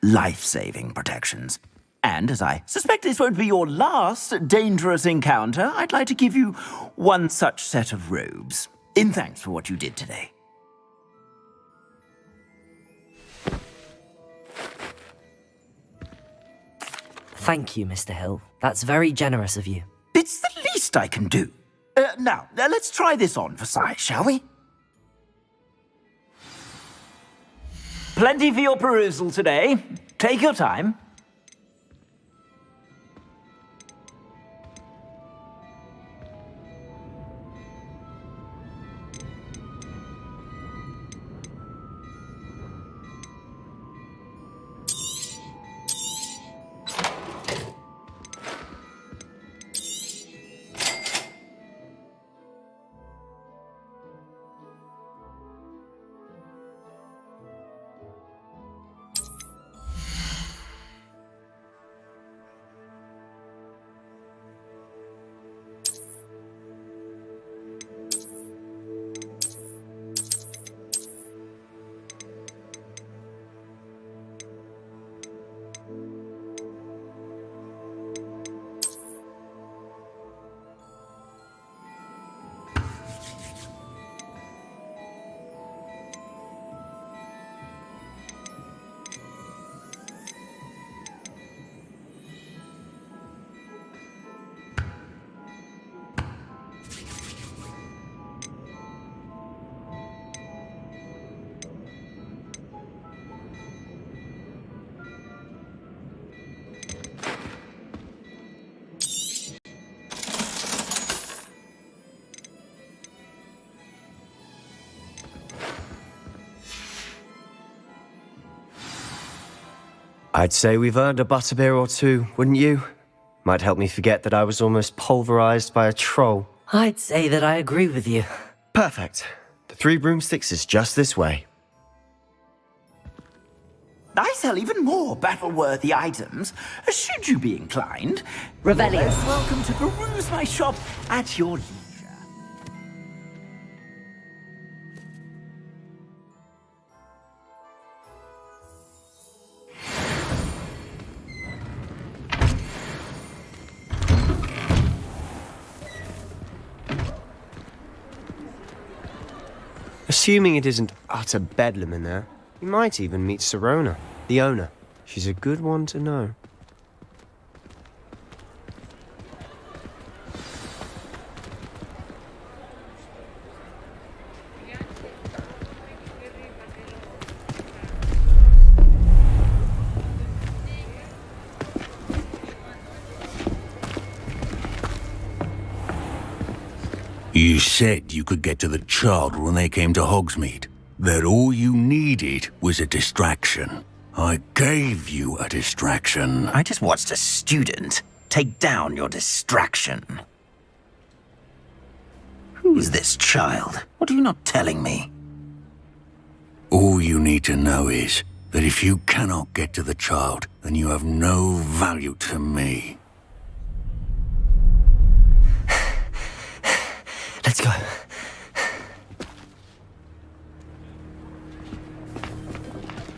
Life-saving protections. And as I suspect this won't be your last dangerous encounter, I'd like to give you one such set of robes, in thanks for what you did today. Thank you, Mr. Hill. That's very generous of you. It's the least I can do. Now, let's try this on for size, shall we? Plenty for your perusal today. Take your time. I'd say we've earned a butterbeer or two, wouldn't you? Might help me forget that I was almost pulverized by a troll. I'd say that I agree with you. Perfect. The 3 broomsticks is just this way. I sell even more battle-worthy items, should you be inclined. Revelio. You're most welcome to peruse my shop at your leisure. Assuming it isn't utter bedlam in there, you might even meet Sirona, the owner. She's a good one to know. You said you could get to the child when they came to Hogsmeade. That all you needed was a distraction. I gave you a distraction. I just watched a student take down your distraction. Who's this child? What are you not telling me? All you need to know is that if you cannot get to the child, then you have no value to me. Let's go.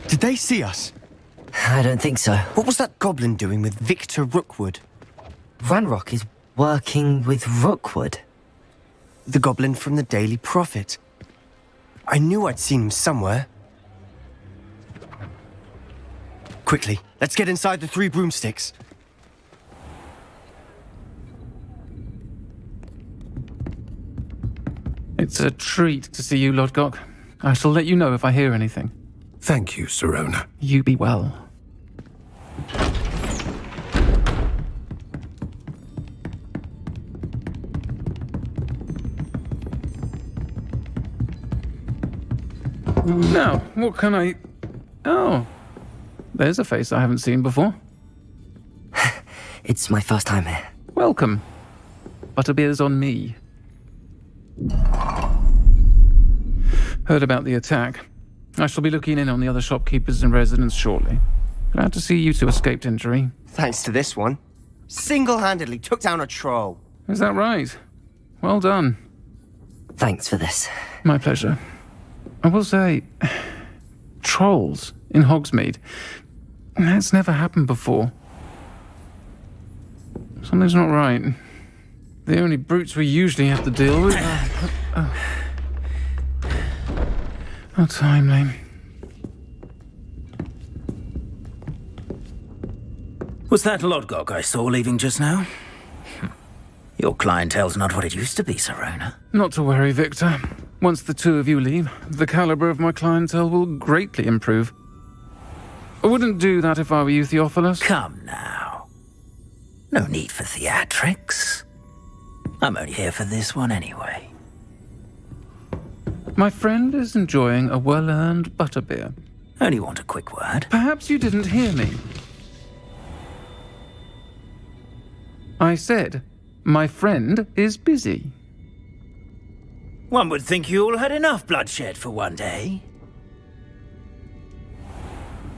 Did they see us? I don't think so. What was that goblin doing with Victor Rookwood? Ranrock is working with Rookwood. The goblin from the Daily Prophet. I knew I'd seen him somewhere. Quickly, let's get inside the 3 broomsticks. It's a treat to see you, Lodgok. I shall let you know if I hear anything. Thank you, Sirona. You be well. Now, what can I... Oh, there's a face I haven't seen before. It's my first time here. Welcome. Butterbeer's on me. Heard about the attack. I shall be looking in on the other shopkeepers and residents shortly. Glad to see you two escaped injury. Thanks to this one. Single-handedly took down a troll. Is that right? Well done. Thanks for this. My pleasure. I will say, trolls in Hogsmeade. That's never happened before. Something's not right. The only brutes we usually have to deal with are... How timely. Was that Lodgok I saw leaving just now? Your clientele's not what it used to be, Sirona. Not to worry, Victor. Once the two of you leave, the caliber of my clientele will greatly improve. I wouldn't do that if I were you, Theophilus. Come now. No need for theatrics. I'm only here for this one anyway. My friend is enjoying a well-earned butterbeer. Only want a quick word. Perhaps you didn't hear me. I said, my friend is busy. One would think you all had enough bloodshed for one day.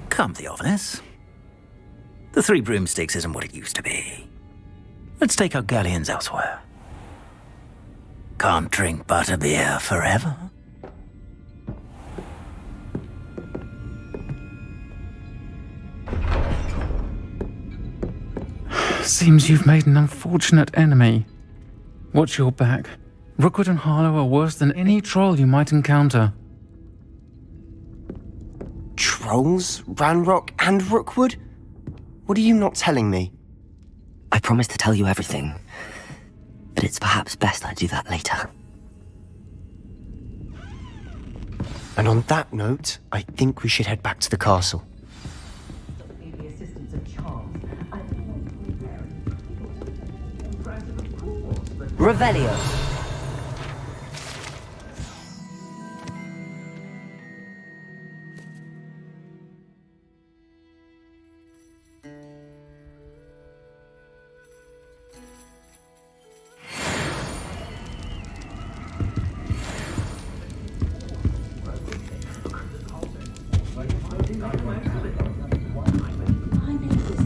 Come, Theophilus. The 3 broomsticks isn't what it used to be. Let's take our galleons elsewhere. Can't drink butterbeer forever. Seems you've made an unfortunate enemy. Watch your back. Rookwood and Harlow are worse than any troll you might encounter. Trolls? Ranrock and Rookwood? What are you not telling me? I promised to tell you everything, but it's perhaps best I do that later. And on that note, I think we should head back to the castle. Revelio.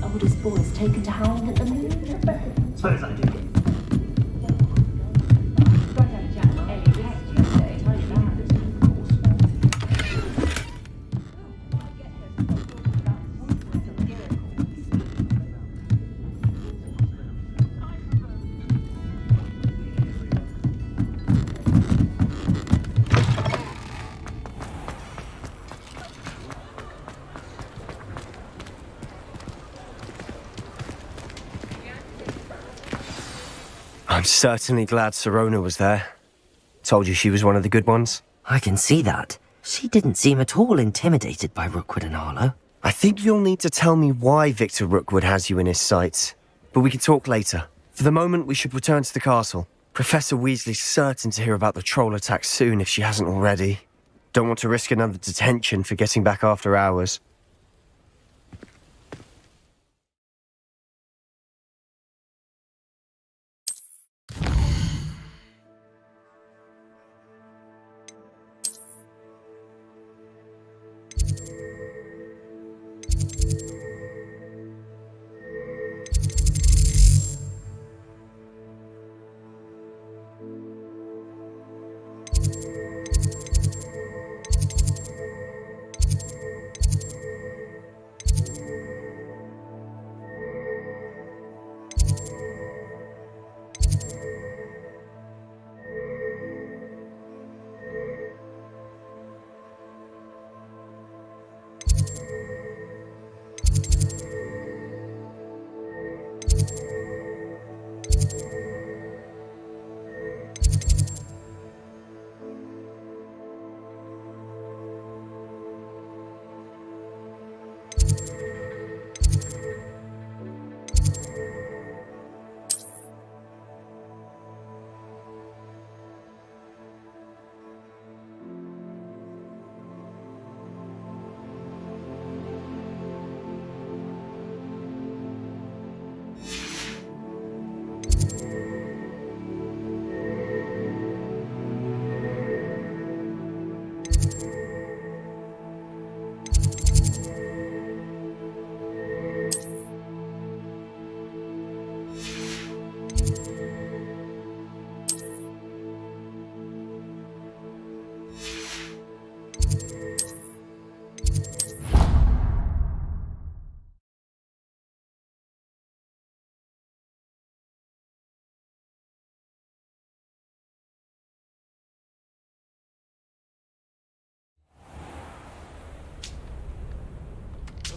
Oldest boy's taken to howling at the moon. Suppose I do. I'm certainly glad Sirona was there. Told you she was one of the good ones. I can see that. She didn't seem at all intimidated by Rookwood and Harlow. I think you'll need to tell me why Victor Rookwood has you in his sights. But we can talk later. For the moment, we should return to the castle. Professor Weasley's certain to hear about the troll attack soon if she hasn't already. Don't want to risk another detention for getting back after hours.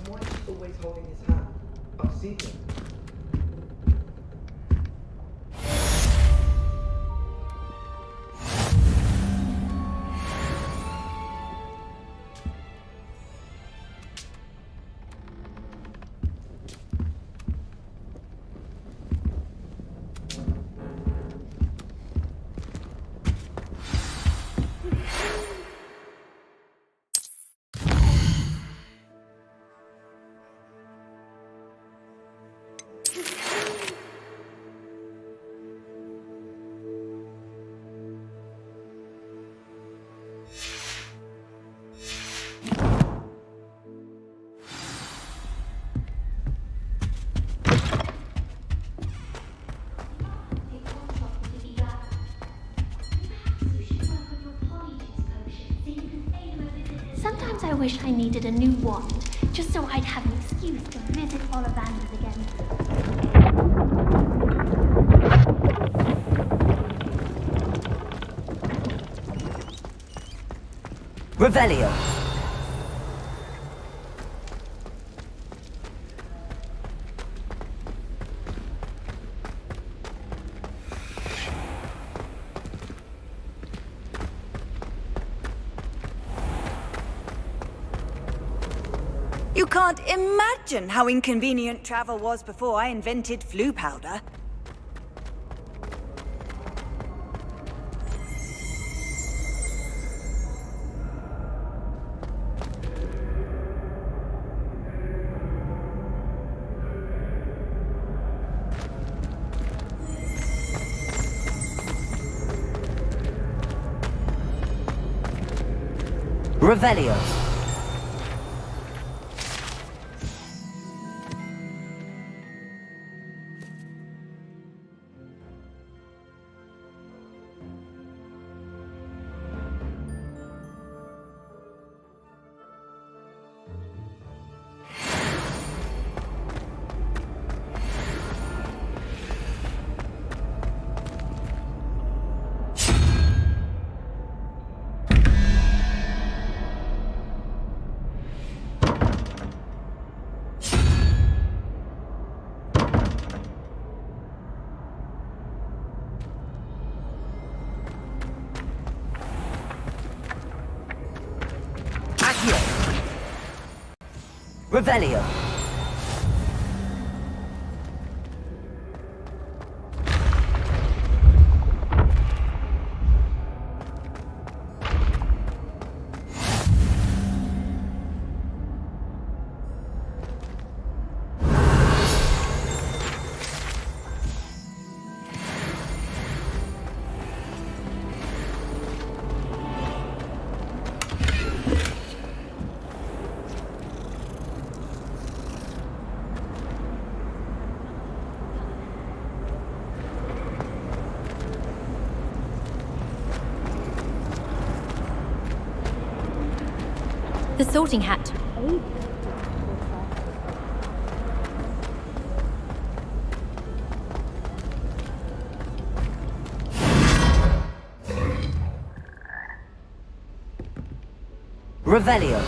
Why is he always holding his hand? I've seen him. Sometimes I wish I needed a new wand, just so I'd have an excuse to visit Ollivanders again. Revelio. You can't imagine how inconvenient travel was before I invented flu powder. Revelio. Revelio. The sorting hat. Revelio.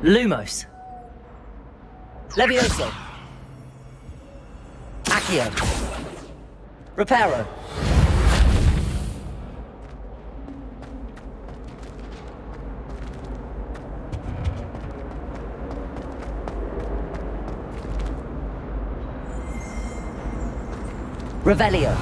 Lumos. Levioso. Accio. Reparo. Revelio.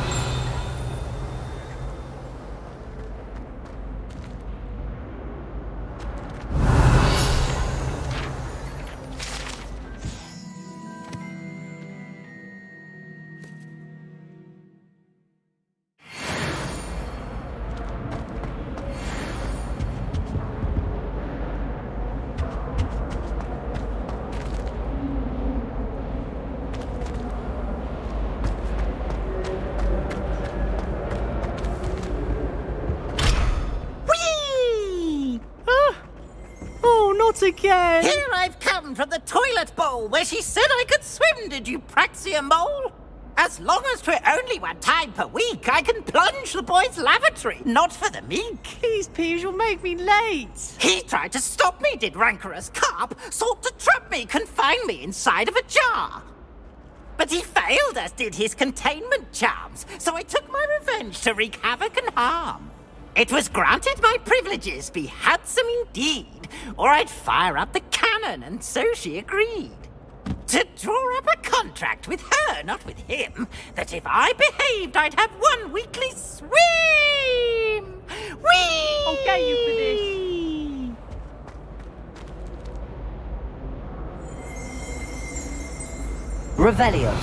Not again! Here I've come from the toilet bowl where she said I could swim, did you praxia mole? As long as 'twere only one time per week, I can plunge the boy's lavatory, not for the meek. Please, Piers, you'll make me late. He tried to stop me, did rancorous carp, sought to trap me, confine me inside of a jar. But he failed, as did his containment charms, so I took my revenge to wreak havoc and harm. It was granted my privileges be handsome indeed, or I'd fire up the cannon, and so she agreed. To draw up a contract with her, not with him, that if I behaved, I'd have one weekly swim! Whee! I'll get you for this. Revelio.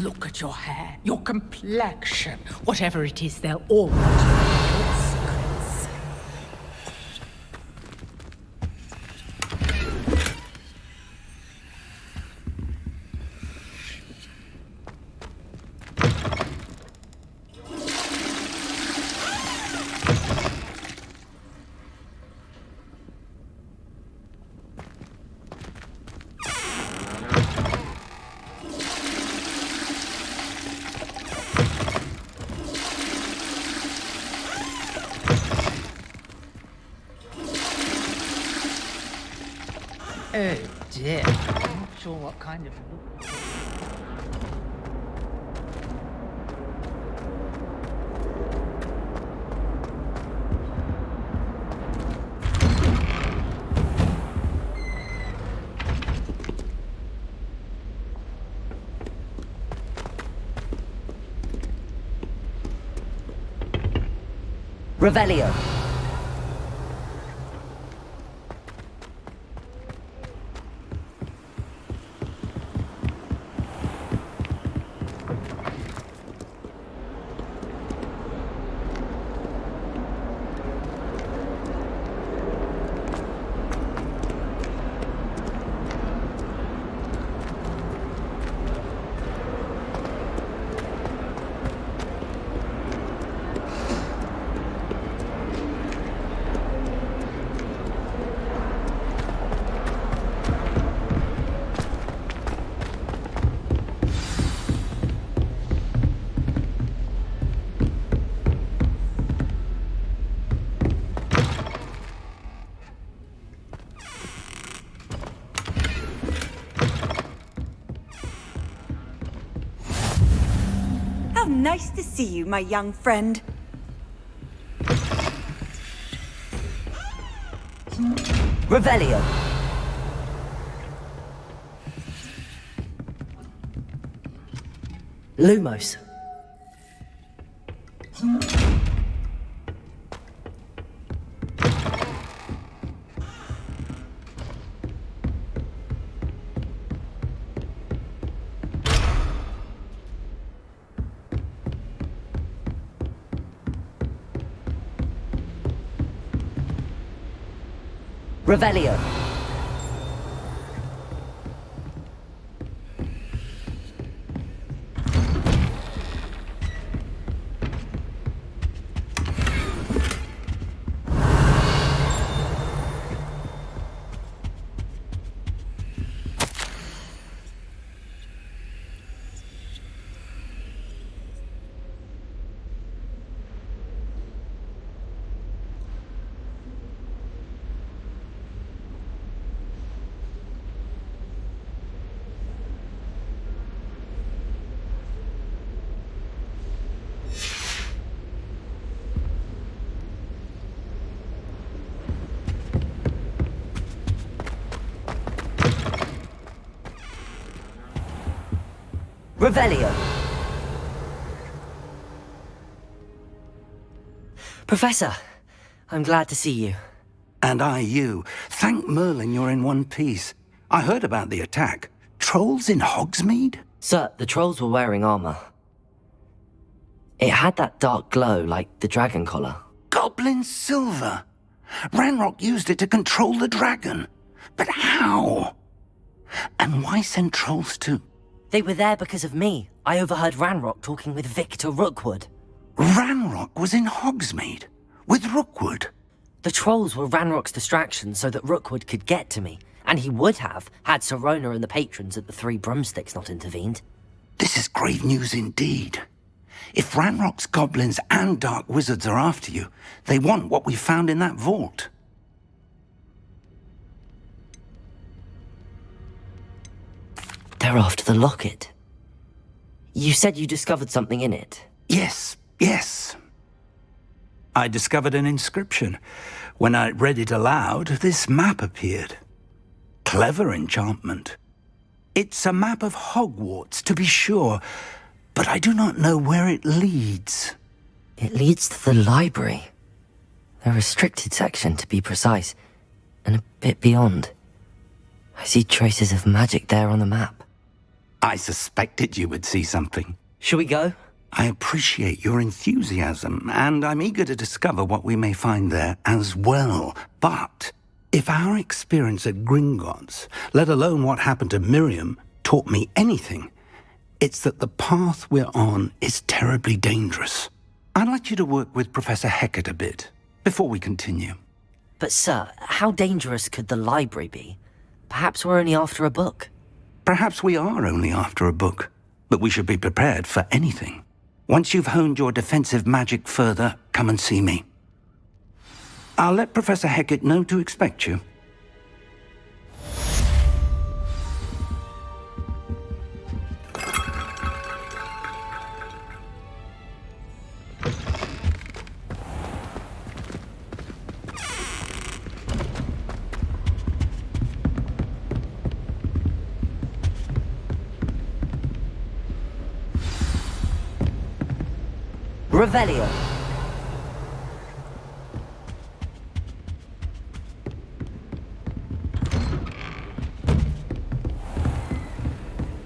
Look at your hair, your complexion. Whatever it is, they'll all want to know your secrets. Oh dear, I'm not sure what kind of look. Revelio. How nice to see you, my young friend. Revelio. Lumos. Revelio. Revelio. Professor, I'm glad to see you. And I you. Thank Merlin you're in one piece. I heard about the attack. Trolls in Hogsmeade? Sir, the trolls were wearing armor. It had that dark glow like the dragon collar. Goblin silver. Ranrock used it to control the dragon. But how? And why send trolls to... They were there because of me. I overheard Ranrock talking with Victor Rookwood. Ranrock was in Hogsmeade? With Rookwood? The trolls were Ranrock's distraction so that Rookwood could get to me. And he would have, had Sirona and the patrons at the Three Broomsticks not intervened. This is grave news indeed. If Ranrock's goblins and dark wizards are after you, they want what we found in that vault. They're after the locket. You said you discovered something in it. Yes. I discovered an inscription. When I read it aloud, this map appeared. Clever enchantment. It's a map of Hogwarts, to be sure, but I do not know where it leads. It leads to the library. A restricted section, to be precise, and a bit beyond. I see traces of magic there on the map. I suspected you would see something. Shall we go? I appreciate your enthusiasm, and I'm eager to discover what we may find there as well. But if our experience at Gringotts, let alone what happened to Miriam, taught me anything, it's that the path we're on is terribly dangerous. I'd like you to work with Professor Hecat a bit before we continue. But sir, how dangerous could the library be? Perhaps we're only after a book. Perhaps we are only after a book, but we should be prepared for anything. Once you've honed your defensive magic further, come and see me. I'll let Professor Hecat know to expect you. Revelio.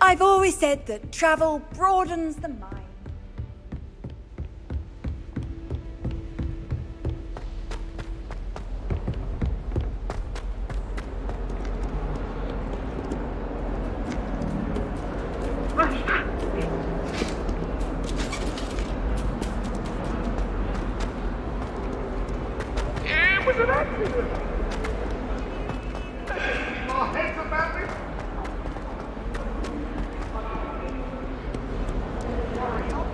I've always said that travel broadens the mind. It was an accident. Our heads are bandaged.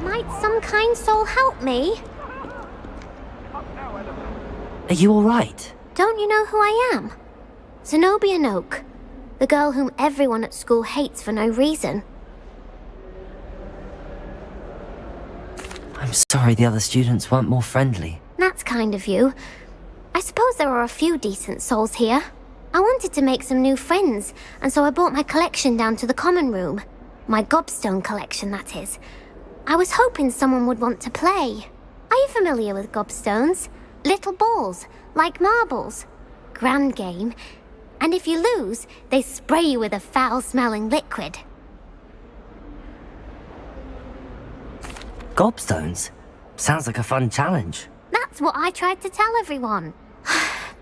Might some kind soul help me? Are you all right? Don't you know who I am? Zenobia Noak, the girl whom everyone at school hates for no reason. I'm sorry the other students weren't more friendly. That's kind of you. I suppose there are a few decent souls here. I wanted to make some new friends, and so I brought my collection down to the common room. My gobstone collection, that is. I was hoping someone would want to play. Are you familiar with gobstones? Little balls, like marbles. Grand game. And if you lose, they spray you with a foul-smelling liquid. Gobstones? Sounds like a fun challenge. That's what I tried to tell everyone.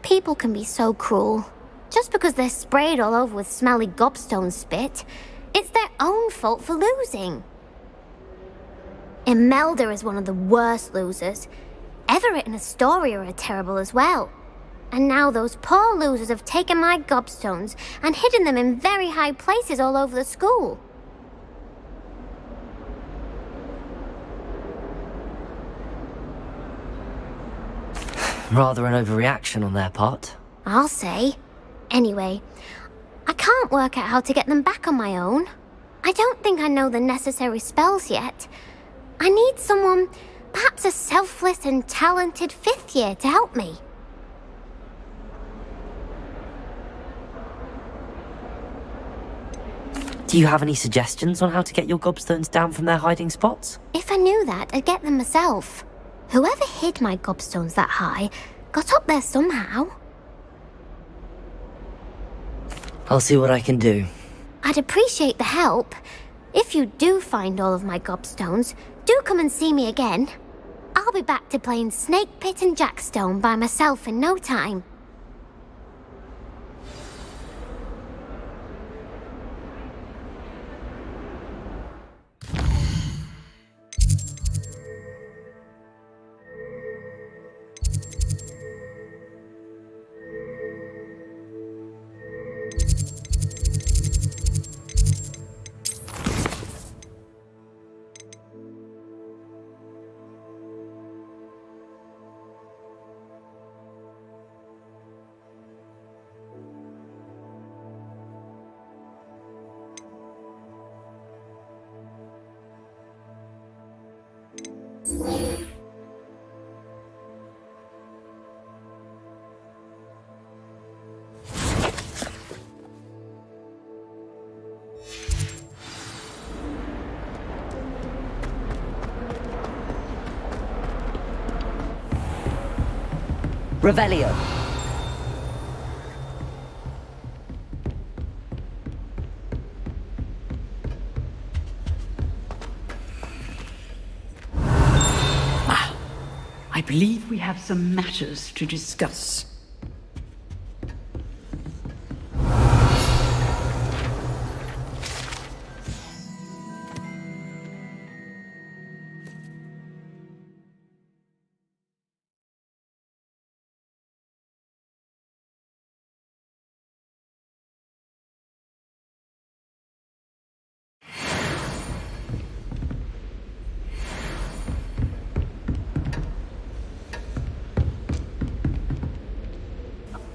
People can be so cruel. Just because they're sprayed all over with smelly gobstone spit, it's their own fault for losing. Imelda is one of the worst losers. Everett and Astoria are terrible as well. And now those poor losers have taken my gobstones and hidden them in very high places all over the school. Rather an overreaction on their part. I'll say. Anyway, I can't work out how to get them back on my own. I don't think I know the necessary spells yet. I need someone, perhaps a selfless and talented 5th year to help me. Do you have any suggestions on how to get your gobstones down from their hiding spots? If I knew that, I'd get them myself. Whoever hid my gobstones that high got up there somehow. I'll see what I can do. I'd appreciate the help. If you do find all of my gobstones, do come and see me again. I'll be back to playing Snake Pit and Jackstone by myself in no time. Revelio. I believe we have some matters to discuss.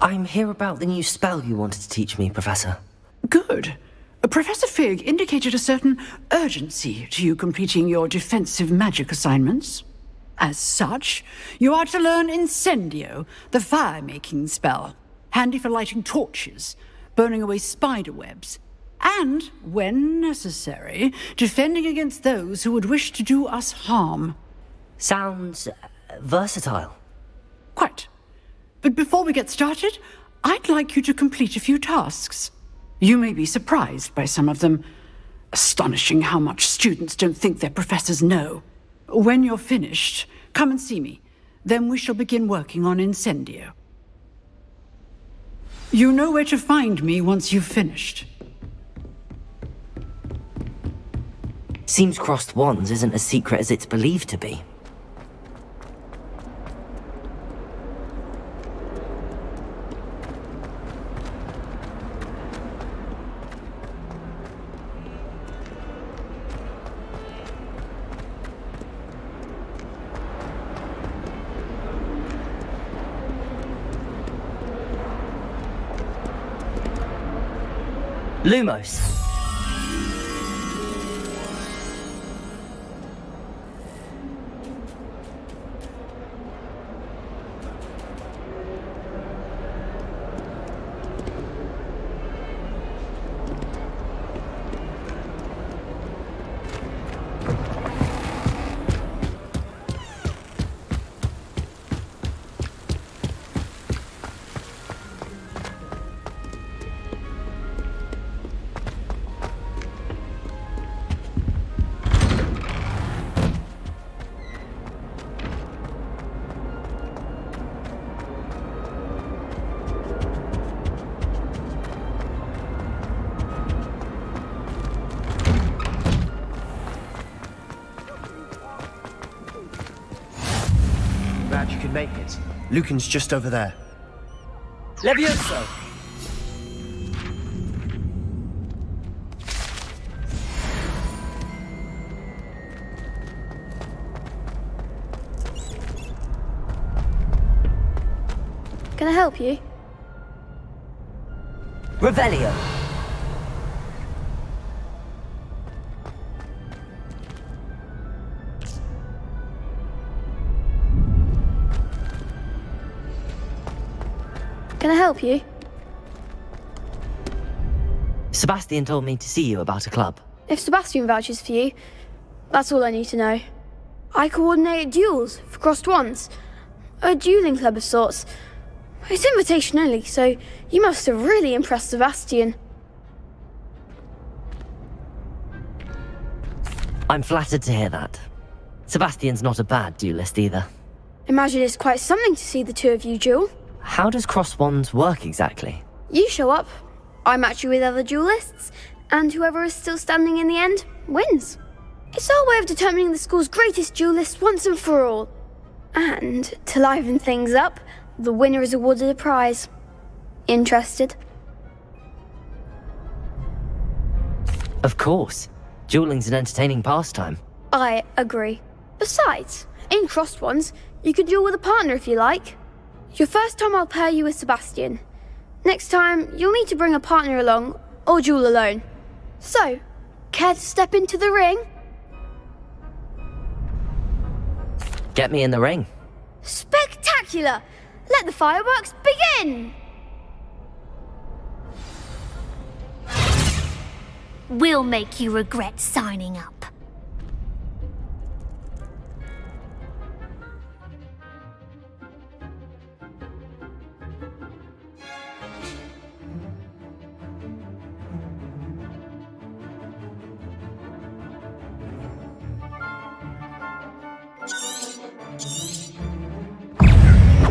I'm here about the new spell you wanted to teach me, Professor. Good. Professor Fig indicated a certain urgency to you completing your defensive magic assignments. As such, you are to learn Incendio, the fire-making spell, handy for lighting torches, burning away spider webs, and, when necessary, defending against those who would wish to do us harm. Sounds versatile. Quite. But before we get started, I'd like you to complete a few tasks. You may be surprised by some of them. Astonishing how much students don't think their professors know. When you're finished, come and see me. Then we shall begin working on Incendio. You know where to find me once you've finished. Seems crossed wands isn't as secret as it's believed to be. Lumos. glad you could make it. Lucan's just over there. Levioso! Can I help you? Revelio! Can I help you? Sebastian told me to see you about a club. If Sebastian vouches for you, that's all I need to know. I coordinate duels for crossed wands. A dueling club of sorts. It's invitation only, so you must have really impressed Sebastian. I'm flattered to hear that. Sebastian's not a bad duelist either. Imagine it's quite something to see the two of you duel. How does cross wands work exactly? You show up, I match you with other duelists, and whoever is still standing in the end wins. It's our way of determining the school's greatest duelist once and for all. And to liven things up, the winner is awarded a prize. Interested? Of course. Dueling's an entertaining pastime. I agree. Besides, in crossed ones, you can duel with a partner if you like. Your first time I'll pair you with Sebastian. Next time, you'll need to bring a partner along, or duel alone. So, care to step into the ring? Get me in the ring. Spectacular! Let the fireworks begin! We'll make you regret signing up.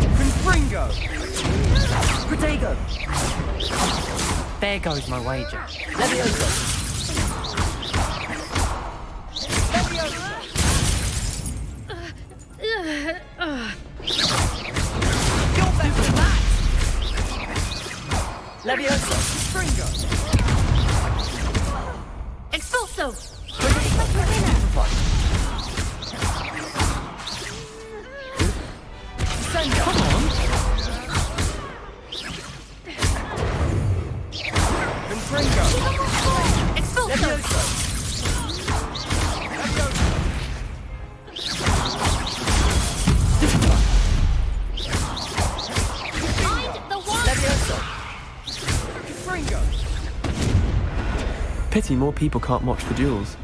Confringo! Protego! There goes my wager. Levioso! You're better than that! Levioso! Fringo! Expulso! Come on! Fringo! Expulso! Pity more people can't watch the duels.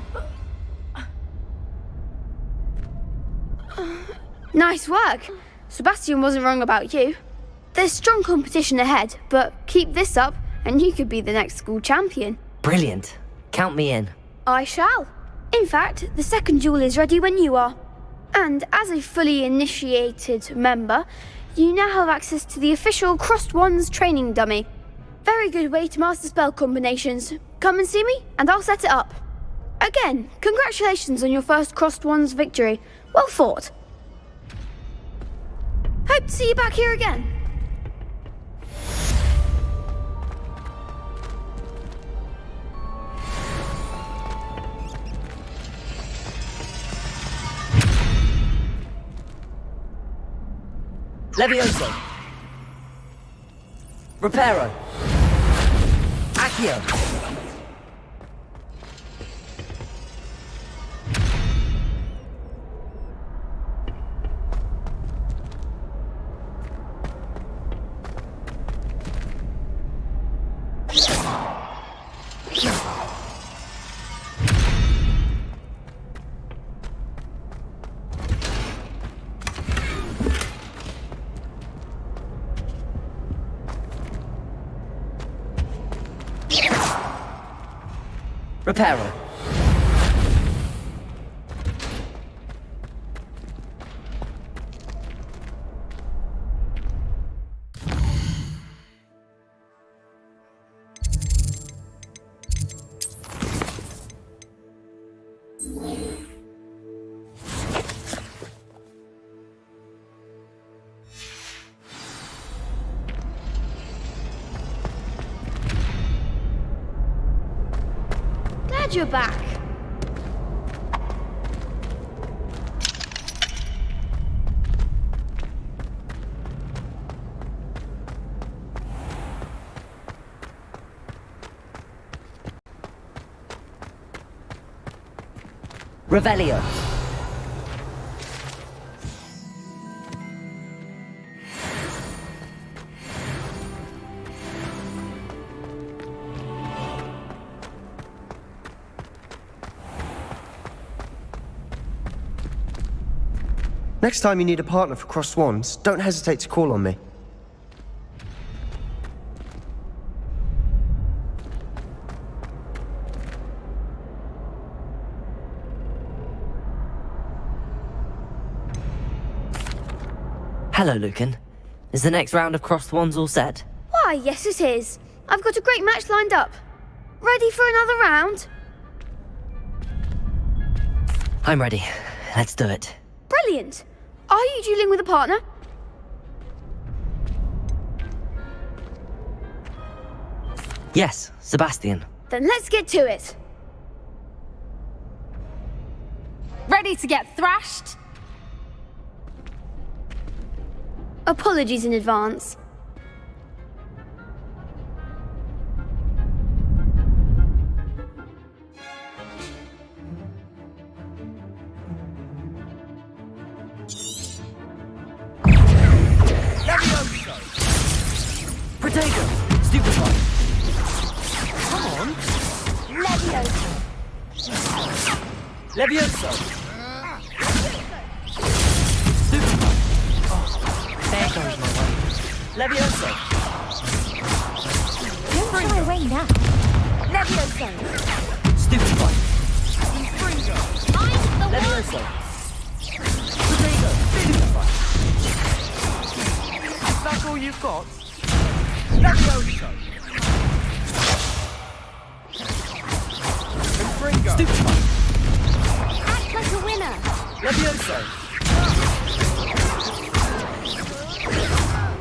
Nice work. Sebastian wasn't wrong about you. There's strong competition ahead, but keep this up and you could be the next school champion. Brilliant. Count me in. I shall. In fact, the second duel is ready when you are. And as a fully initiated member, you now have access to the official Crossed Wands training dummy. Very good way to master spell combinations. Come and see me, and I'll set it up. Again, congratulations on your first Crossed Wands victory. Well fought. Hope to see you back here again. Levioso! Reparo! Accio! Reparo. Glad you're back. Revelio. Next time you need a partner for Crossed Wands, don't hesitate to call on me. Hello, Lucan. Is the next round of Crossed Wands all set? Why, yes it is. I've got a great match lined up. Ready for another round? I'm ready. Let's do it. Brilliant. Are you dueling with a partner? Yes, Sebastian. Then let's get to it. Ready to get thrashed? Apologies in advance. Protego! Stupefy! Come on! Levioso! Levioso! Stupefy! Oh, there goes my way. Levioso! Don't shy away now. Levioso! Stupefy! I'm the Levioso! Protego! Stupefy! Is that all you've got? Levioso! Confringo! Stupefy! Act like a winner. Levioso!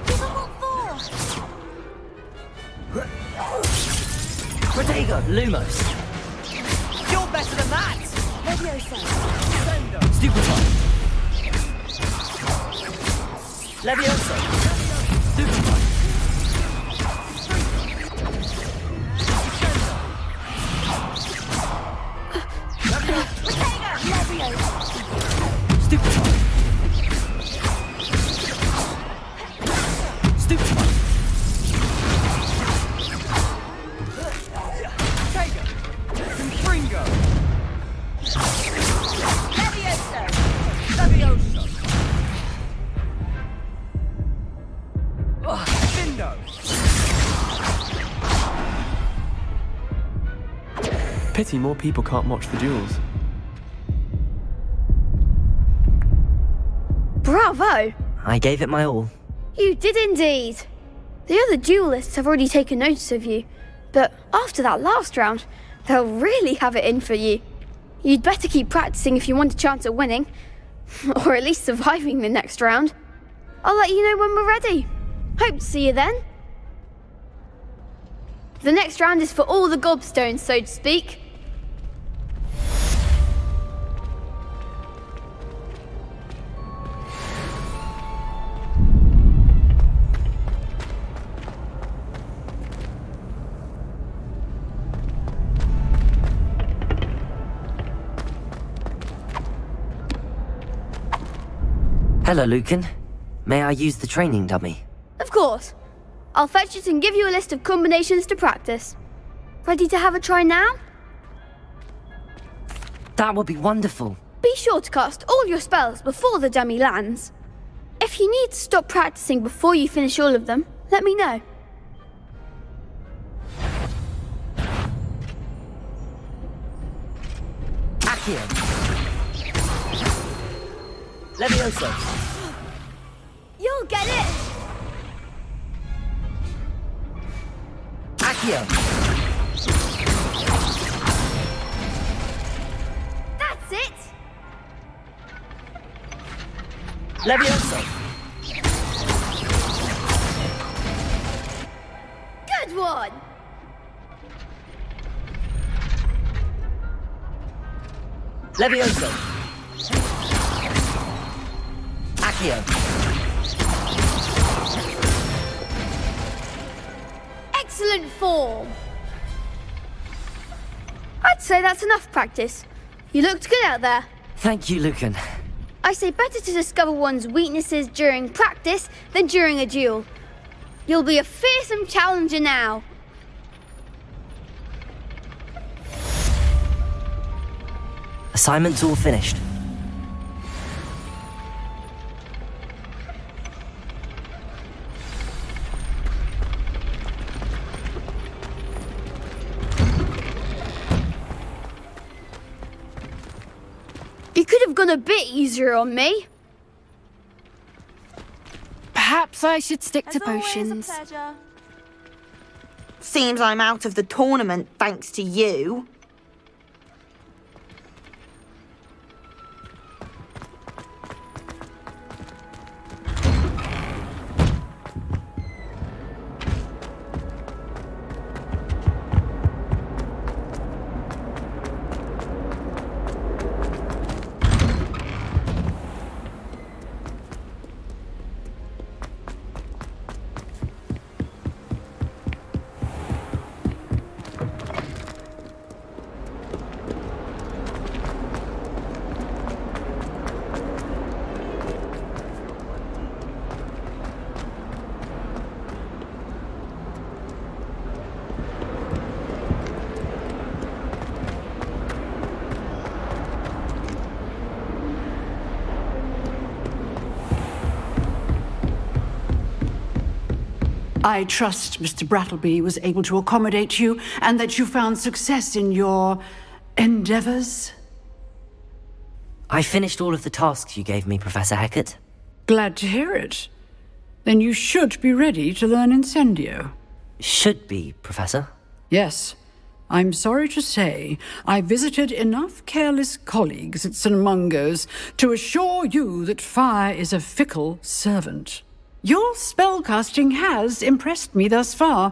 Give 'em what for. Protego! Lumos! You're better than that! Levioso! Stupefy! Levioso! Stupefy! Stupefy! Stupefy! Tiger! Confringo! Levioso! Levioso! Findo! Pity more people can't watch the duels. Bravo! I gave it my all. You did indeed. The other duelists have already taken notice of you, but after that last round, they'll really have it in for you. You'd better keep practicing if you want a chance at winning, or at least surviving the next round. I'll let you know when we're ready. Hope to see you then. The next round is for all the gobstones, so to speak. Hello, Lucan. May I use the training dummy? Of course. I'll fetch it and give you a list of combinations to practice. Ready to have a try now? That would be wonderful. Be sure to cast all your spells before the dummy lands. If you need to stop practicing before you finish all of them, let me know. Accio! Levioso! You'll get it! Accio! That's it! Levioso! Good one! Levioso. Accio. Excellent form. I'd say that's enough practice. You looked good out there. Thank you, Lucan. I say better to discover one's weaknesses during practice than during a duel. You'll be a fearsome challenger now. Assignment's all finished. You could have gone a bit easier on me. Perhaps I should stick to potions. Seems I'm out of the tournament thanks to you. I trust Mr. Brattleby was able to accommodate you and that you found success in your endeavors. I finished all of the tasks you gave me, Professor Hecat. Glad to hear it. Then you should be ready to learn Incendio. Should be, Professor? Yes. I'm sorry to say, I visited enough careless colleagues at St. Mungo's to assure you that fire is a fickle servant. Your spellcasting has impressed me thus far,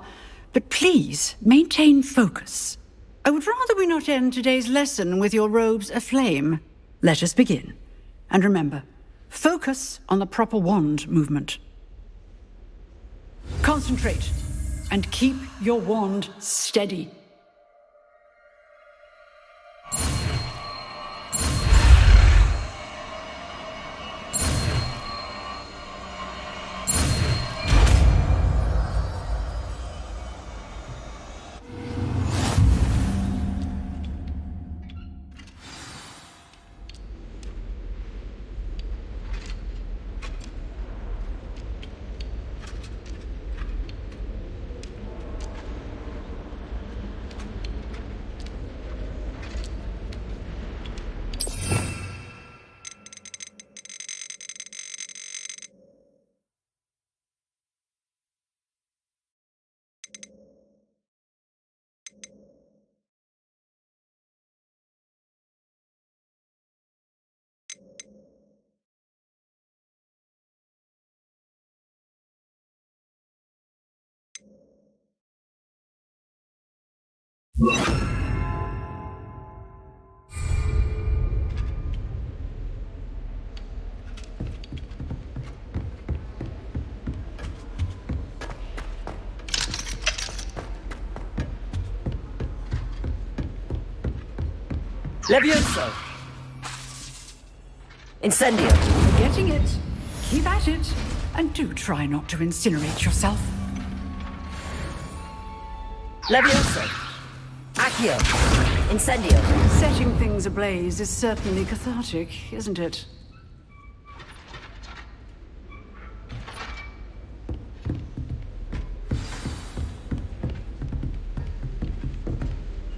but please maintain focus. I would rather we not end today's lesson with your robes aflame. Let us begin. And remember, focus on the proper wand movement. Concentrate and keep your wand steady. Levioso! Incendio! Getting it. Keep at it. And do try not to incinerate yourself. Levioso! Accio! Incendio! Setting things ablaze is certainly cathartic, isn't it?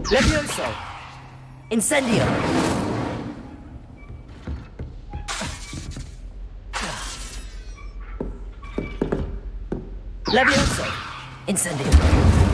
Levioso! Incendio! Levioso! Incendio!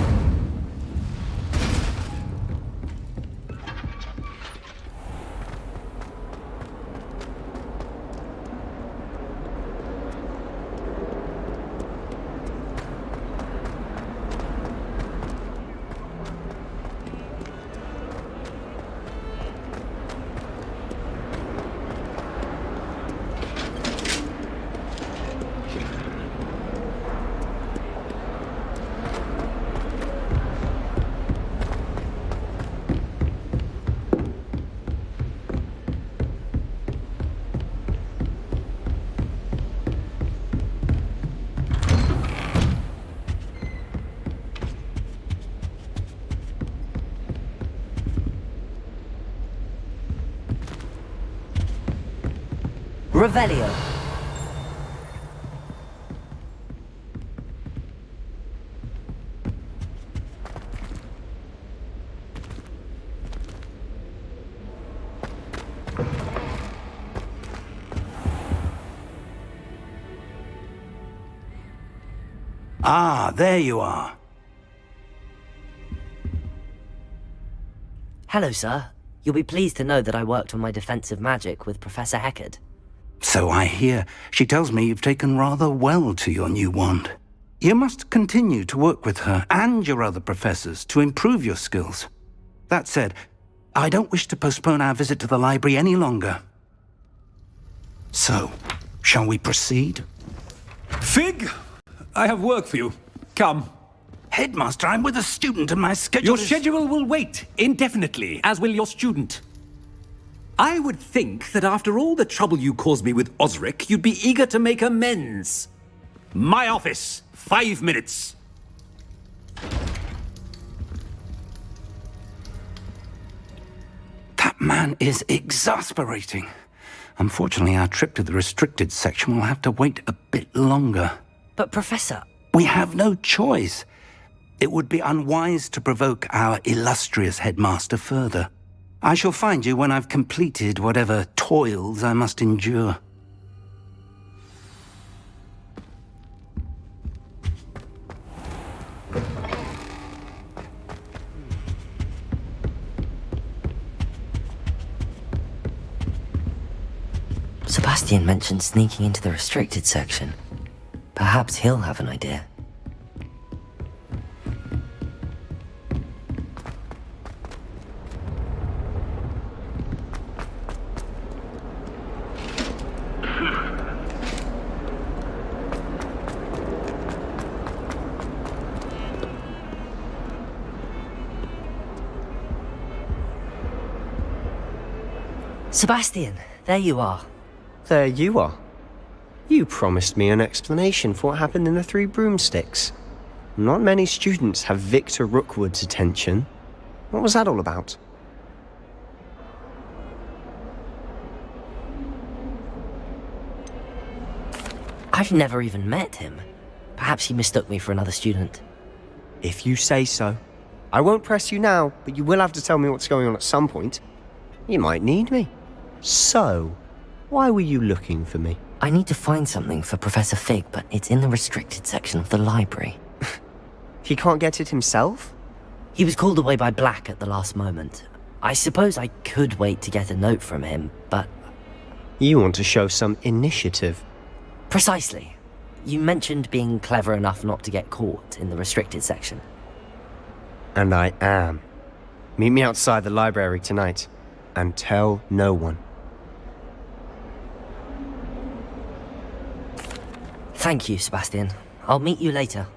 Revelio. Ah, there you are. Hello, sir. You'll be pleased to know that I worked on my defensive magic with Professor Heckard. So I hear. She tells me you've taken rather well to your new wand. You must continue to work with her and your other professors to improve your skills. That said, I don't wish to postpone our visit to the library any longer. So, shall we proceed? Fig, I have work for you. Come. Headmaster, I'm with a student and my schedule Your schedule will wait indefinitely, as will your student. I would think that after all the trouble you caused me with Osric, you'd be eager to make amends. My office, 5 minutes. That man is exasperating. Unfortunately, our trip to the restricted section will have to wait a bit longer. But, Professor... We have no choice. It would be unwise to provoke our illustrious headmaster further. I shall find you when I've completed whatever toils I must endure. Sebastian mentioned sneaking into the restricted section. Perhaps he'll have an idea. Sebastian, there you are. There you are. You promised me an explanation for what happened in the Three Broomsticks. Not many students have Victor Rookwood's attention. What was that all about? I've never even met him. Perhaps he mistook me for another student. If you say so. I won't press you now, but you will have to tell me what's going on at some point. You might need me. So, why were you looking for me? I need to find something for Professor Fig, but it's in the restricted section of the library. He can't get it himself? He was called away by Black at the last moment. I suppose I could wait to get a note from him, but... You want to show some initiative. Precisely. You mentioned being clever enough not to get caught in the restricted section. And I am. Meet me outside the library tonight, and tell no one. Thank you, Sebastian. I'll meet you later.